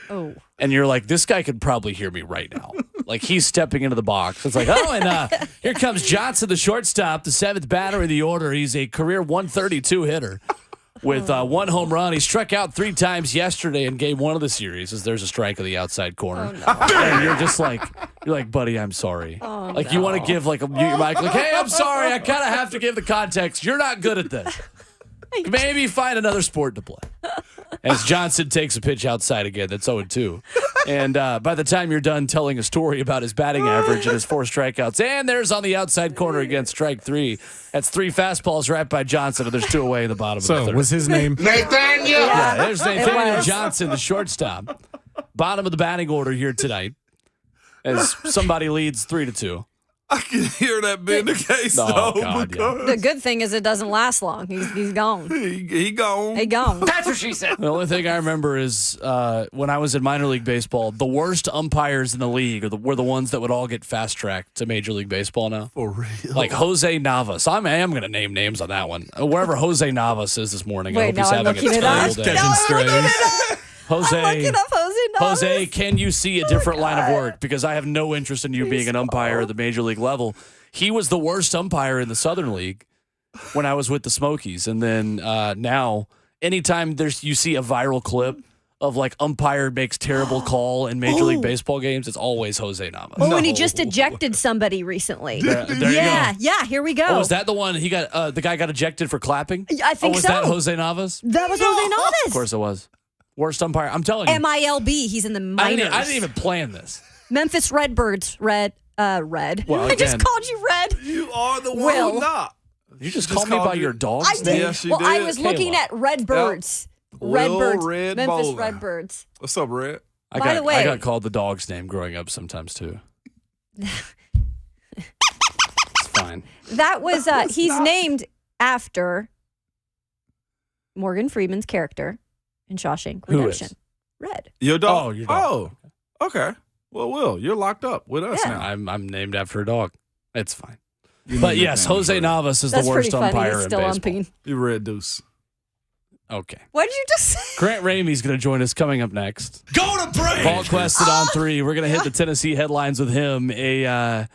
and you're like, this guy could probably hear me right now. Like he's stepping into the box. It's like, and here comes Johnson, the shortstop, the 7th batter in the order. He's a career 132 hitter with 1 home run. He struck out 3 times yesterday in game 1 of the series as there's a strike in the outside corner. And you're just like, buddy, I'm sorry. You want to give like a mute your mic, like, hey, I'm sorry. I kind of have to give the context. You're not good at this. Maybe find another sport to play. As Johnson takes a pitch outside again, that's 0-2. And by the time you're done telling a story about his batting average and his 4 strikeouts, and there's on the outside corner again, strike 3. That's 3 fastballs right by Johnson, and there's 2 away in the bottom of the 3rd. So, was his name? Nathaniel! Yeah, there's Nathaniel Johnson, the shortstop. Bottom of the batting order here tonight as somebody leads 3-2. I can hear that being the case, Oh, though. God, because The good thing is it doesn't last long. He's gone. he gone. He gone. That's what she said. The only thing I remember is when I was in minor league baseball, the worst umpires in the league were the ones that would all get fast-tracked to Major League Baseball now. For real. Like Jose Navas. I am going to name names on that one. Wherever Jose Navas is this morning, I Wait, hope he's now I'm having a looking it up. terrible day. Catching strays. Jose, I'm looking up Jose Navas. Jose, can you see a different line of work? Because I have no interest in you being an umpire at the Major League level. He was the worst umpire in the Southern League when I was with the Smokies. And then now, anytime you see a viral clip of like umpire makes terrible call in Major League Baseball games, it's always Jose Navas. Oh, and he just ejected somebody recently. There you yeah, go. yeah, here we go. Oh, was that the one he got? The guy got ejected for clapping? I think was so. that Jose Navas? That was Jose Navas. Of course it was. Worst umpire. I'm telling you. MILB. He's in the minors. I didn't even plan this. Memphis Redbirds. Red. Well, I just again- called you Red. You are the one Will. who not. You just called me by your dog's I name? did. Yes, you well, I did. was looking Kayla. at Redbirds. Will Redbirds. Red Memphis Bowler. Redbirds. What's up, Red? By the way- I got called the dog's name growing up sometimes too. It's fine. That was he's named after Morgan Freeman's character in Shawshank Who Redemption. is? Red. Your dog. Oh, your dog. Oh, okay. Well, Will, you're locked up with us Yeah. now. I'm named after a dog. It's fine. You But know yes, your Jose name, Navas is That's the worst pretty funny. umpire He's in still baseball. umping. You Red Deuce. Okay. What did you just say? Grant Ramey's going to join us coming up next. Go to break! Paul Quested on 3. We're going to hit the Tennessee headlines with him. The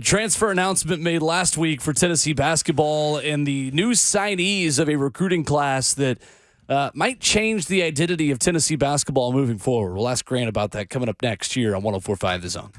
transfer announcement made last week for Tennessee basketball and the new signees of a recruiting class that might change the identity of Tennessee basketball moving forward. We'll ask Grant about that coming up next here on 104.5 The Zone.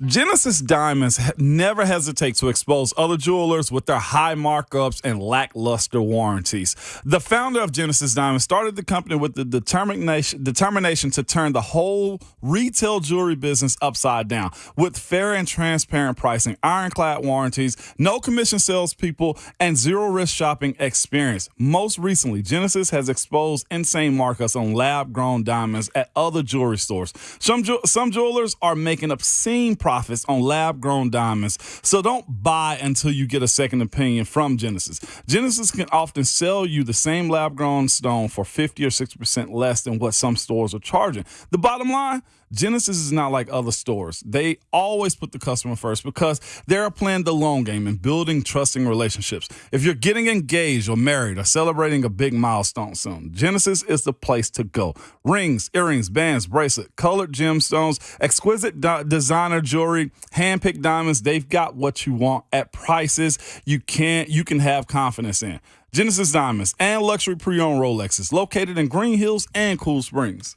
Genesis Diamonds never hesitate to expose other jewelers with their high markups and lackluster warranties. The founder of Genesis Diamonds started the company with the determination to turn the whole retail jewelry business upside down with fair and transparent pricing, ironclad warranties, no commission salespeople, and zero risk shopping experience. Most recently, Genesis has exposed insane markups on lab-grown diamonds at other jewelry stores. Some jewelers are making obscene profits on lab-grown diamonds, so don't buy until you get a second opinion from Genesis. Genesis can often sell you the same lab-grown stone for 50 or 60% less than what some stores are charging. The bottom line, Genesis is not like other stores. They always put the customer first because they're playing the long game and building trusting relationships. If you're getting engaged or married or celebrating a big milestone soon, Genesis is the place to go. Rings, earrings, bands, bracelet, colored gemstones, exquisite designer jewelry, hand-picked diamonds, they've got what you want at prices you can have confidence in. Genesis Diamonds and luxury pre-owned Rolexes located in Green Hills and Cool Springs.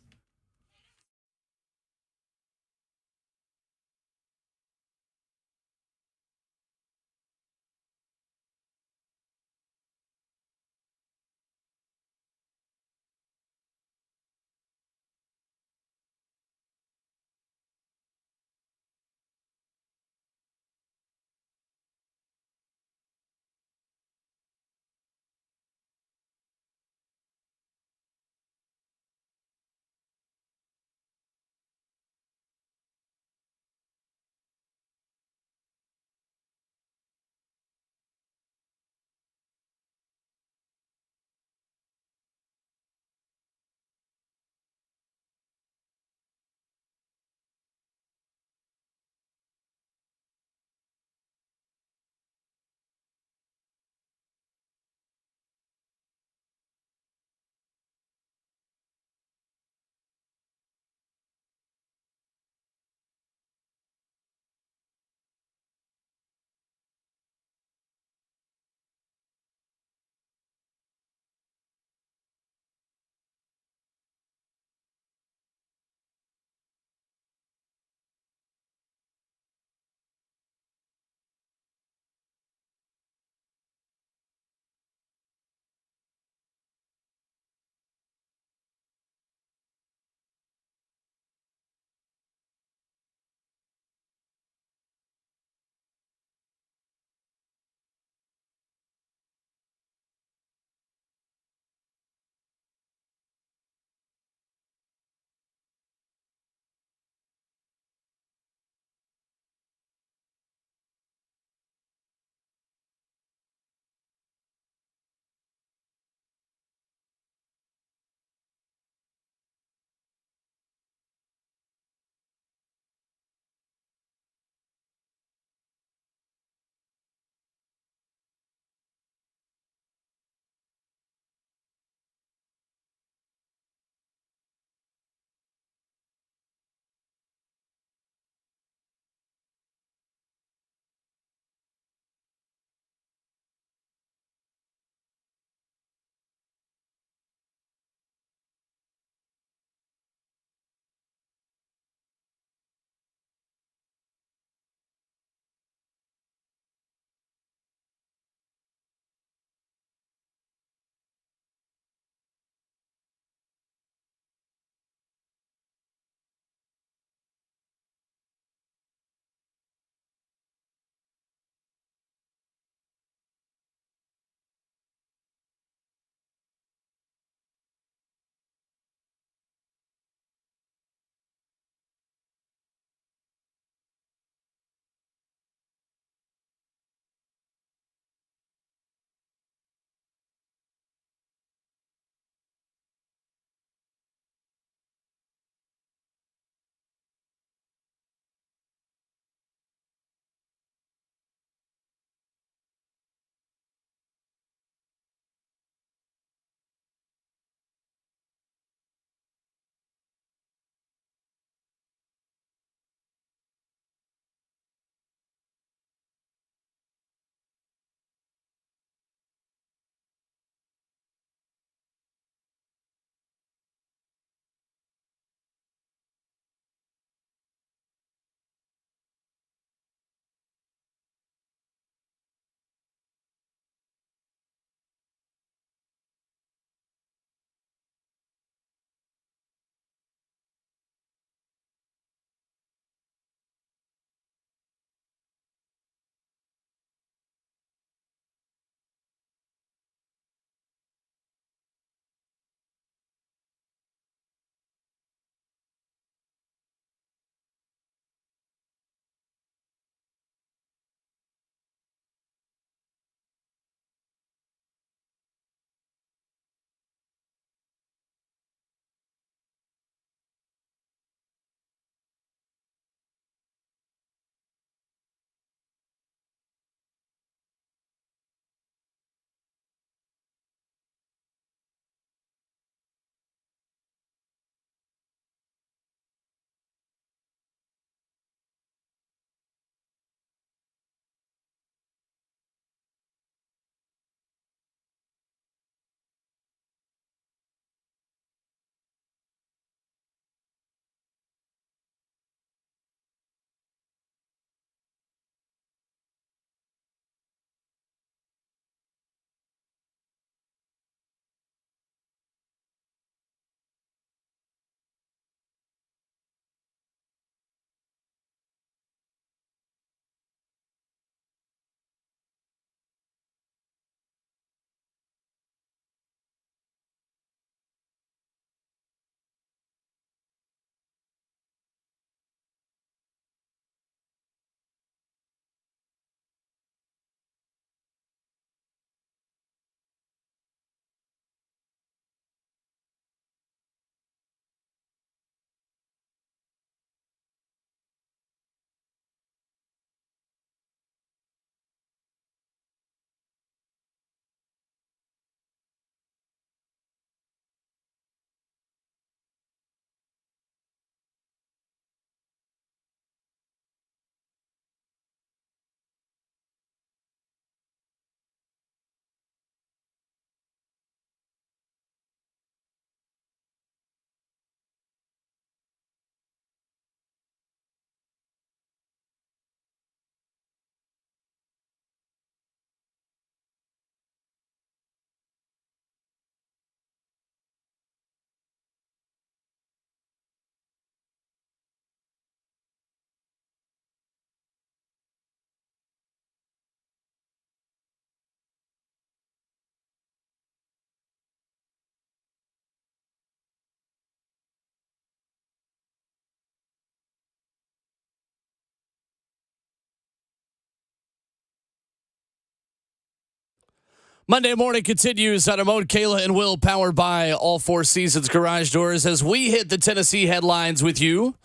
Monday morning continues on Ramon, Kayla, and Will, powered by All Four Seasons Garage Doors, as we hit the Tennessee headlines with you.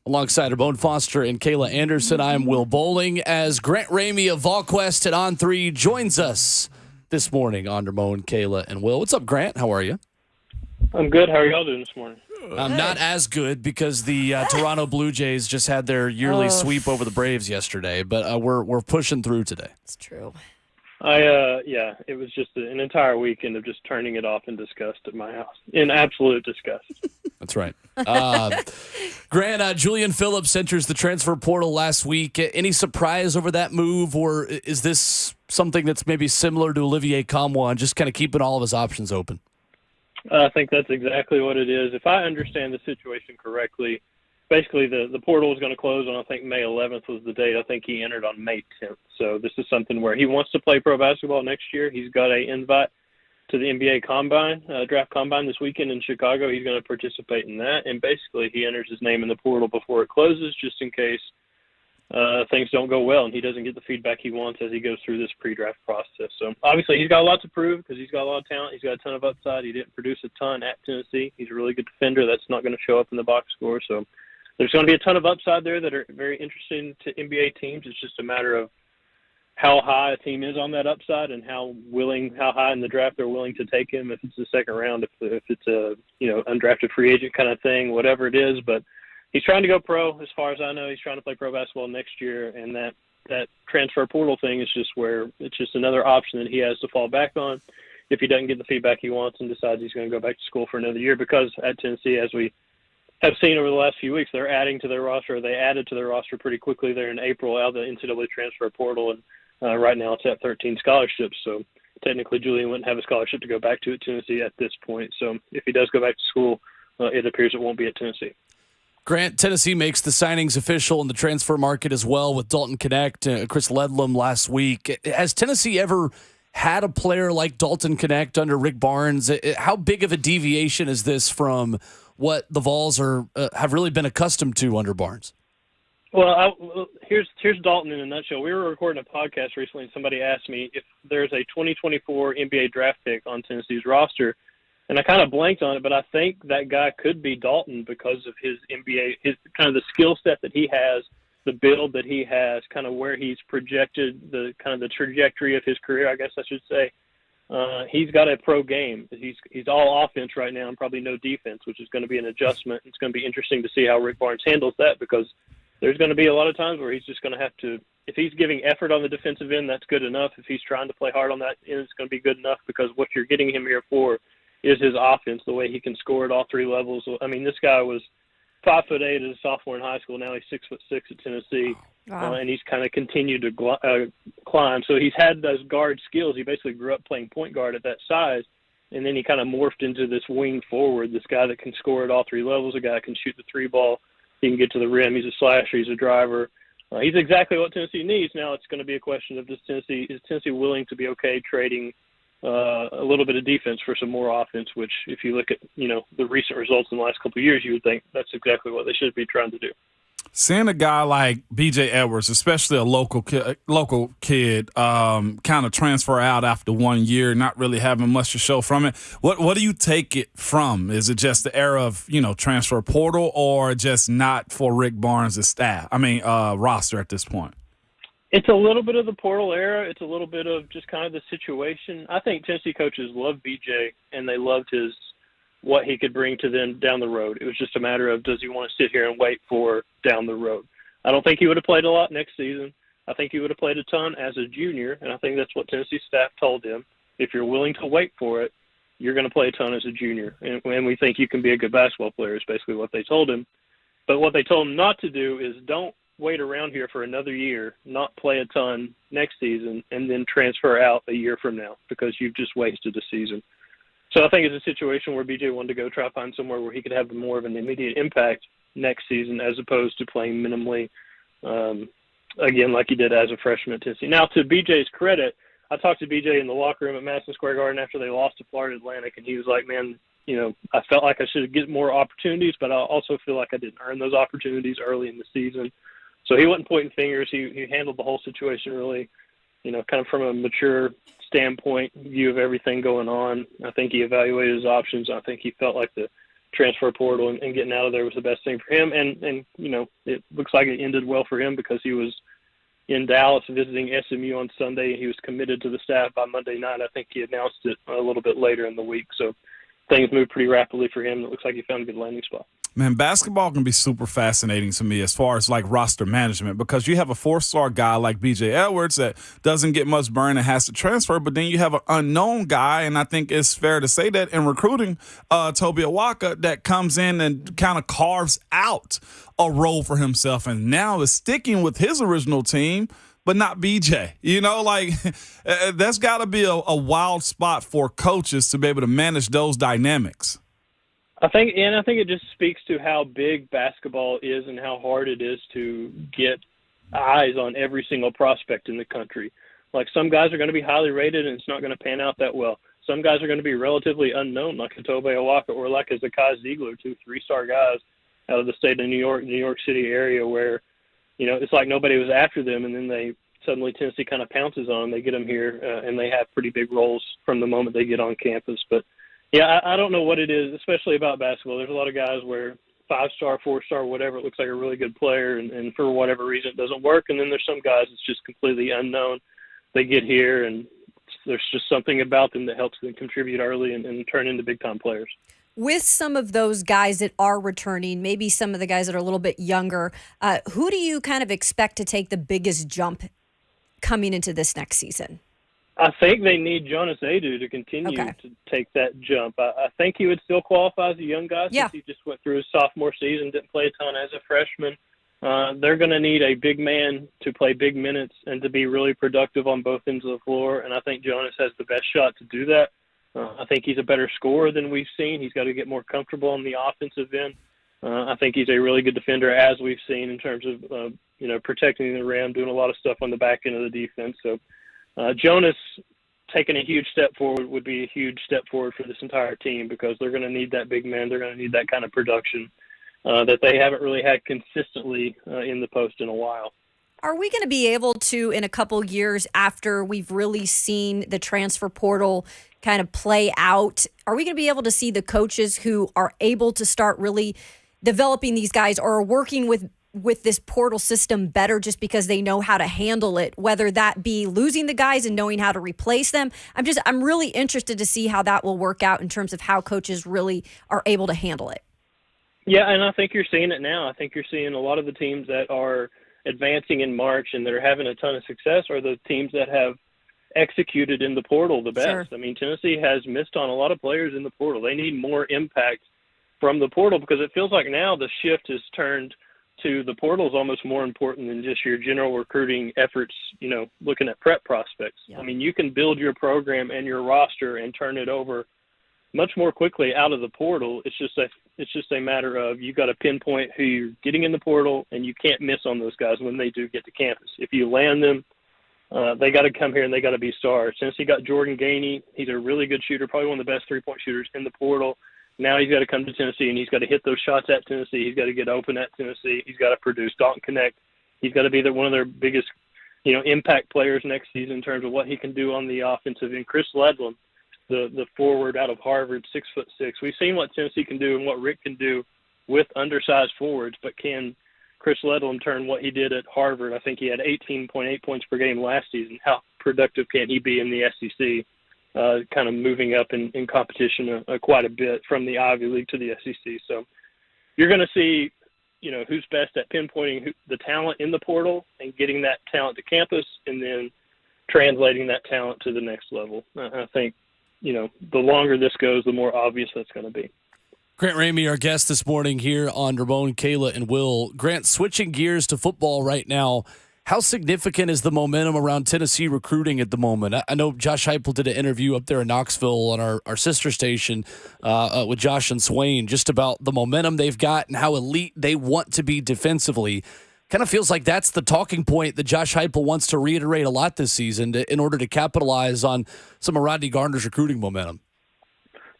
Alongside Ramon Foster and Kayla Anderson, I'm Will Bowling, as Grant Ramey of VolQuest and On3 joins us this morning on Ramon, Kayla, and Will. What's up, Grant? How are you? I'm good. How are y'all doing this morning? I'm not as good because the Toronto Blue Jays just had their yearly sweep over the Braves yesterday, but we're pushing through today. It's true. It was just an entire weekend of just turning it off in disgust at my house. In absolute disgust. That's right. Grant, Julian Phillips enters the transfer portal last week. Any surprise over that move, or is this something that's maybe similar to Olivier Kamwa and just kind of keeping all of his options open? I think that's exactly what it is. If I understand the situation correctly, basically the portal was going to close on, I think, May 11th was the date. I think he entered on May 10th. So this is something where he wants to play pro basketball next year. He's got an invite to the NBA Combine, draft Combine this weekend in Chicago. He's going to participate in that. And basically he enters his name in the portal before it closes just in case things don't go well and he doesn't get the feedback he wants as he goes through this pre-draft process. So obviously he's got a lot to prove because he's got a lot of talent. He's got a ton of upside. He didn't produce a ton at Tennessee. He's a really good defender. That's not going to show up in the box score. So there's going to be a ton of upside there that are very interesting to NBA teams. It's just a matter of how high a team is on that upside and how high in the draft they're willing to take him. If it's the second round, if it's a undrafted free agent kind of thing, whatever it is. But he's trying to go pro. As far as I know, he's trying to play pro basketball next year, and that transfer portal thing is just where it's just another option that he has to fall back on if he doesn't get the feedback he wants and decides he's going to go back to school for another year. Because at Tennessee, as we have seen over the last few weeks, they're adding to their roster. They added to their roster pretty quickly there in April out of the NCAA transfer portal, and right now it's at 13 scholarships. So technically Julian wouldn't have a scholarship to go back to at Tennessee at this point. So if he does go back to school, it appears it won't be at Tennessee. Grant, Tennessee makes the signings official in the transfer market as well with Dalton Knecht, Chris Ledlum last week. Has Tennessee ever had a player like Dalton Knecht under Rick Barnes? How big of a deviation is this from what the Vols have really been accustomed to under Barnes? Well, here's Dalton in a nutshell. We were recording a podcast recently, and somebody asked me if there's a 2024 NBA draft pick on Tennessee's roster. And I kind of blanked on it, but I think that guy could be Dalton because of his NBA, his kind of the skill set that he has, the build that he has, kind of where he's projected, the kind of the trajectory of his career, I guess I should say. He's got a pro game. He's all offense right now and probably no defense, which is going to be an adjustment. It's going to be interesting to see how Rick Barnes handles that because there's going to be a lot of times where he's just going to have to, if he's giving effort on the defensive end, that's good enough. If he's trying to play hard on that end, it's going to be good enough because what you're getting him here for is his offense, the way he can score at all three levels. I mean, this guy was 5'8" as a sophomore in high school. Now he's 6'6" at Tennessee, and he's kind of continued to climb. So he's had those guard skills. He basically grew up playing point guard at that size, and then he kind of morphed into this wing forward, this guy that can score at all three levels, a guy that can shoot the three ball. He can get to the rim. He's a slasher. He's a driver. He's exactly what Tennessee needs. Now it's going to be a question of is Tennessee willing to be okay trading a little bit of defense for some more offense, which if you look at, the recent results in the last couple of years, you would think that's exactly what they should be trying to do. Seeing a guy like B.J. Edwards, especially a local kid, kind of transfer out after 1 year, not really having much to show from it. What do you take it from? Is it just the era of transfer portal, or just not for Rick Barnes' staff? Roster at this point. It's a little bit of the portal era. It's a little bit of just kind of the situation. I think Tennessee coaches love B.J. and they loved what he could bring to them down the road. It was just a matter of, does he want to sit here and wait for down the road? I don't think he would have played a lot next season. I think he would have played a ton as a junior, and I think that's what Tennessee staff told him. If you're willing to wait for it, you're going to play a ton as a junior, and we think you can be a good basketball player is basically what they told him. But what they told him not to do is don't wait around here for another year, not play a ton next season, and then transfer out a year from now because you've just wasted a season. So I think it's a situation where BJ wanted to go try to find somewhere where he could have more of an immediate impact next season as opposed to playing minimally, again, like he did as a freshman at Tennessee. Now, to BJ's credit, I talked to BJ in the locker room at Madison Square Garden after they lost to Florida Atlantic, and he was like, man, I felt like I should get more opportunities, but I also feel like I didn't earn those opportunities early in the season. So he wasn't pointing fingers. He handled the whole situation really, kind of from a mature standpoint, view of everything going on. I think he evaluated his options. I think he felt like the transfer portal and getting out of there was the best thing for him. And it looks like it ended well for him because he was in Dallas visiting SMU on Sunday, and he was committed to the staff by Monday night. I think he announced it a little bit later in the week. So things moved pretty rapidly for him. It looks like he found a good landing spot. Man, basketball can be super fascinating to me as far as like roster management, because you have a 4-star guy like BJ Edwards that doesn't get much burn and has to transfer, but then you have an unknown guy, and I think it's fair to say that in recruiting, Toby Awaka, that comes in and kind of carves out a role for himself and now is sticking with his original team, but not BJ. That's got to be a wild spot for coaches to be able to manage those dynamics. I think it just speaks to how big basketball is and how hard it is to get eyes on every single prospect in the country. Like, some guys are going to be highly rated and it's not going to pan out that well. Some guys are going to be relatively unknown, like a Tobe Awaka or like a Zakai Ziegler, 2 3-star guys out of the state of New York City area, where, it's like nobody was after them, and then suddenly Tennessee kind of pounces on them. They get them here, and they have pretty big roles from the moment they get on campus. But yeah, I don't know what it is, especially about basketball. There's a lot of guys where 5-star, 4-star, whatever, it looks like a really good player, and for whatever reason it doesn't work. And then there's some guys it's just completely unknown. They get here, and there's just something about them that helps them contribute early and turn into big-time players. With some of those guys that are returning, maybe some of the guys that are a little bit younger, who do you kind of expect to take the biggest jump coming into this next season? I think they need Jonas Adu to continue to take that jump. I think he would still qualify as a young guy since he just went through his sophomore season, didn't play a ton as a freshman. They're going to need a big man to play big minutes and to be really productive on both ends of the floor, and I think Jonas has the best shot to do that. I think he's a better scorer than we've seen. He's got to get more comfortable on the offensive end. I think he's a really good defender, as we've seen, in terms of protecting the rim, doing a lot of stuff on the back end of the defense. So Jonas taking a huge step forward would be a huge step forward for this entire team, because they're going to need that big man. They're going to need that kind of production that they haven't really had consistently in the post in a while. Are we going to be able to, in a couple years after we've really seen the transfer portal kind of play out, are we going to be able to see the coaches who are able to start really developing these guys or are working with this portal system better just because they know how to handle it, whether that be losing the guys and knowing how to replace them? I'm really interested to see how that will work out in terms of how coaches really are able to handle it. Yeah, and I think you're seeing it now. I think you're seeing a lot of the teams that are advancing in March and that are having a ton of success are the teams that have executed in the portal the best. Sure. I mean, Tennessee has missed on a lot of players in the portal. They need more impact from the portal, because it feels like now the shift has turned to the portal is almost more important than just your general recruiting efforts, looking at prep prospects. Yeah. I mean, you can build your program and your roster and turn it over much more quickly out of the portal. It's just a matter of you got to pinpoint who you're getting in the portal, and you can't miss on those guys when they do get to campus. If you land them, they got to come here and they got to be stars. Tennessee got Jordan Gainey. He's a really good shooter, probably one of the best three-point shooters in the portal. Now he's got to come to Tennessee, and he's got to hit those shots at Tennessee. He's got to get open at Tennessee. He's got to produce. Dalton Connect. He's got to be one of their biggest, impact players next season in terms of what he can do on the offensive end. Chris Ledlum, the forward out of Harvard, 6'6". We've seen what Tennessee can do and what Rick can do with undersized forwards, but can Chris Ledlum turn what he did at Harvard? I think he had 18.8 points per game last season. How productive can he be in the SEC? Kind of moving up in competition quite a bit from the Ivy League to the SEC. So you're going to see, who's best at pinpointing the talent in the portal and getting that talent to campus, and then translating that talent to the next level. I think, the longer this goes, the more obvious that's going to be. Grant Ramey, our guest this morning here on Ramon, Kayla, and Will. Grant, switching gears to football right now, how significant is the momentum around Tennessee recruiting at the moment? I know Josh Heupel did an interview up there in Knoxville on our sister station with Josh and Swain just about the momentum they've got and how elite they want to be defensively. Kind of feels like that's the talking point that Josh Heupel wants to reiterate a lot this season in order to capitalize on some of Rodney Garner's recruiting momentum.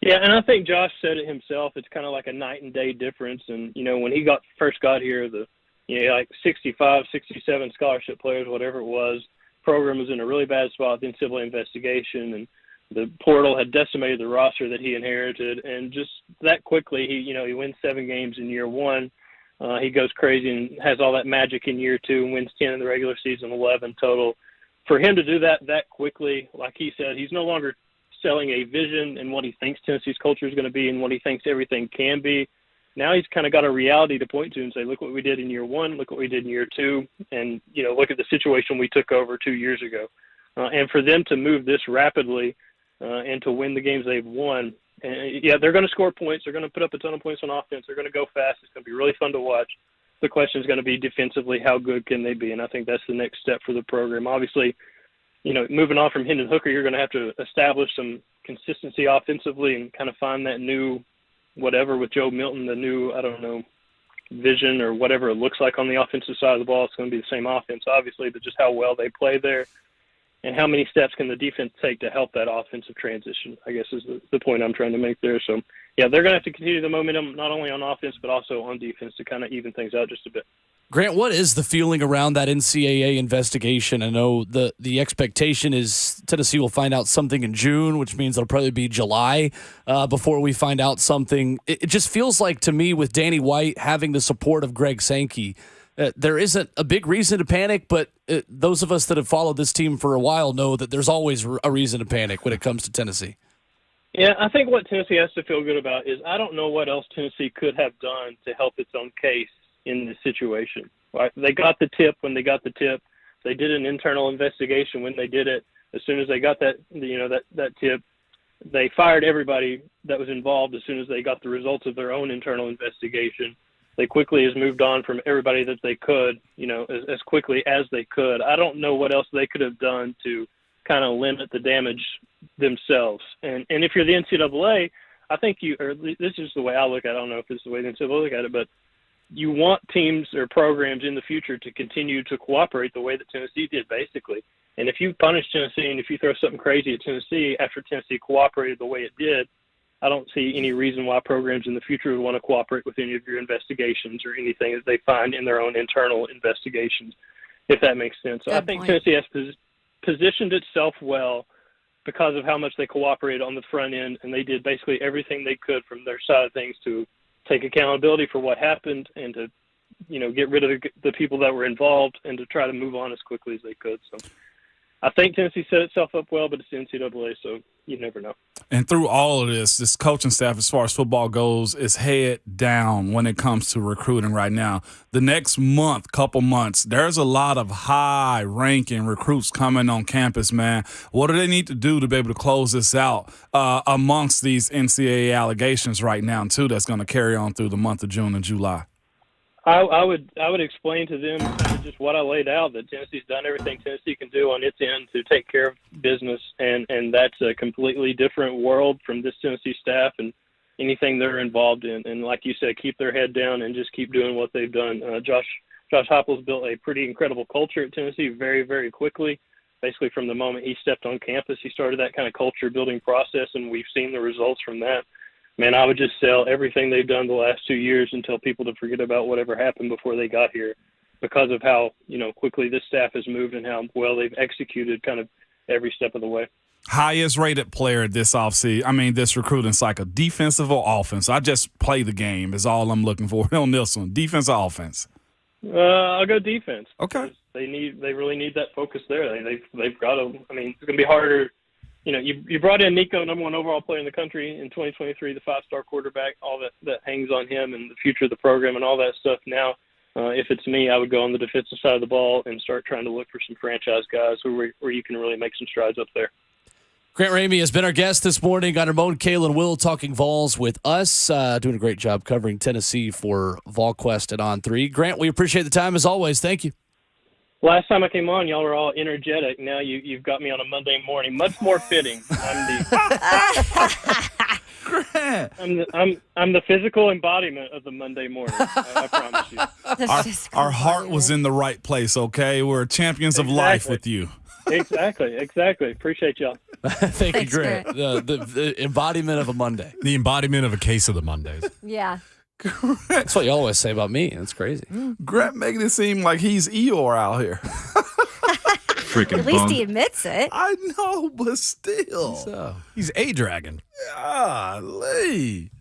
Yeah, and I think Josh said it himself. It's kind of like a night and day difference. And, when he first got here, like 65, 67 scholarship players, whatever it was, program was in a really bad spot, the NCAA investigation, and the portal had decimated the roster that he inherited. And just that quickly, he wins 7 games in year one. He goes crazy and has all that magic in year 2 and wins 10 in the regular season, 11 total. For him to do that quickly, like he said, he's no longer selling a vision and what he thinks Tennessee's culture is going to be and what he thinks everything can be. Now he's kind of got a reality to point to and say, look what we did in year 1, look what we did in year 2, and, look at the situation we took over 2 years ago. And for them to move this rapidly and to win the games they've won, they're going to score points. They're going to put up a ton of points on offense. They're going to go fast. It's going to be really fun to watch. The question is going to be defensively, how good can they be? And I think that's the next step for the program. Obviously, moving on from Hendon Hooker, you're going to have to establish some consistency offensively and kind of find that new whatever with Joe Milton, the new, vision or whatever it looks like on the offensive side of the ball. It's going to be the same offense, obviously, but just how well they play there. And how many steps can the defense take to help that offensive transition, I guess is the point I'm trying to make there. So, they're going to have to continue the momentum not only on offense but also on defense to kind of even things out just a bit. Grant, what is the feeling around that NCAA investigation? I know the expectation is Tennessee will find out something in June, which means it'll probably be July before we find out something. It just feels like to me with Danny White having the support of Greg Sankey, there isn't a big reason to panic, but those of us that have followed this team for a while know that there's always a reason to panic when it comes to Tennessee. Yeah, I think what Tennessee has to feel good about is I don't know what else Tennessee could have done to help its own case in this situation. Right? They got the tip when they got the tip. They did an internal investigation when they did it. As soon as they got that tip, they fired everybody that was involved as soon as they got the results of their own internal investigation. They quickly has moved on from everybody that they could, as quickly as they could. I don't know what else they could have done to kind of limit the damage themselves. And if you're the NCAA, I think this is the way I look at it. I don't know if this is the way the NCAA look at it, but you want teams or programs in the future to continue to cooperate the way that Tennessee did, basically. And if you punish Tennessee and if you throw something crazy at Tennessee after Tennessee cooperated the way it did, I don't see any reason why programs in the future would want to cooperate with any of your investigations or anything that they find in their own internal investigations, if that makes sense. So I think Tennessee has positioned itself well because of how much they cooperated on the front end, and they did basically everything they could from their side of things to take accountability for what happened and to, get rid of the people that were involved and to try to move on as quickly as they could. So I think Tennessee set itself up well, but it's the NCAA, so you never know. And through all of this coaching staff, as far as football goes, is head down when it comes to recruiting right now. The next couple months, there's a lot of high-ranking recruits coming on campus, man. What do they need to do to be able to close this out amongst these NCAA allegations right now, too, that's going to carry on through the month of June and July? I would explain to them kind of just what I laid out, that Tennessee's done everything Tennessee can do on its end to take care of business, and that's a completely different world from this Tennessee staff and anything they're involved in. And like you said, keep their head down and just keep doing what they've done. Josh Heupel's built a pretty incredible culture at Tennessee very, very quickly. Basically from the moment he stepped on campus, he started that kind of culture building process, and we've seen the results from that. Man, I would just sell everything they've done the last 2 years and tell people to forget about whatever happened before they got here because of how, quickly this staff has moved and how well they've executed kind of every step of the way. Highest rated player this offseason, this recruiting cycle, defensive or offense? I just play the game is all I'm looking for on this one. Defense or offense? I'll go defense. Okay. They really need that focus there. They've got to, it's going to be harder. You brought in Nico, number 1 overall player in the country in 2023, the 5-star quarterback, all that hangs on him and the future of the program and all that stuff. Now, if it's me, I would go on the defensive side of the ball and start trying to look for some franchise guys where you can really make some strides up there. Grant Ramey has been our guest this morning on Ramon, Kayla, and Will talking Vols with us, doing a great job covering Tennessee for VolQuest and On3. Grant, we appreciate the time as always. Thank you. Last time I came on, y'all were all energetic. Now you've got me on a Monday morning. Much more fitting. I'm the physical embodiment of the Monday morning. I promise you. Our heart was in the right place. Okay, we're champions of life with you. Exactly. Appreciate y'all. Thank you, Grant. The embodiment of a Monday. The embodiment of a case of the Mondays. Yeah. That's what you always say about me. That's crazy. Grant making it seem like he's Eeyore out here. freaking At least bum. he admits it. I know, but still. He's a dragon. Golly.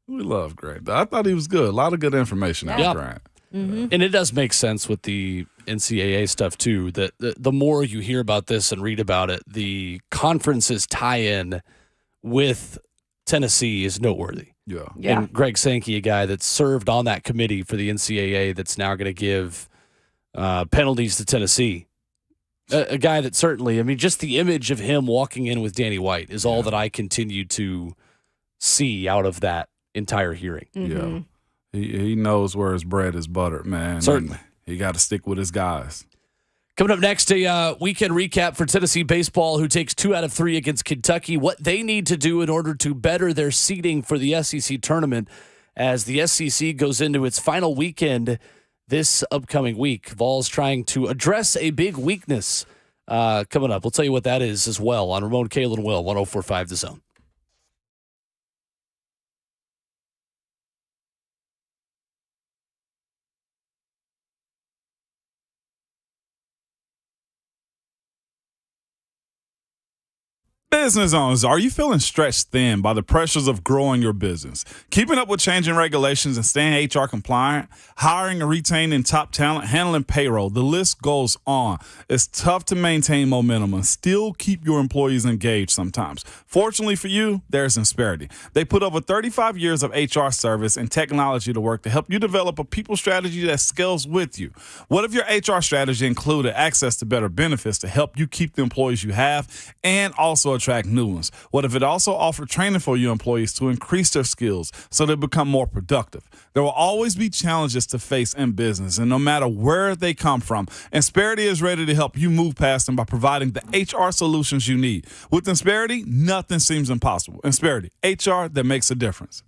We love Grant. I thought he was good. A lot of good information out of Grant. And it does make sense with the NCAA stuff, too, that the more you hear about this and read about it, the conference's tie-in with Tennessee is noteworthy. Yeah. And Greg Sankey, a guy that served on that committee for the NCAA that's now going to give penalties to Tennessee. A guy that certainly, I mean, just the image of him walking in with Danny White is all that I continue to see out of that entire hearing. Yeah. He knows where his bread is buttered, man. Certainly. And he got to stick with his guys. Coming up next, a weekend recap for Tennessee baseball, who takes 2 out of 3 against Kentucky, what they need to do in order to better their seeding for the SEC tournament as the SEC goes into its final weekend this upcoming week. Vols trying to address a big weakness coming up. We'll tell you what that is as well on Ramon, Kalen, and Will, 104.5 The Zone. Business owners, are you feeling stretched thin by the pressures of growing your business? Keeping up with changing regulations and staying HR compliant, hiring and retaining top talent, handling payroll, the list goes on. It's tough to maintain momentum and still keep your employees engaged sometimes. Fortunately for you, there's Insperity. They put over 35 years of HR service and technology to work to help you develop a people strategy that scales with you. What if your HR strategy included access to better benefits to help you keep the employees you have and also attract new ones? What if it also offered training for your employees to increase their skills so they become more productive? There will always be challenges to face in business, and no matter where they come from, Insperity is ready to help you move past them by providing the HR solutions you need. With Insperity, nothing seems impossible. Insperity, HR that makes a difference.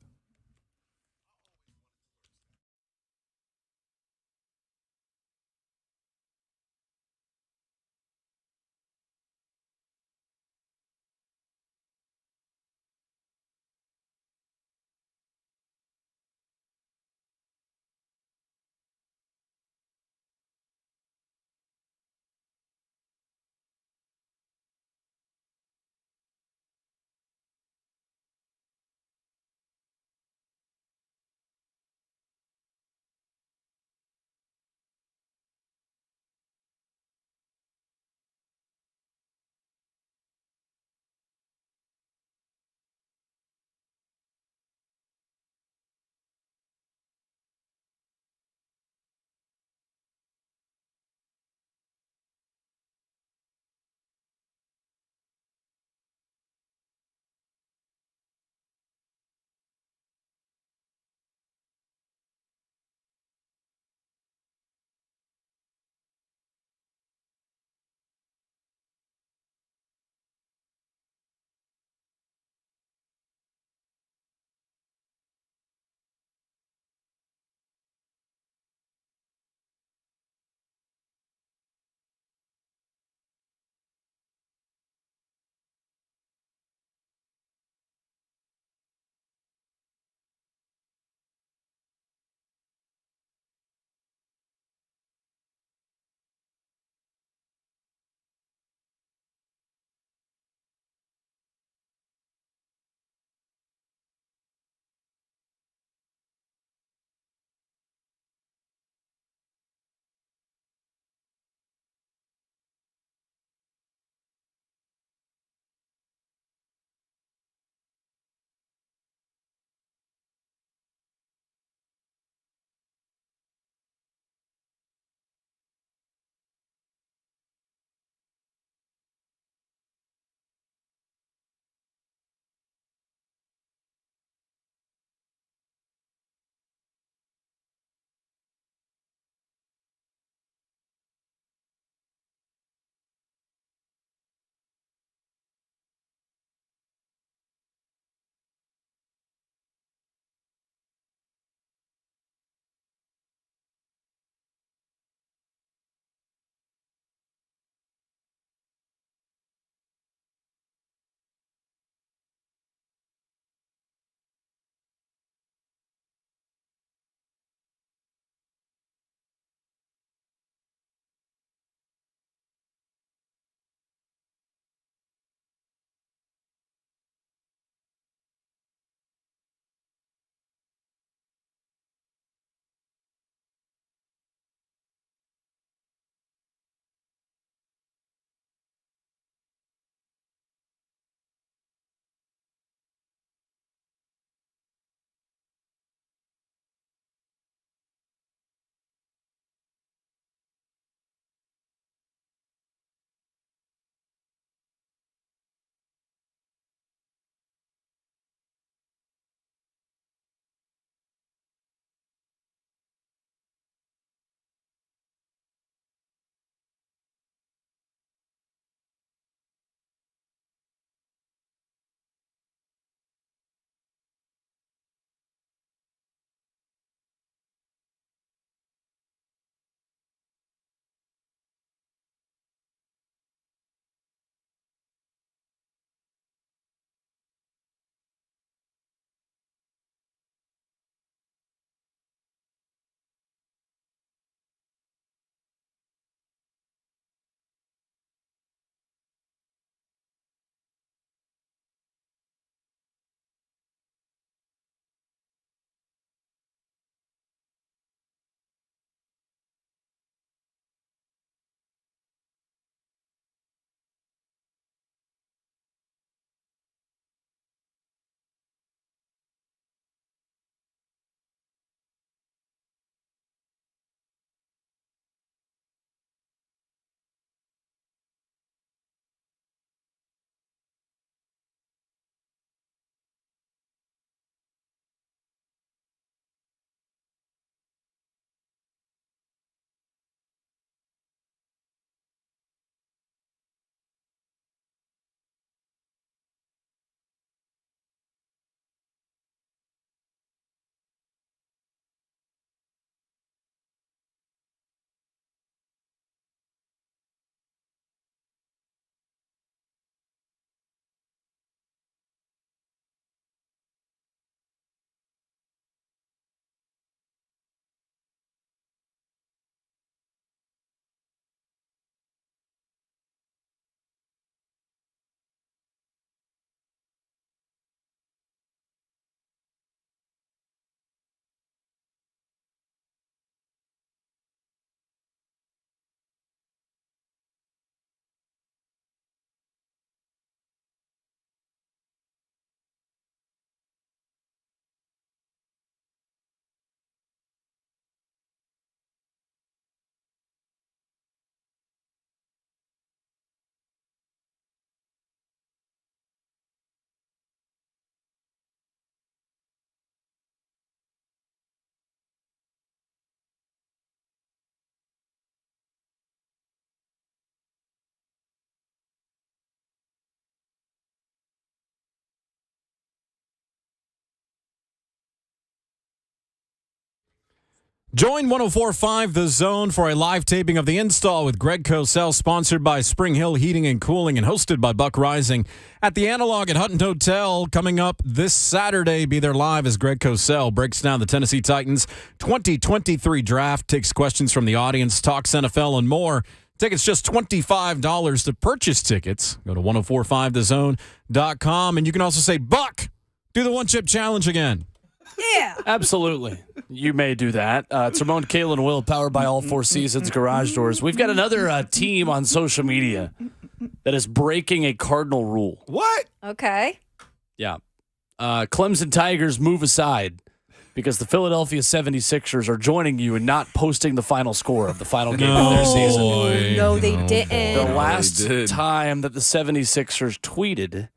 Join 104.5 The Zone for a live taping of The Install with Greg Cosell, sponsored by Spring Hill Heating and Cooling and hosted by Buck Rising at the Analog at Hutton Hotel. Coming up this Saturday, be there live as Greg Cosell breaks down the Tennessee Titans 2023 draft, takes questions from the audience, talks NFL and more. Tickets just $25 to purchase tickets. Go to 1045thezone.com, and you can also say, Buck, do the one-chip challenge again. Yeah. Absolutely. You may do that. It's Ramon, Kayla, and Will, powered by All Four Seasons Garage Doors. We've got another team on social media that is breaking a cardinal rule. What? Okay. Yeah. Clemson Tigers move aside because the Philadelphia 76ers are joining you and not posting the final score of the final game of their season. No, they didn't. The last time that the 76ers tweeted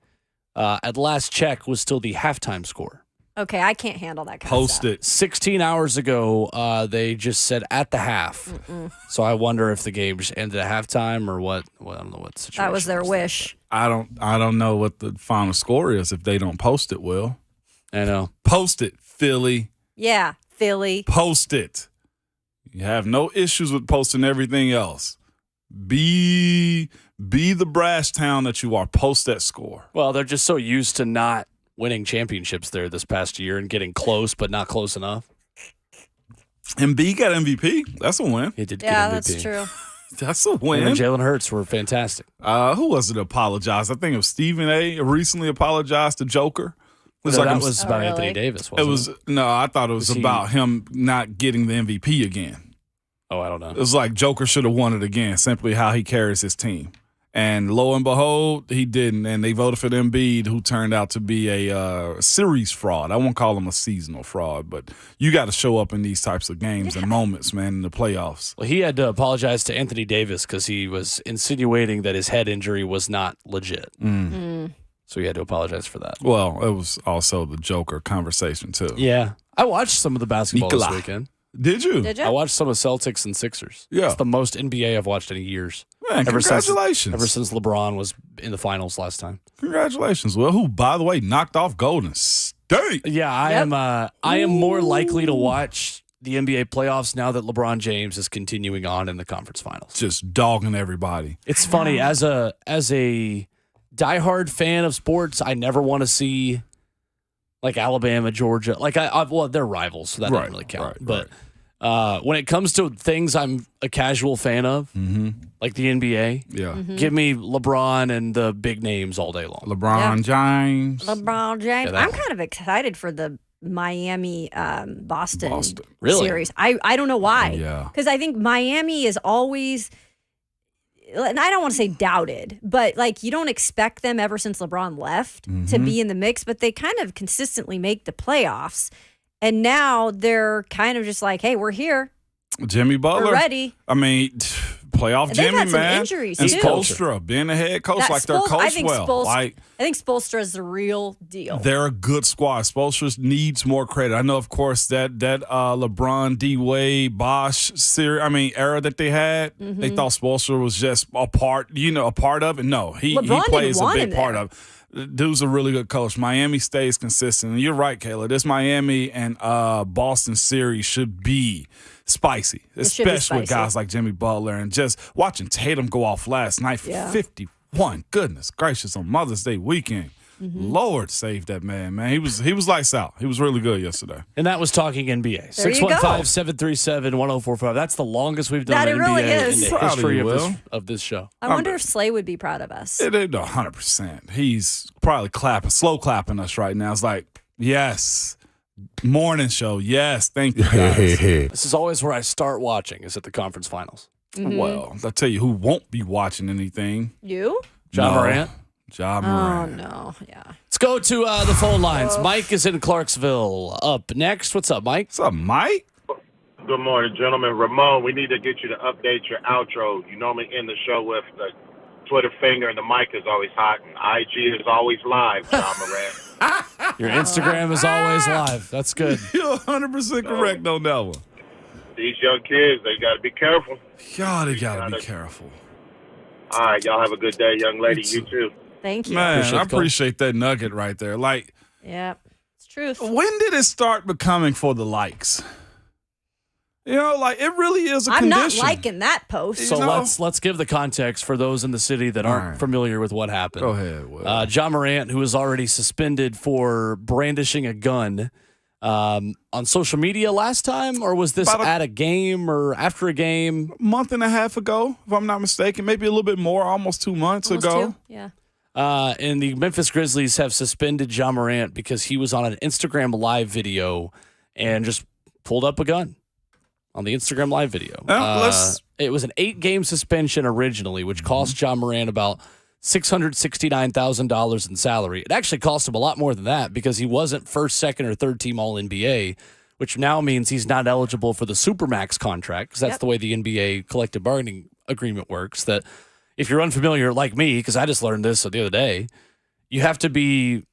at last check was still the halftime score. Okay, I can't handle that kind Post of stuff. it. 16 hours ago, they just said at the half. So I wonder if the game just ended at halftime or what. Well, I don't know what situation. That was their wish. I don't know what the final score is if they don't post it, Will. I know. Post it, Philly. Yeah, Philly. Post it. You have no issues with posting everything else. Be the brash town that you are. Post that score. Well, they're just so used to not winning championships there this past year and getting close, but not close enough. And B got MVP. That's a win. He did Yeah, get MVP. that's true. That's a win. And Jalen Hurts were fantastic. Who was it that apologized? I think it was Stephen A. recently apologized to Joker. That was about Anthony Davis, wasn't it? No, I thought it was about him not getting the MVP again. Oh, I don't know. It was like Joker should have won it again, simply how he carries his team. And lo and behold, he didn't. And they voted for Embiid, who turned out to be a series fraud. I won't call him a seasonal fraud, but you got to show up in these types of games and moments, man, in the playoffs. Well, he had to apologize to Anthony Davis because he was insinuating that his head injury was not legit. So he had to apologize for that. Well, it was also the Joker conversation, too. Yeah. I watched some of the basketball this weekend. Did you? I watched some of Celtics and Sixers. Yeah. It's the most NBA I've watched in years. Man, congratulations. Ever since LeBron was in the finals last time. Congratulations, Will, who, by the way, knocked off Golden State. Yeah, I am more likely to watch the NBA playoffs now that LeBron James is continuing on in the conference finals. Just dogging everybody. It's funny, as a diehard fan of sports, I never want to see like Alabama, Georgia. Like well, they're rivals, so that doesn't really count. But when it comes to things I'm a casual fan of, like the NBA, give me LeBron and the big names all day long. LeBron James. LeBron James. Yeah, I'm kind of excited for the Miami Boston Really? series. I don't know why. Yeah. Because I think Miami is always, and I don't want to say doubted, but like you don't expect them ever since LeBron left to be in the mix, but they kind of consistently make the playoffs. And now they're kind of just like, hey, we're here. Jimmy Butler. We're ready. I mean, playoff They've Jimmy, had some man. injuries, and too. Spoelstra being the head coach, like they're coached well. I think Spoelstra is the real deal. They're a good squad. Spoelstra needs more credit. I know, of course, that LeBron, D-Wade, Bosh era that they had, they thought Spoelstra was just a part of it. No, he plays a big part of it. Dude's a really good coach. Miami stays consistent. And you're right, Kayla. This Miami and Boston series should be spicy, especially with guys like Jimmy Butler. And just watching Tatum go off last night for 51. Goodness gracious, on Mother's Day weekend. Lord save that man. He was lights out. He was really good yesterday. And that was Talking NBA. 615-737-1045. That's the longest we've done NBA really is. in the history of this show. I wonder if Slay would be proud of us. 100%. He's probably slow clapping us right now. It's like, yes, morning show. Yes, thank you, guys. This is always where I start watching, is at the conference finals. Well, I'll tell you who won't be watching anything. You? Ja Morant. Ja Morant. Oh, no. Yeah. Let's go to the phone lines. Mike is in Clarksville. Up next. What's up, Mike? What's up, Mike? Good morning, gentlemen. Ramon, we need to get you to update your outro. You normally end the show with the Twitter finger and the mic is always hot, and IG is always live, Ja Morant. Your Instagram is always live. That's good. You're 100% correct on that one. These young kids, they got to be careful. Y'all, they got to be careful. All right, y'all have a good day, young lady. You too. Thank you. Man, I appreciate that nugget right there. Like, yeah, it's truth. When did it start becoming for the likes? You know, like it really is a I'm condition. not liking that post. So let's give the context for those in the city that aren't familiar with what happened. Go ahead, Will. John Morant, who was already suspended for brandishing a gun on social media last time, or was this at a game or after a game? Month and a half ago, if I'm not mistaken, maybe a little bit more, almost 2 months ago. Yeah. And the Memphis Grizzlies have suspended John Morant because he was on an Instagram live video and just pulled up a gun on the Instagram live video. It was an 8-game suspension originally, which cost John Morant about $669,000 in salary. It actually cost him a lot more than that because he wasn't first, second, or third team All-NBA, which now means he's not eligible for the Supermax contract because that's the way the NBA collective bargaining agreement works. That if you're unfamiliar like me, because I just learned this the other day, you have to be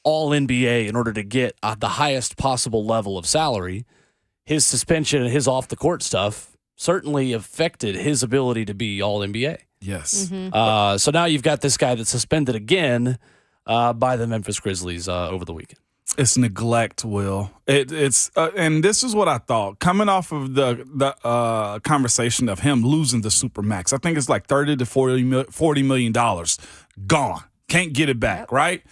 All-NBA in order to get the highest possible level of salary. His suspension and his off-the-court stuff certainly affected his ability to be All-NBA. Yes. So now you've got this guy that's suspended again by the Memphis Grizzlies over the weekend. It's neglect, Will. It's and this is what I thought. Coming off of the conversation of him losing the Supermax, I think it's like $30 to $40 million gone. Can't get it back, right?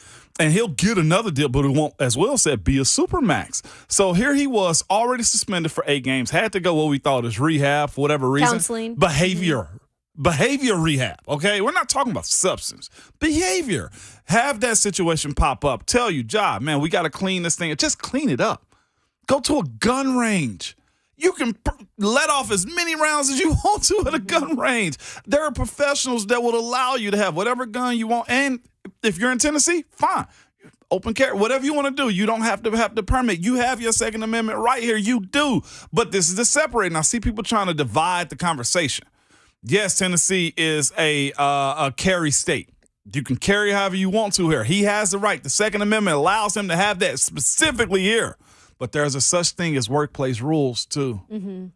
And he'll get another deal, but it won't, as Will said, be a Supermax. So here he was, already suspended for 8 games, had to go what we thought is rehab for whatever reason. Counseling. Behavior rehab, okay? We're not talking about substance. Behavior. Have that situation pop up. Tell you, job, man, we got to clean this thing. Just clean it up. Go to a gun range. You can let off as many rounds as you want to at a gun range. There are professionals that will allow you to have whatever gun you want. And if you're in Tennessee, fine. Open carry, whatever you want to do. You don't have to have the permit. You have your Second Amendment right here. You do. But this is the separating. I see people trying to divide the conversation. Yes, Tennessee is a carry state. You can carry however you want to here. He has the right. The Second Amendment allows him to have that specifically here. But there's a such thing as workplace rules, too. Mm-hmm.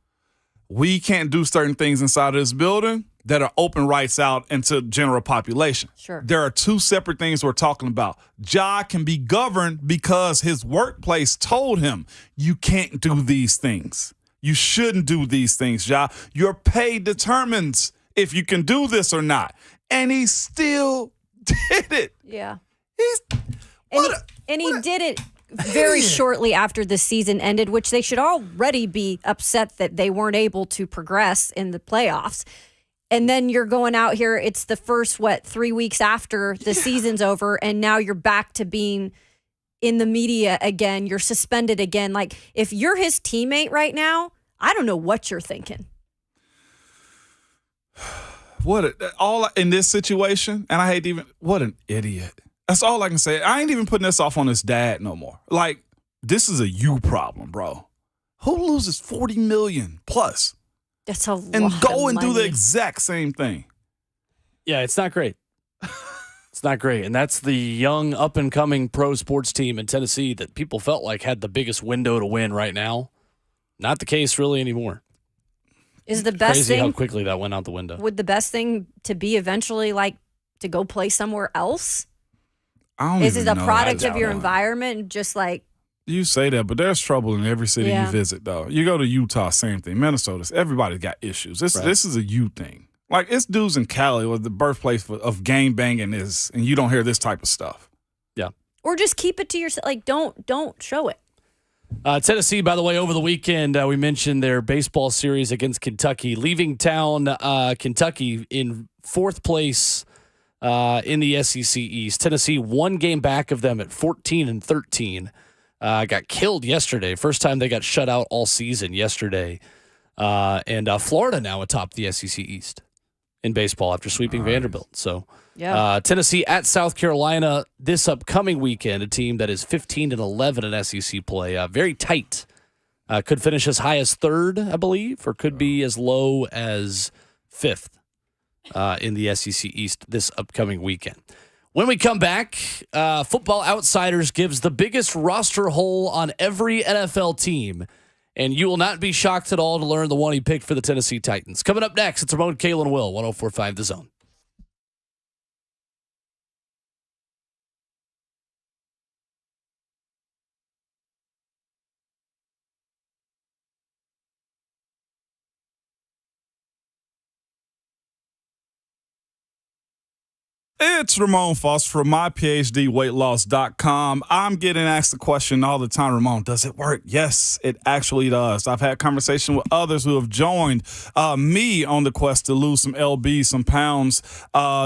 We can't do certain things inside of this building that are open rights out into general population. Sure. There are 2 separate things we're talking about. Ja can be governed because his workplace told him, you can't do these things. You shouldn't do these things, Ja. Your pay determines if you can do this or not. And he still did it. Yeah. He did it very shortly after the season ended, which they should already be upset that they weren't able to progress in the playoffs. And then you're going out here, it's the first, 3 weeks after the season's over, and now you're back to being in the media again. You're suspended again. Like, if you're his teammate right now, I don't know what you're thinking. All in this situation, and I hate even, what an idiot. That's all I can say. I ain't even putting this off on his dad no more. Like, this is a you problem, bro. Who loses $40 million plus? That's a lot and go of and do the money. exact same thing. Yeah, it's not great. It's not great. And that's the young, up-and-coming pro sports team in Tennessee that people felt like had the biggest window to win right now. Not the case really anymore. Is the best Crazy thing how quickly that went out the window. would the best thing to be eventually like to go play somewhere else? Is it a product of your environment? Just like you say that, but there's trouble in every city you visit, though. You go to Utah, same thing. Minnesota, everybody's got issues. This is a you thing. Like, it's dudes in Cali where the birthplace of gang banging is, and you don't hear this type of stuff. Yeah. Or just keep it to yourself. Like, don't show it. Tennessee, by the way, over the weekend, we mentioned their baseball series against Kentucky, leaving town Kentucky in 4th place in the SEC East. Tennessee 1 game back of them at 14-13. Got killed yesterday. First time they got shut out all season yesterday. And Florida now atop the SEC East in baseball after sweeping Vanderbilt. So Tennessee at South Carolina this upcoming weekend, a team that is 15-11 in SEC play. Very tight. Could finish as high as 3rd, I believe, or could be as low as 5th in the SEC East this upcoming weekend. When we come back, Football Outsiders gives the biggest roster hole on every NFL team. And you will not be shocked at all to learn the one he picked for the Tennessee Titans. Coming up next, it's Ramon, Kalen, and Will, 104.5 The Zone. It's Ramon Foster from myphdweightloss.com. I'm getting asked the question all the time, Ramon, does it work? Yes, it actually does. I've had conversation with others who have joined me on the quest to lose some lb, some pounds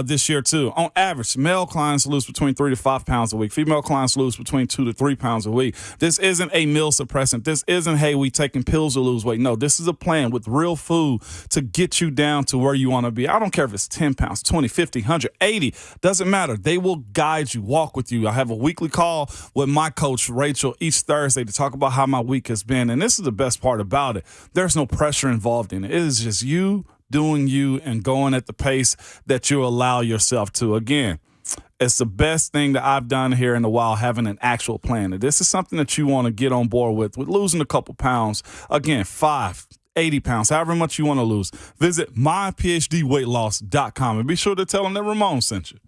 this year too. On average, male clients lose between 3 to 5 pounds a week. Female clients lose between 2 to 3 pounds a week. This isn't a meal suppressant. This isn't, hey, we taking pills to lose weight. No, this is a plan with real food to get you down to where you want to be. I don't care if it's 10 pounds, 20, 50, 100, 80. Doesn't matter. They will guide you, walk with you. I have a weekly call with my coach, Rachel, each Thursday to talk about how my week has been. And this is the best part about it. There's no pressure involved in it. It is just you doing you and going at the pace that you allow yourself to. Again, it's the best thing that I've done here in a while, having an actual plan. And this is something that you want to get on board with losing a couple pounds. Again, 5, 80 pounds, however much you want to lose. Visit myphdweightloss.com and be sure to tell them that Ramon sent you.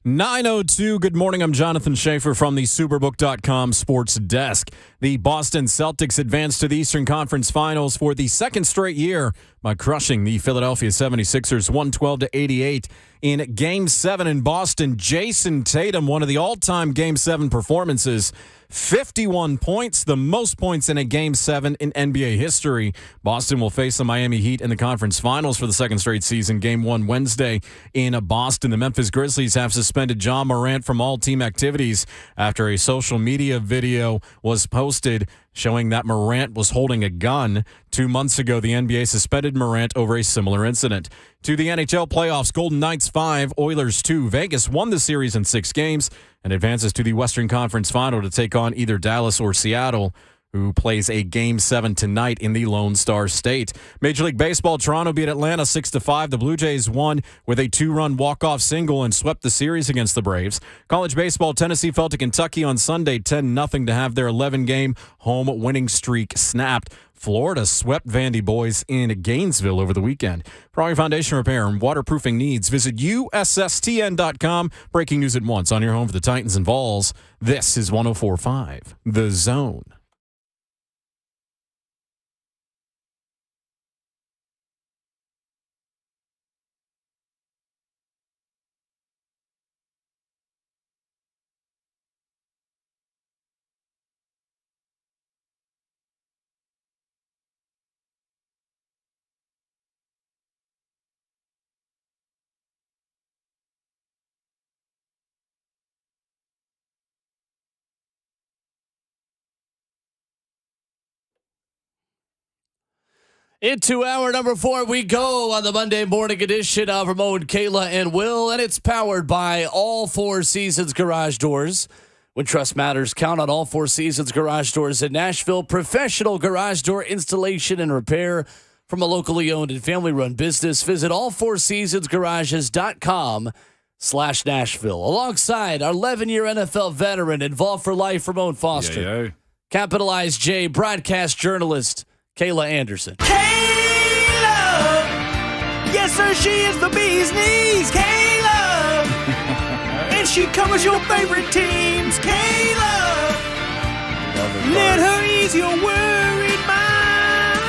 9:02. Good morning. I'm Jonathan Schaefer from the Superbook.com sports desk. The Boston Celtics advanced to the Eastern Conference Finals for the second straight year by crushing the Philadelphia 76ers 112-88 in Game 7 in Boston. Jason Tatum, one of the all-time Game 7 performances, 51 points, the most points in a Game 7 in NBA history. Boston will face the Miami Heat in the conference finals for the second straight season. Game 1 Wednesday in Boston. The Memphis Grizzlies have suspended John Morant from all team activities after a social media video was posted showing that Morant was holding a gun. 2 months ago, the NBA suspended Morant over a similar incident. To the NHL playoffs, Golden Knights 5, Oilers 2. Vegas won the series in 6 games and advances to the Western Conference Final to take on either Dallas or Seattle, who plays a Game 7 tonight in the Lone Star State. Major League Baseball, Toronto beat Atlanta 6-5. The Blue Jays won with a 2-run walk-off single and swept the series against the Braves. College baseball, Tennessee fell to Kentucky on Sunday 10-0 to have their 11-game home winning streak snapped. Florida swept Vandy boys in Gainesville over the weekend. For all your foundation repair and waterproofing needs, visit USSTN.com. Breaking news at once on your home for the Titans and Vols. This is 104.5 The Zone. Into hour number 4 we go on the Monday morning edition of Ramon, Kayla, and Will, and it's powered by All Four Seasons Garage Doors. When trust matters, count on All Four Seasons Garage Doors in Nashville. Professional garage door installation and repair from a locally owned and family-run business. Visit allfourseasonsgarages.com/Nashville. Alongside our 11-year NFL veteran, involved for life, Ramon Foster. Yeah. Capitalized J, broadcast journalist, Kayla Anderson. Kayla! Yes, sir, she is the bee's knees, Kayla! And she covers your favorite teams, Kayla! Let her ease your worried mind.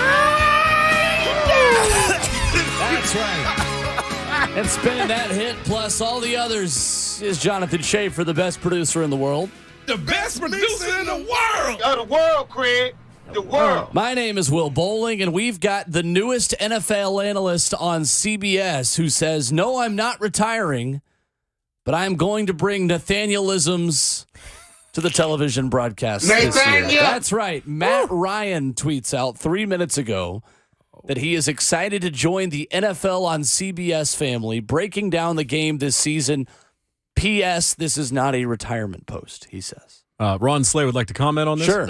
That's right. And spinning that hit plus all the others is Jonathan Schaefer, the best producer in the world. The best producer in the world! Of the world, Craig. The world. My name is Will Bowling, and we've got the newest NFL analyst on CBS who says, no, I'm not retiring, but I'm going to bring Nathaniel-isms to the television broadcast this year. That's right. Matt Ryan tweets out 3 minutes ago that he is excited to join the NFL on CBS family, breaking down the game this season. P.S. This is not a retirement post, he says. Ron Slay would like to comment on this? Sure.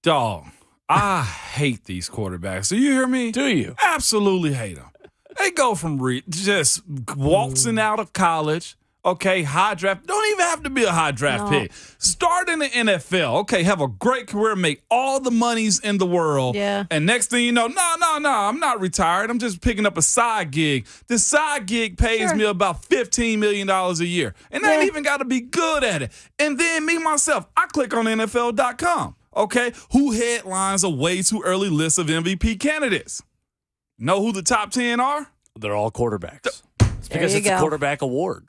Dog, I hate these quarterbacks. Do you hear me? Do you? Absolutely hate them. They go from just waltzing out of college, okay, high draft. Don't even have to be a high draft pick. Start in the NFL, okay, have a great career, make all the monies in the world. Yeah. And next thing you know, no, I'm not retired. I'm just picking up a side gig. This side gig pays me about $15 million a year. And I ain't even got to be good at it. And then me, myself, I click on NFL.com. Okay, who headlines a way too early list of MVP candidates? Know who the top 10 are? They're all quarterbacks. It's because it's a quarterback award.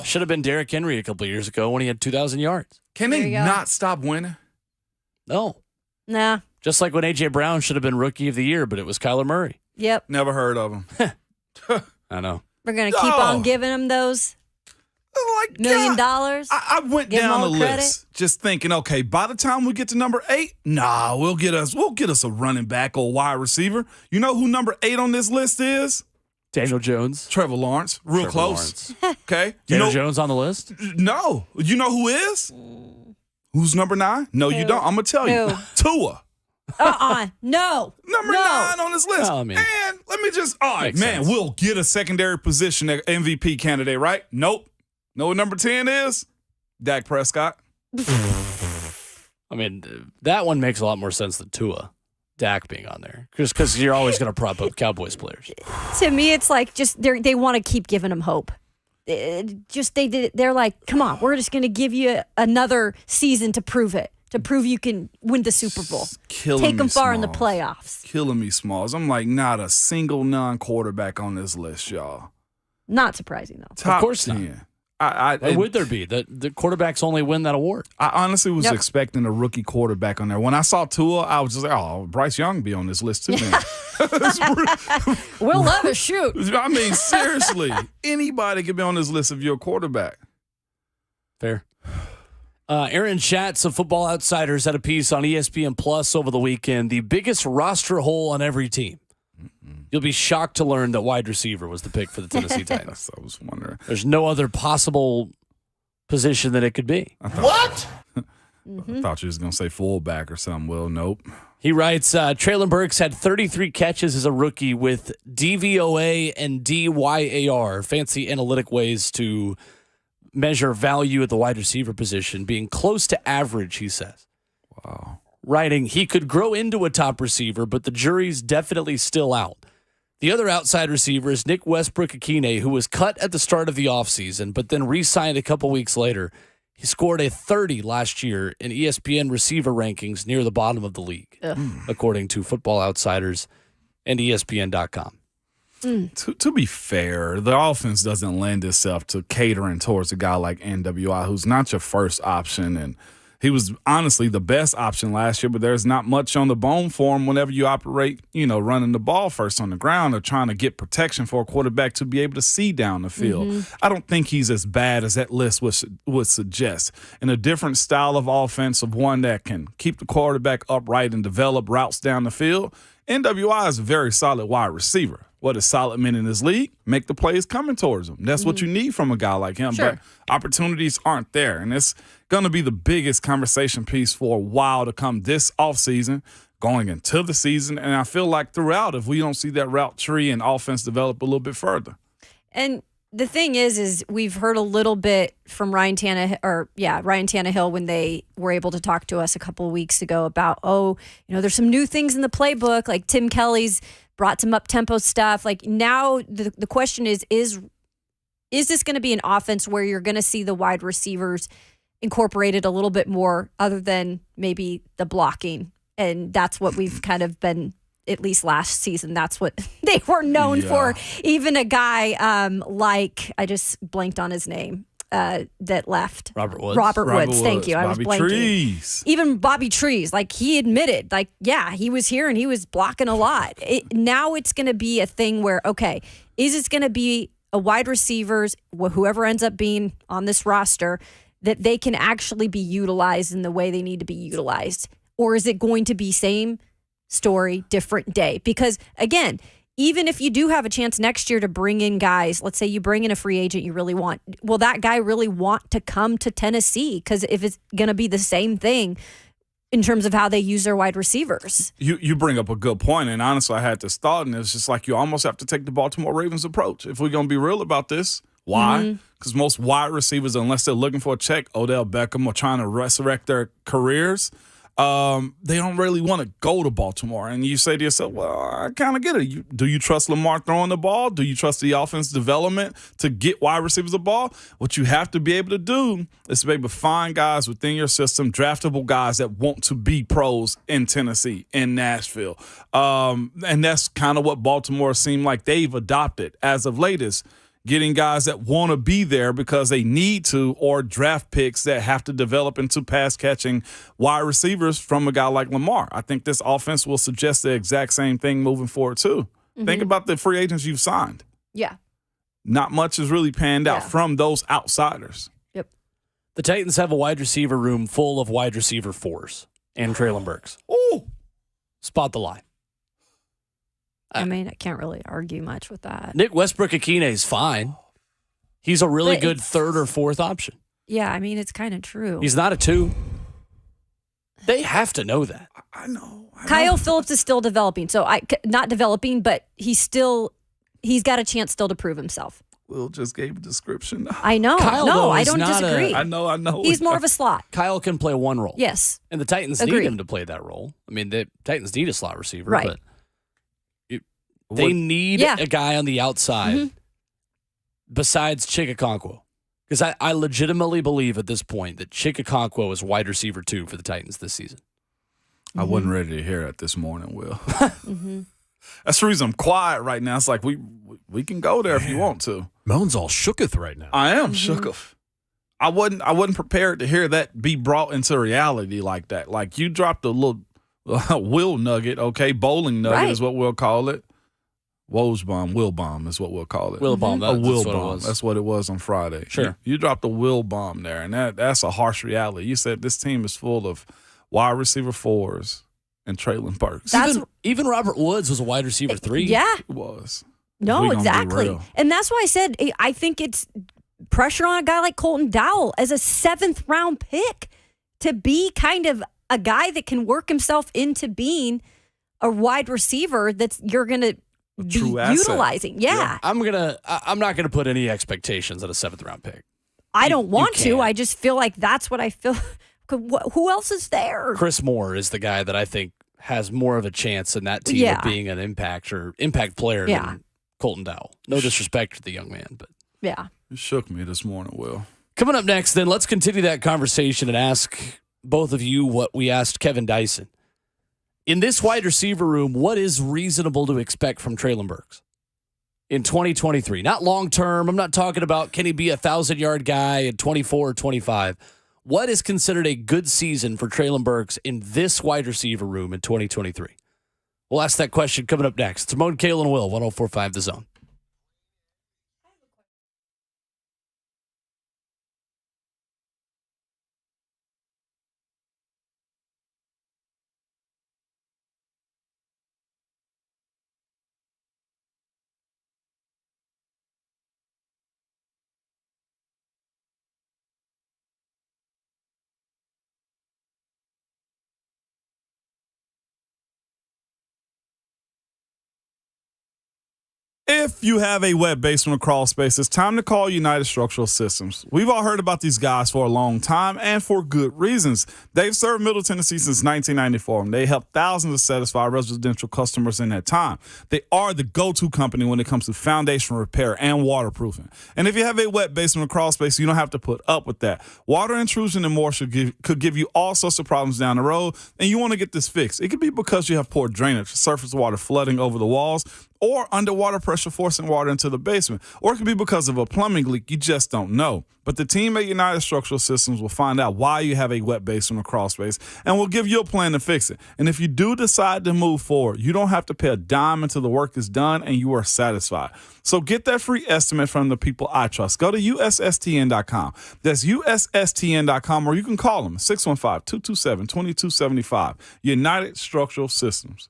Should have been Derrick Henry a couple of years ago when he had 2,000 yards. Can they not stop winning? No. Nah. Just like when A.J. Brown should have been Rookie of the Year, but it was Kyler Murray. Yep. Never heard of him. I know. We're going to keep on giving them those $1 million. I went down the list just thinking, okay, by the time we get to number 8, we'll get us a running back or wide receiver. You know who number 8 on this list is? Daniel Jones. Trevor Lawrence. Real close. Okay. Daniel Jones on the list? No. You know who is? Who's number 9? No, you don't. I'm going to tell you. Tua. No. Number 9 on this list. I mean, and let me just, all right, man, we'll get a secondary position MVP candidate, right? Nope. Know what number 10 is? Dak Prescott. I mean, that one makes a lot more sense than Tua. Dak being on there. Just because you're always going to prop up Cowboys players. To me, it's like just they want to keep giving them hope. they're like, come on, we're just going to give you another season to prove it, to prove you can win the Super Bowl. Take them far in the playoffs. Killing me, Smalls. I'm like, not a single non-quarterback on this list, y'all. Not surprising, though. Top Of course 10. not. Why would there be? The quarterbacks only win that award. I honestly was expecting a rookie quarterback on there. When I saw Tua, I was just like, oh, Bryce Young be on this list too, man. Will Levis, shoot. I mean, seriously, anybody could be on this list if you're a quarterback. Fair. Aaron Schatz of Football Outsiders had a piece on ESPN Plus over the weekend. The biggest roster hole on every team. You'll be shocked to learn that wide receiver was the pick for the Tennessee Titans. I was wondering. There's no other possible position that it could be. I thought you was going to say fullback or something. Well, nope. He writes, Traylon Burks had 33 catches as a rookie with DVOA and DYAR, fancy analytic ways to measure value at the wide receiver position, being close to average, he says. Wow. Writing, he could grow into a top receiver, but the jury's definitely still out. The other outside receiver is Nick Westbrook-Akine, who was cut at the start of the offseason, but then re-signed a couple weeks later. He scored a 30 last year in ESPN receiver rankings near the bottom of the league, according to Football Outsiders and ESPN.com. To be fair, the offense doesn't lend itself to catering towards a guy like NWI, who's not your first option, and he was honestly the best option last year, but there's not much on the bone for him whenever you operate, running the ball first on the ground or trying to get protection for a quarterback to be able to see down the field. I don't think he's as bad as that list would suggest. In a different style of offense, of one that can keep the quarterback upright and develop routes down the field, NWI is a very solid wide receiver. What does solid mean in this league? Make the plays coming towards him. That's what you need from a guy like him. Sure. But opportunities aren't there. And it's going to be the biggest conversation piece for a while to come this offseason, going into the season. And I feel like throughout, if we don't see that route tree and offense develop a little bit further. And the thing is we've heard a little bit from Ryan Tannehill when they were able to talk to us a couple of weeks ago about, there's some new things in the playbook, like Tim Kelly's brought some up-tempo stuff. Like now the question is this going to be an offense where you're going to see the wide receivers incorporated a little bit more other than maybe the blocking? And that's what we've kind of been, at least last season, that's what they were known for. Even a guy like, I just blanked on his name, that left. Robert Woods. Robert Woods. Thank you. I was blanking. Trees. Even Bobby Trees, like he admitted, he was here and he was blocking a lot. Now it's going to be a thing where, okay, is it going to be a wide receivers, whoever ends up being on this roster, that they can actually be utilized in the way they need to be utilized? Or is it going to be same story, different day? Because again, even if you do have a chance next year to bring in guys, let's say you bring in a free agent you really want, will that guy really want to come to Tennessee? Because if it's going to be the same thing in terms of how they use their wide receivers. You bring up a good point, and honestly, I had this thought, and it's just like you almost have to take the Baltimore Ravens approach. If we're going to be real about this, why? Because most wide receivers, unless they're looking for a check, Odell Beckham, or trying to resurrect their careers, they don't really want to go to Baltimore. And you say to yourself, well, I kind of get it. Do you trust Lamar throwing the ball? Do you trust the offense development to get wide receivers the ball? What you have to be able to do is to be able to find guys within your system, draftable guys that want to be pros in Tennessee, in Nashville. And that's kind of what Baltimore seemed like they've adopted as of latest. Getting guys that want to be there because they need to, or draft picks that have to develop into pass-catching wide receivers from a guy like Lamar. I think this offense will suggest the exact same thing moving forward, too. Think about the free agents you've signed. Yeah. Not much has really panned out from those outsiders. Yep. The Titans have a wide receiver room full of wide receiver fours and Traylon Burks. Ooh. Spot the lie. I mean, I can't really argue much with that. Nick Westbrook-Akine is fine. He's a really good third or fourth option. Yeah, I mean, it's kind of true. He's not a 2. They have to know that. I know. Kyle Phillips is still developing. So not developing, but he's got a chance still to prove himself. Will just gave a description. I know. Kyle, no, though, I is don't not disagree. I know. He's more of a slot. Kyle can play one role. Yes. And the Titans need him to play that role. I mean, the Titans need a slot receiver. Right. But they need a guy on the outside besides Chikakonkwo? Because I legitimately believe at this point that Chikakonkwo is wide receiver 2 for the Titans this season. I wasn't ready to hear it this morning, Will. That's the reason I'm quiet right now. It's like we can go there if you want to. Moan's all shooketh right now. I am shooketh. I wasn't prepared to hear that be brought into reality like that. Like you dropped a little will nugget, okay? Bowling nugget is what we'll call it. Woj bomb, will bomb is what we'll call it. Will bomb, a will that's what it bomb. was. That's what it was on Friday. Sure. You dropped a will bomb there, and that's a harsh reality. You said this team is full of wide receiver 4s and Traylon Burks. Even Robert Woods was a wide receiver 3. Yeah. It was. No, We gonna be exactly. real. And that's why I said I think it's pressure on a guy like Colton Dowell as a 7th round pick to be kind of a guy that can work himself into being a wide receiver that's you're going to be true asset. utilizing. Yeah. I'm not gonna put any expectations on a 7th round pick. I don't want to. can't. I just feel like that's what I feel. Who else is there? Chris Moore is the guy that I think has more of a chance in that team Yeah. of being an impact player than Colton Dowell. No disrespect to the young man, but Yeah. It shook me this morning, Will. coming up next, then let's continue that conversation and ask both of you what we asked Kevin Dyson. In this wide receiver room, what is reasonable to expect from Traylon Burks in 2023? Not long term. I'm not talking about can he be a 1,000-yard guy in 24 or 25. What is considered a good season for Traylon Burks in this wide receiver room in 2023? We'll ask that question coming up next. It's Ramon, Kale, and Will, 104.5 The Zone. If you have a wet basement or crawl space, it's time to call United Structural Systems. We've all heard about these guys for a long time and for good reasons. They've served Middle Tennessee since 1994, and they helped thousands of satisfied residential customers in that time. They are the go-to company when it comes to foundation repair and waterproofing. And if you have a wet basement or crawl space, you don't have to put up with that. Water intrusion and more could give you all sorts of problems down the road, and you want to get this fixed. It could be because you have poor drainage, surface water flooding over the walls, or underwater pressure forcing water into the basement. Or it could be because of a plumbing leak you just don't know. But the team at United Structural Systems will find out why you have a wet basement or crawl space, and will give you a plan to fix it. And if you do decide to move forward, you don't have to pay a dime until the work is done and you are satisfied. So get that free estimate from the people I trust. Go to USSTN.com. That's USSTN.com, or you can call them 615-227-2275. United Structural Systems.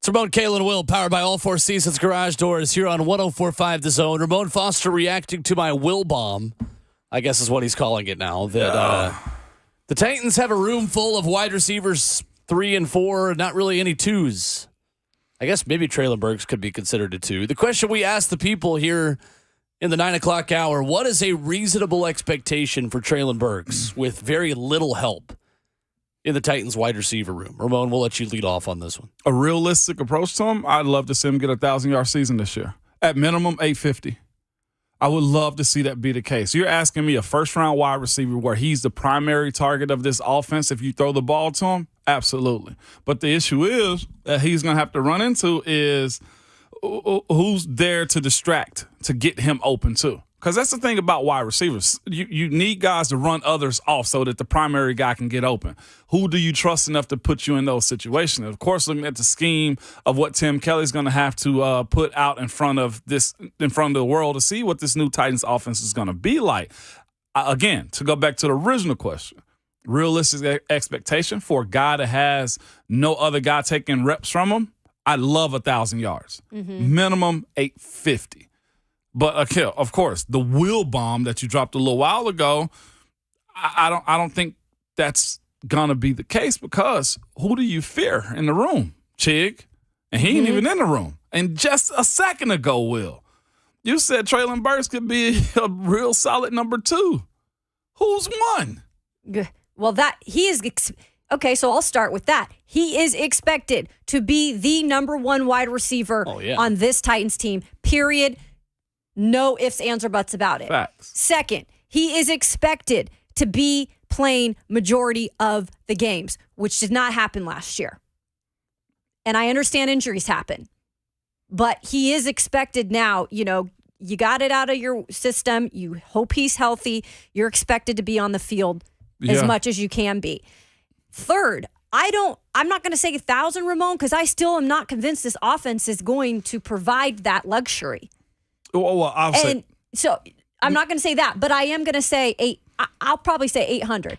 It's Ramon, Kayla, and Will, powered by All Four Seasons Garage Doors here on 104.5 The Zone. Ramon Foster reacting to my Will bomb, I guess is what he's calling it now, that the Titans have a room full of wide receivers 3 and 4, not really any 2s. I guess maybe Treylon Burks could be considered a 2. The question we asked the people here in the 9 o'clock hour, what is a reasonable expectation for Treylon Burks with very little help in the Titans wide receiver room? Ramon, we'll let you lead off on this one. A realistic approach to him, I'd love to see him get a 1,000-yard season this year. At minimum, 850. I would love to see that be the case. You're asking me a first-round wide receiver where he's the primary target of this offense if you throw the ball to him? Absolutely. But the issue is that he's going to have to run into is who's there to distract, to get him open too. Because that's the thing about wide receivers. You need guys to run others off so that the primary guy can get open. Who do you trust enough to put you in those situations? Of course, looking at the scheme of what Tim Kelly's going to have to put out in front of the world to see what this new Titans offense is going to be like. Again, to go back to the original question, realistic expectation for a guy that has no other guy taking reps from him, I'd love 1,000 yards. Minimum 850. But of course, the Will bomb that you dropped a little while ago, I don't think that's gonna be the case because who do you fear in the room? Chig, and he ain't even in the room. And just a second ago, Will, you said Treylon Burks could be a real solid number 2. Who's 1? Well, that he is. Okay, so I'll start with that. He is expected to be the number 1 wide receiver on this Titans team. Period. No ifs, ands, or buts about it. Facts. Second, he is expected to be playing majority of the games, which did not happen last year. And I understand injuries happen, but he is expected now. You know, you got it out of your system. You hope he's healthy. You're expected to be on the field as much as you can be. Third, I'm not going to say 1,000, Ramon, because I still am not convinced this offense is going to provide that luxury. Well, and so I'm not going to say that, but I am going to say I'll probably say 800.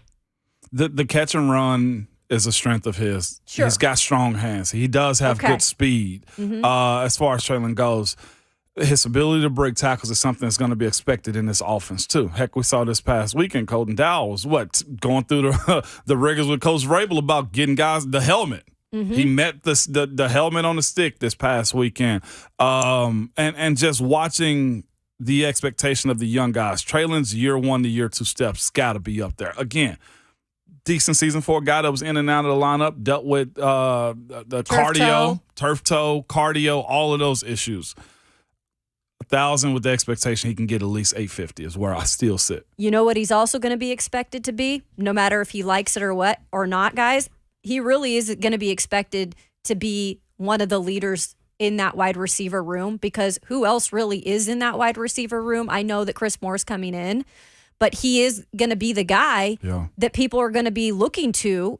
The catch and run is a strength of his. Sure. He's got strong hands. He does have good speed. As far as Treylon goes, his ability to break tackles is something that's going to be expected in this offense too. Heck, we saw this past weekend, Colton Dowell was going through the rigors with Coach Vrabel about getting guys the helmet. He met the helmet on the stick this past weekend. And just watching the expectation of the young guys. Treylon's year 1 to year 2 steps got to be up there. Again, decent season for a guy that was in and out of the lineup, dealt with the turf toe, cardio, all of those issues. 1,000 with the expectation he can get at least 850 is where I still sit. You know what he's also going to be expected to be, no matter if he likes it or not, guys? He really is going to be expected to be one of the leaders in that wide receiver room because who else really is in that wide receiver room? I know that Chris Moore's coming in, but he is going to be the guy that people are going to be looking to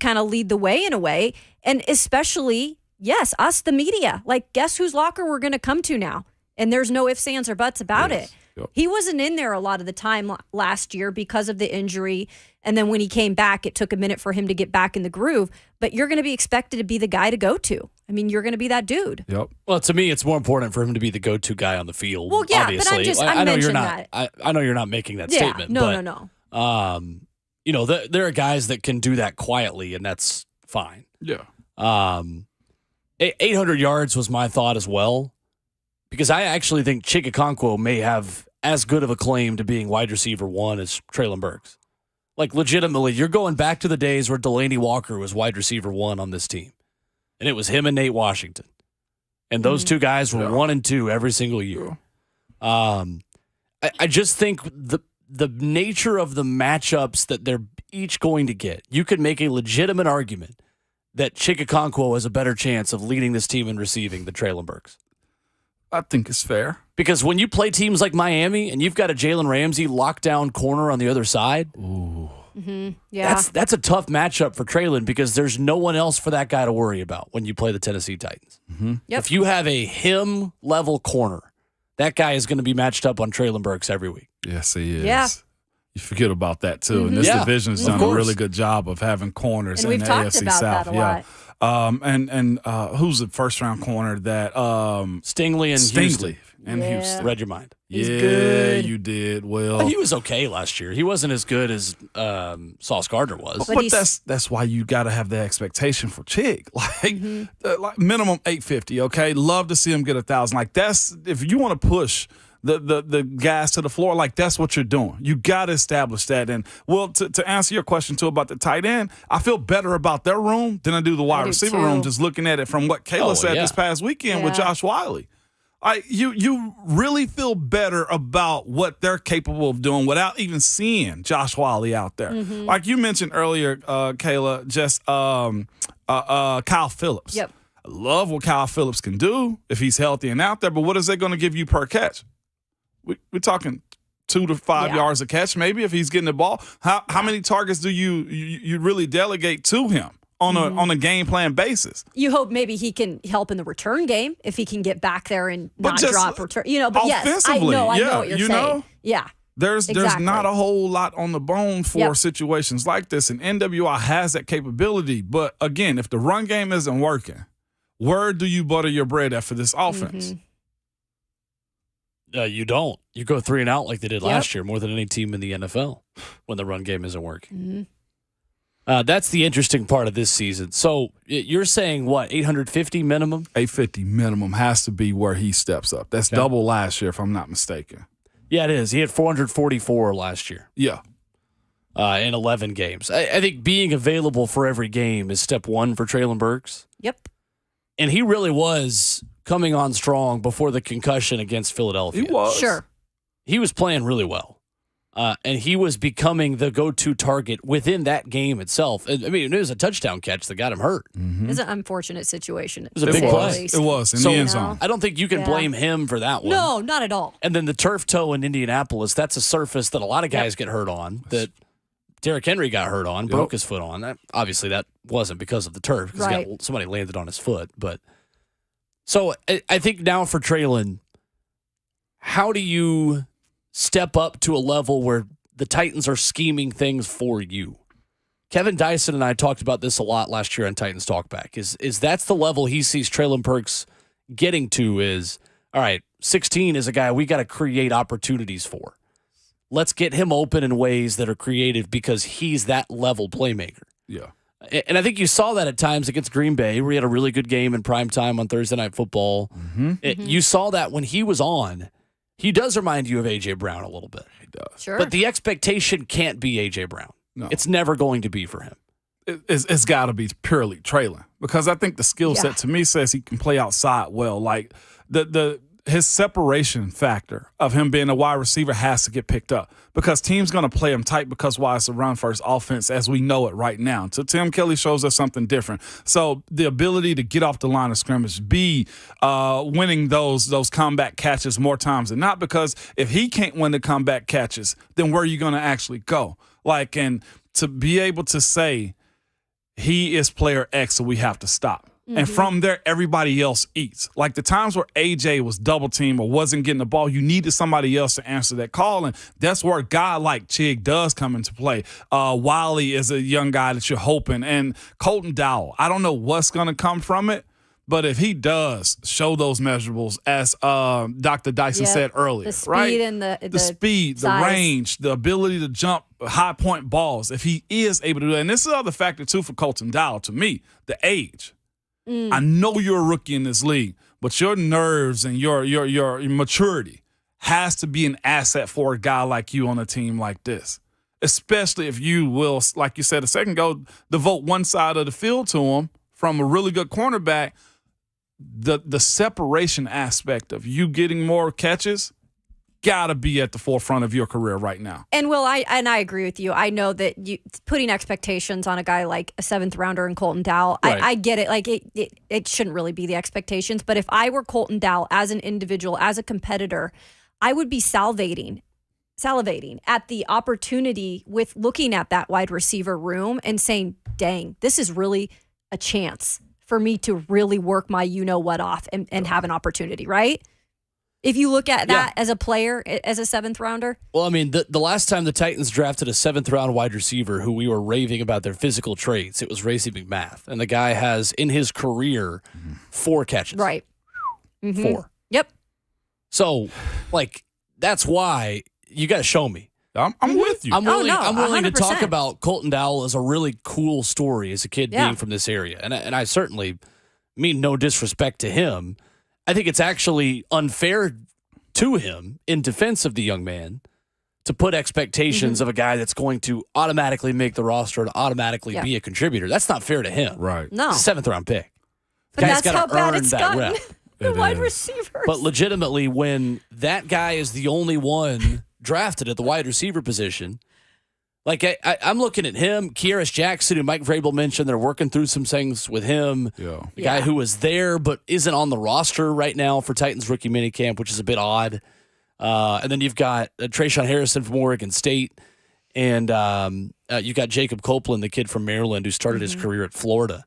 kind of lead the way in a way. And especially, yes, us, the media. Like, guess whose locker we're going to come to now? And there's no ifs, ands, or buts about it. Yep. He wasn't in there a lot of the time last year because of the injury. And then when he came back, it took a minute for him to get back in the groove. But you're going to be expected to be the guy to go to. I mean, you're going to be that dude. Yep. Well, to me, it's more important for him to be the go-to guy on the field. Well, yeah, obviously. but I know you're not. I know you're not making that statement. No. You know, there are guys that can do that quietly, and that's fine. Yeah. 800 yards was my thought as well, because I actually think Chig may have as good of a claim to being wide receiver 1 as Treylon Burks. Like, legitimately, you're going back to the days where Delaney Walker was wide receiver 1 on this team. And it was him and Nate Washington. And those two guys were 1 and 2 every single year. I just think the nature of the matchups that they're each going to get, you could make a legitimate argument that Chig has a better chance of leading this team in receiving than Treylon Burks. I think it's fair. Because when you play teams like Miami and you've got a Jalen Ramsey lockdown corner on the other side, that's a tough matchup for Treylon because there's no one else for that guy to worry about when you play the Tennessee Titans. If you have a him-level corner, that guy is going to be matched up on Treylon Burks every week. Yes, he is. Yeah. You forget about that, too. And this division has done a really good job of having corners and in we've the talked AFC about South. that a lot. And who's the first round corner that Stingley and Houston. Houston. Read your mind. Yeah, good. you did. Well, he was okay last year. He wasn't as good as Sauce Gardner was. But that's why you got to have the expectation for Chig. Like minimum 850. Okay, love to see him get 1,000. Like that's if you want to push the guys to the floor. Like that's what you're doing. You got to establish that. And to answer your question too about the tight end, I feel better about their room than I do the wide receiver room. Just looking at it from what Kayla said this past weekend with Josh Wiley. You really feel better about what they're capable of doing without even seeing Josh Wiley out there. Like you mentioned earlier, Kayla, just Kyle Phillips. Yep. I love what Kyle Phillips can do if he's healthy and out there, but what is that going to give you per catch? We're talking 2 to 5 yards a catch, maybe, if he's getting the ball. How many targets do you really delegate to him on a game plan basis? You hope maybe he can help in the return game if he can get back there and not drop return. But yes, I know what you're saying. Yeah. There's not a whole lot on the bone for situations like this, and NWI has that capability. But again, if the run game isn't working, where do you butter your bread at for this offense? You don't. You go 3 and out like they did last year, more than any team in the NFL when the run game isn't working. That's the interesting part of this season. So you're saying what, 850 minimum? 850 minimum has to be where he steps up. That's double last year, if I'm not mistaken. Yeah, it is. He had 444 last year. Yeah. In 11 games. I think being available for every game is step one for Treylon Burks. Yep. And he really was coming on strong before the concussion against Philadelphia. He was. Sure. He was playing really well. And he was becoming the go-to target within that game itself. I mean, it was a touchdown catch that got him hurt. It's an unfortunate situation. It was a big play. It was in the end zone. I don't think you can blame him for that one. No, not at all. And then the turf toe in Indianapolis, that's a surface that a lot of guys get hurt on, that Derrick Henry got hurt on, broke his foot on. Obviously, that wasn't because of the turf, because somebody landed on his foot. But so I think now for Treylon, how do you step up to a level where the Titans are scheming things for you? Kevin Dyson and I talked about this a lot last year on Titans Talkback. Is that's the level he sees Treylon Burks getting to? Is all right. 16 is a guy we got to create opportunities for. Let's get him open in ways that are creative because he's that level playmaker. Yeah. And I think you saw that at times against Green Bay, where he had a really good game in prime time on Thursday Night Football. You saw that when he was on. He does remind you of A.J. Brown a little bit. He does. Sure. But the expectation can't be A.J. Brown. No. It's never going to be for him. It's got to be purely Treylon, because I think the skill set to me says he can play outside well. Like his separation factor of him being a wide receiver has to get picked up, because teams going to play him tight, because why it's a run-first offense as we know it right now. So Tim Kelly shows us something different. So the ability to get off the line of scrimmage, be winning those comeback catches more times than not, because if he can't win the comeback catches, then where are you going to actually go? Like, and to be able to say he is player X, so we have to stop. And from there, everybody else eats. Like the times where AJ was double teamed or wasn't getting the ball, you needed somebody else to answer that call. And that's where a guy like Chig does come into play. Wiley is a young guy that you're hoping. And Colton Dowell, I don't know what's going to come from it, but if he does show those measurables, as Dr. Dyson said earlier, the speed and the speed, size. the range, the ability to jump high point balls, if he is able to do that. And this is another factor, too, for Colton Dowell, to me, the age. I know you're a rookie in this league, but your nerves and your maturity has to be an asset for a guy like you on a team like this, especially if you will, like you said a second ago, devote one side of the field to him from a really good cornerback. The separation aspect of you getting more catches gotta be at the forefront of your career right now. And Will, I agree with you. I know that you putting expectations on a guy like a 7th rounder in Colton Dowell, I get it. Like it shouldn't really be the expectations. But if I were Colton Dowell as an individual, as a competitor, I would be salivating at the opportunity with looking at that wide receiver room and saying, dang, this is really a chance for me to really work my you-know-what off and have an opportunity, right? If you look at that as a player, as a 7th rounder. Well, I mean, the last time the Titans drafted a 7th-round wide receiver who we were raving about their physical traits, it was Racey McMath. And the guy has, in his career, 4 catches. Right. 4. Yep. So, like, that's why you got to show me. I'm with you. I'm willing to 100%. talk about Colton Dowell as a really cool story as a kid being from this area. And I certainly mean no disrespect to him. I think it's actually unfair to him in defense of the young man to put expectations of a guy that's going to automatically make the roster and automatically be a contributor. That's not fair to him. Right. No. 7th-round pick. But Guy's that's how gotta bad earn it's that gotten. rep. The wide receivers. But legitimately, when that guy is the only one drafted at the wide receiver position, like I'm looking at him, Kearis Jackson, who Mike Vrabel mentioned, they're working through some things with him. Yeah. The guy who was there but isn't on the roster right now for Titans rookie minicamp, which is a bit odd. And then you've got Trayshawn Harrison from Oregon State, and you got Jacob Copeland, the kid from Maryland, who started his career at Florida.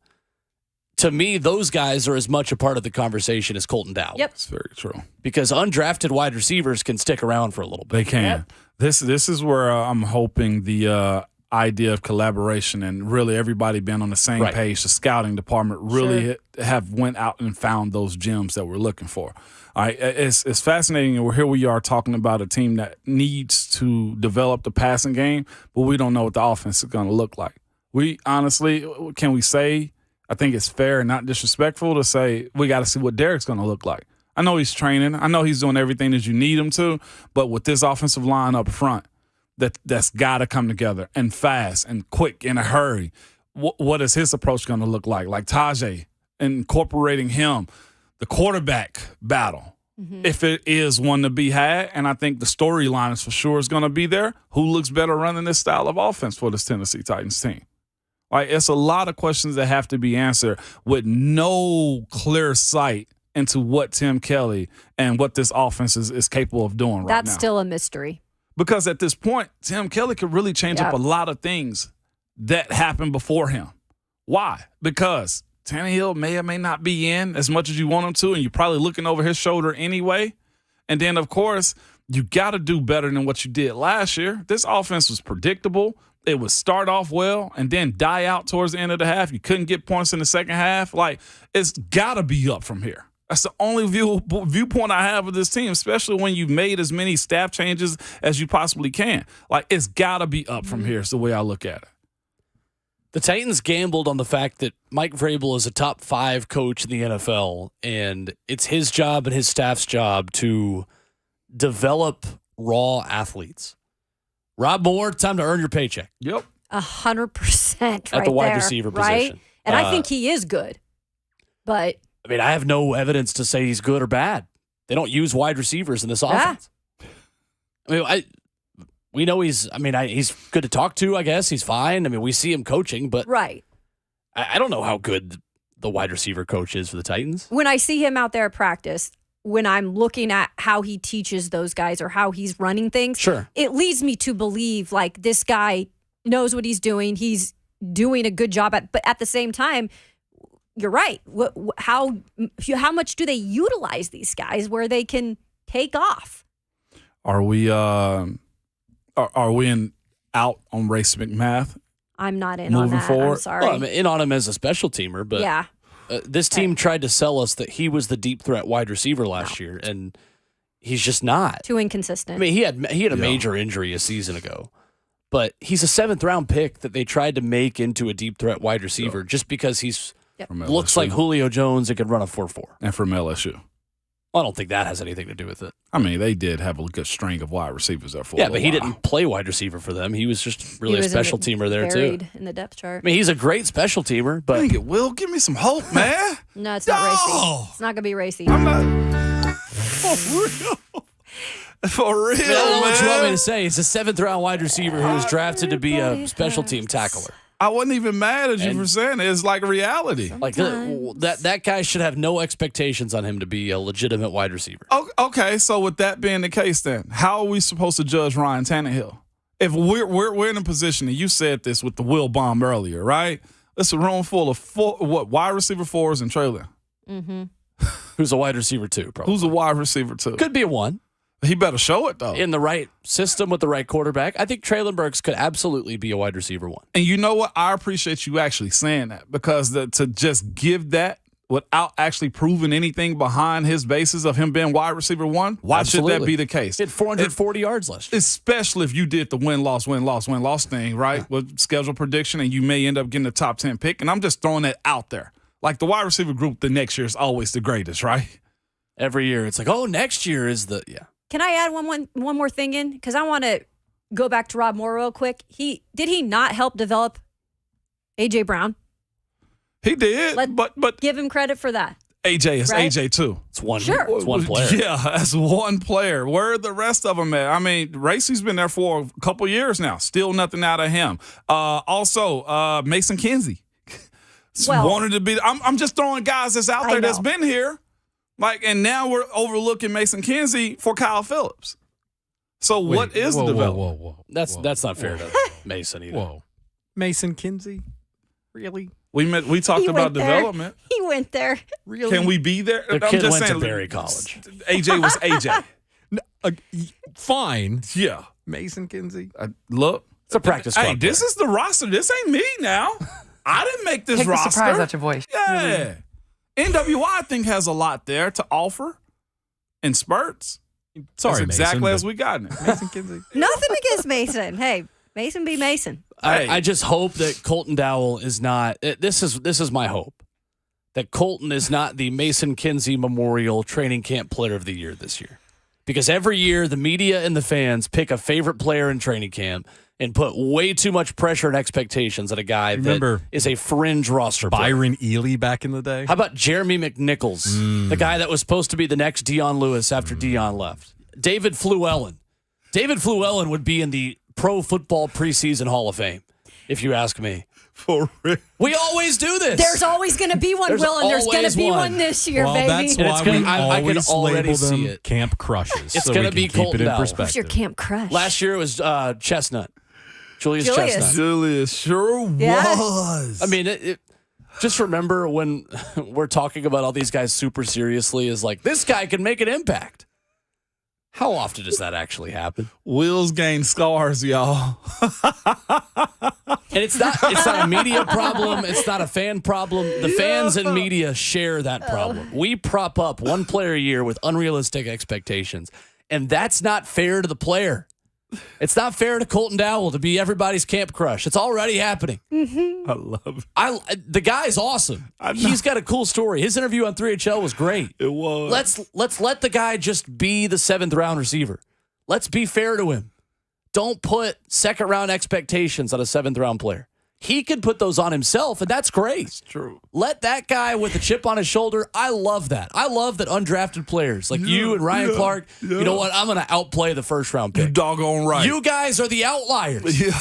To me, those guys are as much a part of the conversation as Colton Dowell. Yep. That's very true. Because undrafted wide receivers can stick around for a little bit. They can. This is where I'm hoping the idea of collaboration and really everybody being on the same page, the scouting department really have went out and found those gems that we're looking for. All right, it's fascinating, and here we are talking about a team that needs to develop the passing game, but we don't know what the offense is going to look like. We honestly, can we say, I think it's fair and not disrespectful to say we got to see what Derek's going to look like. I know he's training. I know he's doing everything that you need him to, but with this offensive line up front, that's got to come together and fast and quick in a hurry. What is his approach going to look like? Like Tajay, incorporating him, the quarterback battle, if it is one to be had, and I think the storyline is for sure is going to be there. Who looks better running this style of offense for this Tennessee Titans team? Like, it's a lot of questions that have to be answered with no clear sight into what Tim Kelly and what this offense is capable of doing right now. That's still a mystery. Because at this point, Tim Kelly could really change up a lot of things that happened before him. Why? Because Tannehill may or may not be in as much as you want him to, and you're probably looking over his shoulder anyway. And then, of course, you got to do better than what you did last year. This offense was predictable. It would start off well and then die out towards the end of the half. You couldn't get points in the second half. Like, it's got to be up from here. That's the only viewpoint I have of this team, especially when you've made as many staff changes as you possibly can. Like, it's got to be up from here is the way I look at it. The Titans gambled on the fact that Mike Vrabel is a top 5 coach in the NFL, and it's his job and his staff's job to develop raw athletes. Rob Moore, time to earn your paycheck. Yep. 100% right at the wide there, receiver right? position. And I think he is good. But I mean, I have no evidence to say he's good or bad. They don't use wide receivers in this offense. I mean, we know he's good to talk to, I guess. He's fine. I mean, we see him coaching, but I don't know how good the wide receiver coach is for the Titans. When I see him out there at practice, when I'm looking at how he teaches those guys or how he's running things, it leads me to believe like this guy knows what he's doing. He's doing a good job but at the same time, you're right. How much do they utilize these guys where they can take off? Are we out on Race McMath? I'm not in on that. Forward? I'm sorry. Well, I'm in on him as a special teamer, but this team tried to sell us that he was the deep threat wide receiver last year, and he's just not. Too inconsistent. I mean, he had a major injury a season ago, but he's a 7th-round pick that they tried to make into a deep threat wide receiver just because he's looks like Julio Jones and can run a 4.4. And from LSU. I don't think that has anything to do with it. I mean, they did have a good string of wide receivers there for but he didn't play wide receiver for them. He was just really a special teamer there, too. In the depth chart. I mean, he's a great special teamer, but... Dang it, Will, give me some hope, man. No, it's not racy. It's not going to be racy. I'm not... For real, I don't know what you want me to say. He's a 7th-round wide receiver who was drafted to be a special team tackler. I wasn't even mad at you for saying it. It's like reality. Like that guy should have no expectations on him to be a legitimate wide receiver. Okay, so with that being the case, then how are we supposed to judge Ryan Tannehill? If we're in a position, and you said this with the Will bomb earlier, right? It's a room full of wide receiver 4s and trailer. Mm-hmm. Who's a wide receiver 2, probably. Who's a wide receiver 2? Could be a 1. He better show it, though. In the right system with the right quarterback. I think Traylon Burks could absolutely be a wide receiver 1. And you know what? I appreciate you actually saying that, because to just give that without actually proving anything behind his basis of him being wide receiver 1, why should that be the case? He had 440 yards last year. Especially if you did the win-loss thing, right, with schedule prediction, and you may end up getting the top 10 pick. And I'm just throwing that out there. Like, the wide receiver group the next year is always the greatest, right? Every year. It's like, oh, next year is the, yeah. Can I add one more thing in? Because I want to go back to Rob Moore real quick. Did he not help develop A.J. Brown? He did, but give him credit for that. AJ is right? AJ too. It's one. Sure. It's one player. Yeah, that's one player. Where are the rest of them at? I mean, Racy's been there for a couple years now. Still nothing out of him. Also, Mason Kinsey. Wanted to be. I'm just throwing guys that's out there that's been here. Like, and now we're overlooking Mason Kinsey for Kyle Phillips. So what is the development? Whoa. That's not fair to Mason either. Whoa. Mason Kinsey? Really? We talked about development. He went there. Really? Can we be there? Their kid went to Berry College. AJ was AJ. Fine. Yeah. Mason Kinsey. Look. It's a practice squad. Hey, this is the roster. This ain't me now. I didn't make this Take roster. the surprise out your voice. Yeah. NWI, I think, has a lot there to offer in spurts. Sorry, That's exactly Mason, as we got it. Mason Kinsey. Nothing against Mason. Hey, Mason be Mason. I just hope that Colton Dowell is not. This is my hope, that Colton is not the Mason Kinsey Memorial Training Camp Player of the Year this year, because every year the media and the fans pick a favorite player in training camp and put way too much pressure and expectations on a guy that is a fringe roster player. Byron Ely back in the day. How about Jeremy McNichols, the guy that was supposed to be the next Dion Lewis after Dion left? David Fluellen. David Fluellen would be in the Pro Football Preseason Hall of Fame, if you ask me. For real. We always do this. There's always going to be one, Will, and there's going to be one this year, well, baby. That's why we I can always already label see them it. camp crushes. It's so going we to be can keep Colton it in Dowell. perspective. Who's your camp crush? Last year it was Chestnut. Julius Chestnut. Julius sure was. I mean, just remember when we're talking about all these guys super seriously, is like, this guy can make an impact. How often does that actually happen? Will's gained scars, y'all. And it's not a media problem. It's not a fan problem. The fans and media share that problem. We prop up one player a year with unrealistic expectations, and that's not fair to the player. It's not fair to Colton Dowell to be everybody's camp crush. It's already happening. Mm-hmm. I love it. The guy's awesome. He's got a cool story. His interview on 3HL was great. It was. Let's let the guy just be the 7th round receiver. Let's be fair to him. Don't put 2nd round expectations on a 7th round player. He can put those on himself, and that's great. It's true. Let that guy with a chip on his shoulder. I love that. I love that undrafted players like you and Ryan Clark. Yeah. You know what? I'm going to outplay the 1st round pick. You doggone right. You guys are the outliers. Yeah.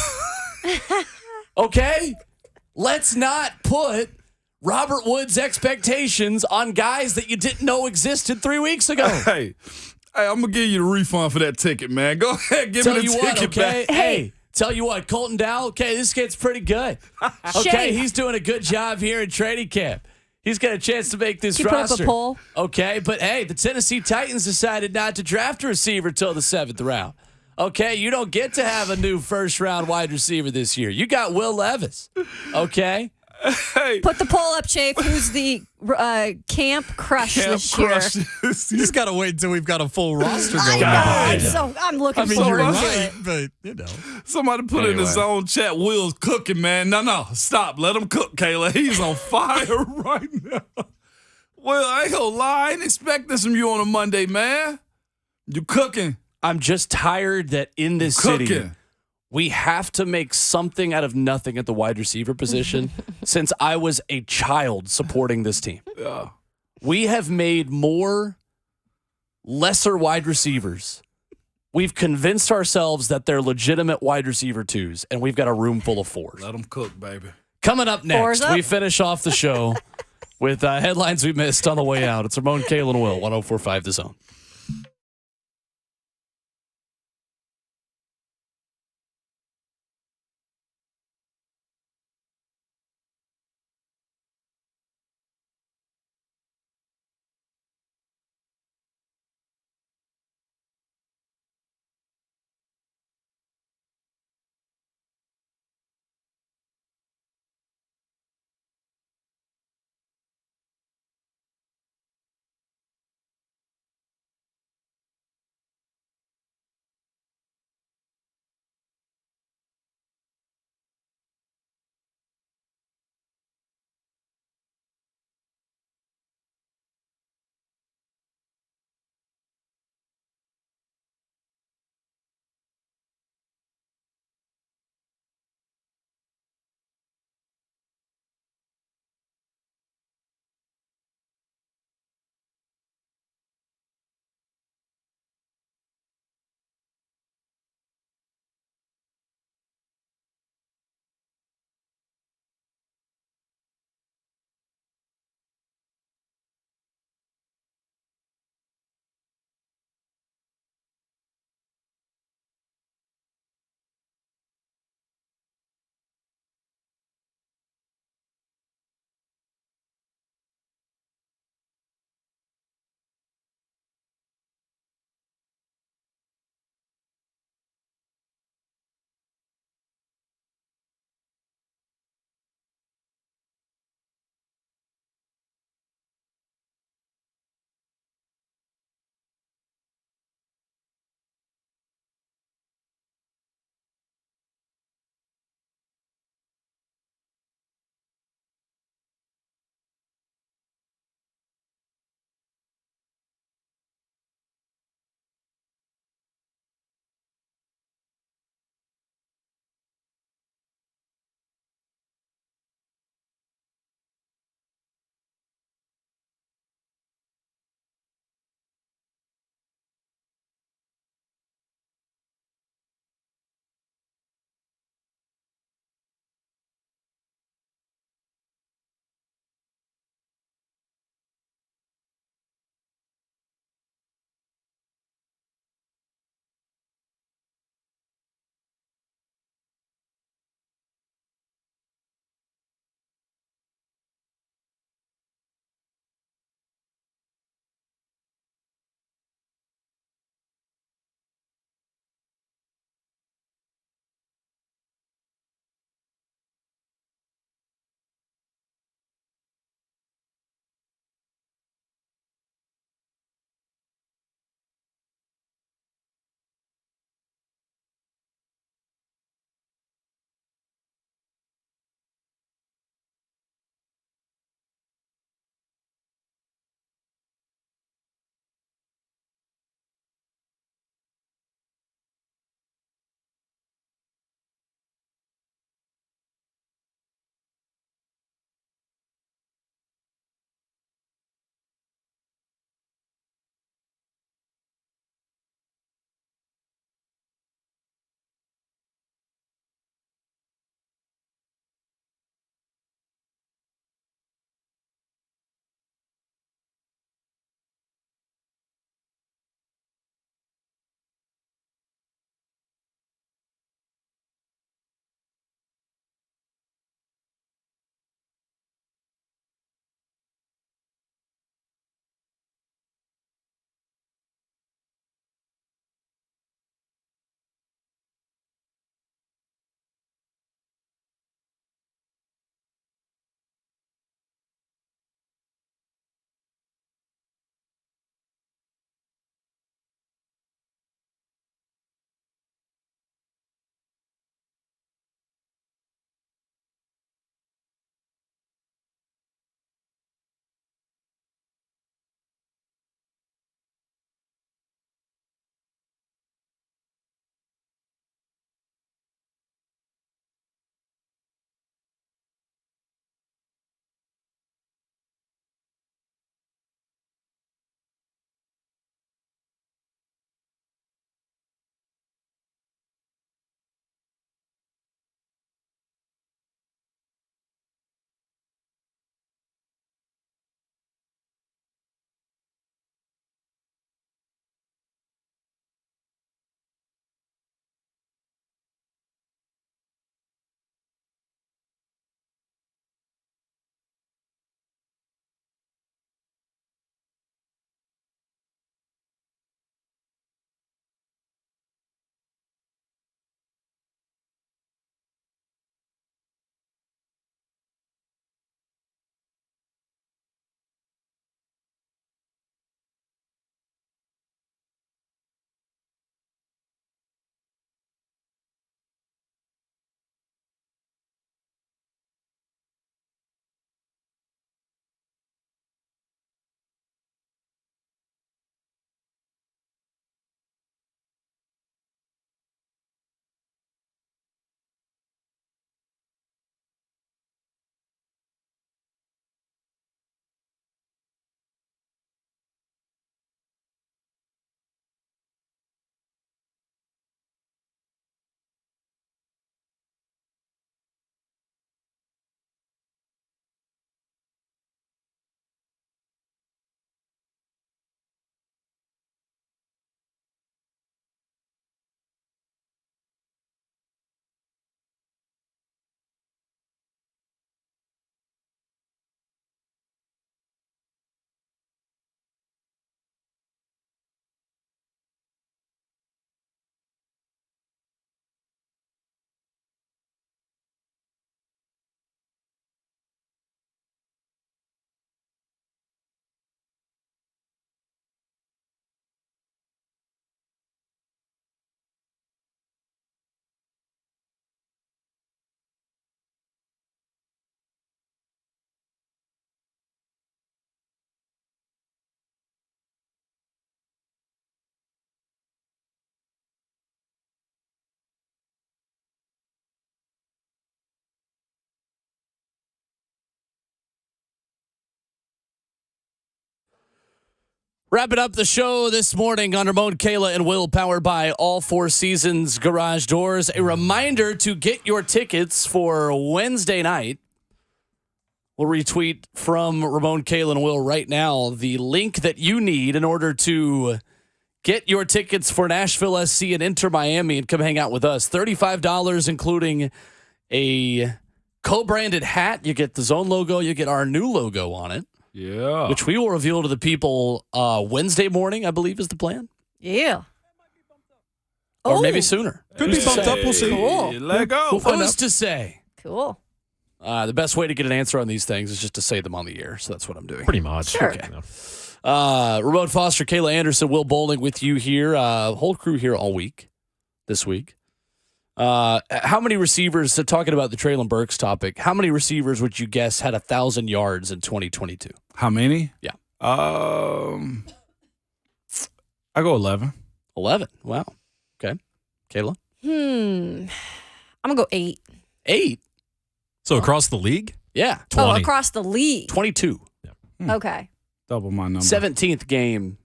Okay? Let's not put Robert Woods expectations on guys that you didn't know existed 3 weeks ago. Hey, I'm going to give you the refund for that ticket, man. Go ahead, give me the ticket back. Hey, tell you what, Colton Dowell, okay, this kid's pretty good. Okay, he's doing a good job here in training camp. He's got a chance to make this roster. Put up a poll. Okay, but hey, the Tennessee Titans decided not to draft a receiver till the 7th round. Okay, you don't get to have a new 1st round wide receiver this year. You got Will Levis. Okay? Hey. Put the poll up, Chafe. Who's the camp crush this year? You just got to wait until we've got a full roster going. I'm looking forward you're to right, it. but Somebody put in the zone chat, Will's cooking, man. No, stop. Let him cook, Kayla. He's on fire right now. Well, I ain't gonna lie. I ain't expect this from you on a Monday, man. You cooking. I'm just tired that in this city, we have to make something out of nothing at the wide receiver position since I was a child supporting this team. Yeah. We have made more lesser wide receivers. We've convinced ourselves that they're legitimate wide receiver 2s, and we've got a room full of 4s. Let them cook, baby. Coming up next, up. we finish off the show with headlines we missed on the way out. It's Ramon, Kayla, and Will, 104.5 The Zone. Wrapping up the show this morning on Ramon, Kayla, and Will, powered by All Four Seasons Garage Doors. A reminder to get your tickets for Wednesday night. We'll retweet from Ramon, Kayla, and Will right now the link that you need in order to get your tickets for Nashville SC and Inter Miami and come hang out with us. $35, including a co-branded hat. You get the Zone logo. You get our new logo on it. Yeah. Which we will reveal to the people Wednesday morning, I believe is the plan. Yeah. Or maybe sooner. Could be bumped up. We'll see. Cool. Let go. Who's to say? Cool. The best way to get an answer on these things is just to say them on the air. So that's what I'm doing. Pretty much. Sure. Okay. Ramon Foster, Kayla Anderson, Will Bowling with you here. Whole crew here all week, this week. How many receivers, so talking about the Traylon Burks topic, how many receivers would you guess had 1,000 yards in 2022? How many? Yeah. I go 11. 11. Wow. Okay. Kayla? I'm going to go 8. 8. So across the league? Yeah. 20. Oh, across the league. 22. Okay. Double my number. 17th game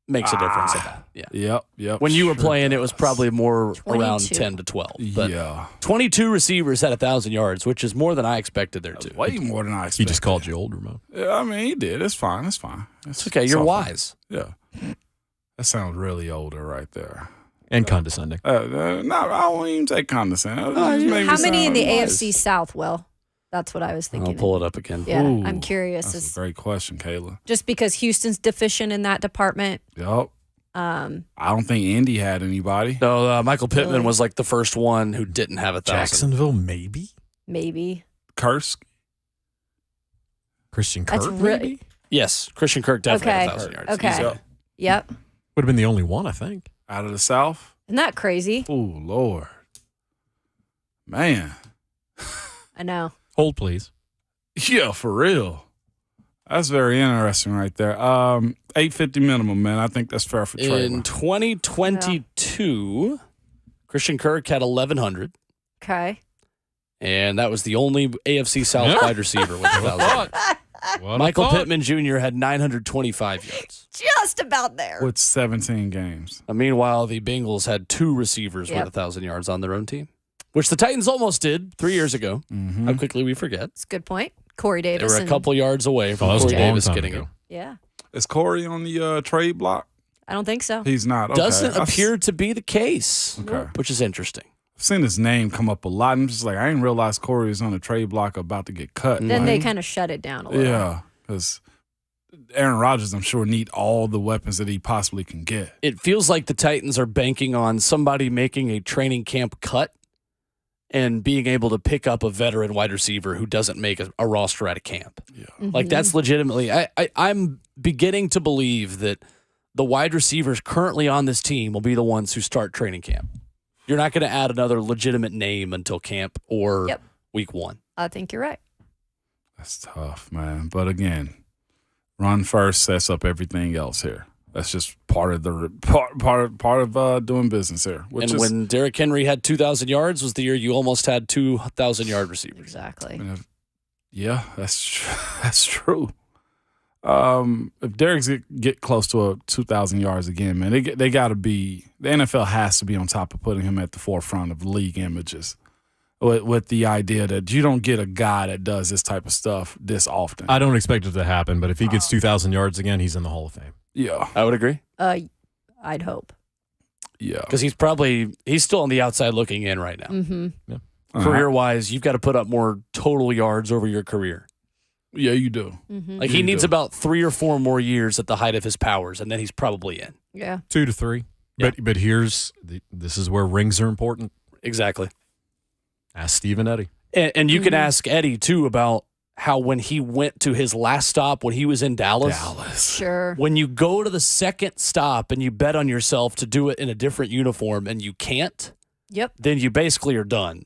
makes a difference in that. Yeah. Yep. When you were playing, it was probably more 22. around 10 to 12. But Yeah. 22 receivers had 1,000 yards, which is more than I expected there, too. Way more than I expected. He just called you old, Ramon. Yeah, I mean, he did. It's fine. It's okay. You're all fine. wise. Yeah. That sounds really older right there. And condescending. No, I won't even take condescending. How many in the AFC South, Will? That's what I was thinking. I'll pull it up again. Yeah, Ooh, I'm curious. That's a great question, Kayla. Just because Houston's deficient in that department. Yup. I don't think Indy had anybody. No, Michael Pittman Really? was like the first one who didn't have 1,000. Jacksonville, maybe? Maybe. Kursk. Christian That's Kirk, really- maybe? Yes, Christian Kirk definitely had Okay. 1,000 yards. Okay. Easy. Yep. Would have been the only one, I think. Out of the South. Isn't that crazy? Oh, Lord. Man. I know. Hold, please. Yeah, for real. That's very interesting right there. $850 minimum, man. I think that's fair for In Traylon. 2022, Christian Kirk had 1,100, Okay. and that was the only AFC South Yeah. wide receiver with 1,000 yards. Michael Pittman Jr. had 925 yards. Just about there. With 17 games. Meanwhile, the Bengals had 2 receivers Yep. with 1,000 yards on their own team, which the Titans almost did 3 years ago. Mm-hmm. How quickly we forget. That's a good point. Corey They Davis. were a couple yards away from that was Corey a long Davis time getting ago. it. Yeah. Is Corey on the trade block? I don't think so. He's not. Okay. Doesn't appear to be the case, Okay. which is interesting. I've seen his name come up a lot. I'm just like, I didn't realize Corey was on the trade block about to get cut. Then they Like, kind of shut it down a little. yeah, because Aaron Rodgers, I'm sure, need all the weapons that he possibly can get. It feels like the Titans are banking on somebody making a training camp cut and being able to pick up a veteran wide receiver who doesn't make a roster at a camp. Yeah. Like that's legitimately, I'm beginning to believe that the wide receivers currently on this team will be the ones who start training camp. You're not going to add another legitimate name until camp or week 1. I think you're right. That's tough, man. But again, run first sets up everything else here. That's just part of the part of doing business here. Which And is, when Derrick Henry had 2,000 yards was the year you almost had 2,000-yard receivers. Exactly. yeah, that's true. If Derrick's get close to 2,000 yards again, man, they got to be. The NFL has to be on top of putting him at the forefront of league images, with the idea that you don't get a guy that does this type of stuff this often. I don't expect it to happen, but if he gets 2,000 yards again, he's in the Hall of Fame. Yeah, I would agree. I'd hope. Yeah, because he's still on the outside looking in right now. Mm-hmm. Yeah. Career-wise, you've got to put up more total yards over your career. Yeah, you do. Mm-hmm. Like he needs about 3 or 4 more years at the height of his powers, and then he's probably in. Yeah. 2 to 3. Yeah. But this is where rings are important. Exactly. Ask Steve and Eddie. And you can ask Eddie, too, about how when he went to his last stop when he was in Dallas. Sure. When you go to the second stop and you bet on yourself to do it in a different uniform and you can't, then you basically are done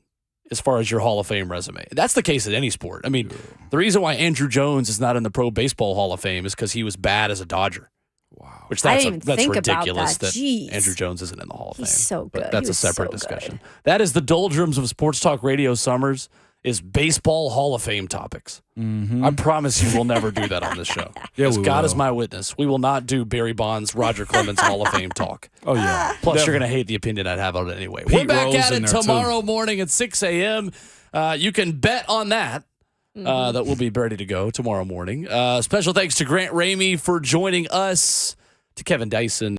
as far as your Hall of Fame resume. That's the case in any sport. I mean, the reason why Andrew Jones is not in the Pro Baseball Hall of Fame is because he was bad as a Dodger. Wow. Which I that's didn't even think about ridiculous that. that Jeez. Andrew Jones isn't in the Hall of Fame. He's so good. But that's He a was separate so discussion. good. That is the doldrums of Sports Talk Radio Summers. is baseball Hall of Fame topics. I promise you we'll never do that on this show. Yeah, As we God will. is my witness. We will not do Barry Bonds, Roger Clemens Hall of Fame talk. Oh, yeah. Plus, you're going to hate the opinion I'd have on it anyway. Pete We're back Rose at in it there, tomorrow morning at 6 a.m. You can bet on that. That will be ready to go tomorrow morning. Special thanks to Grant Ramey for joining us, to Kevin Dyson.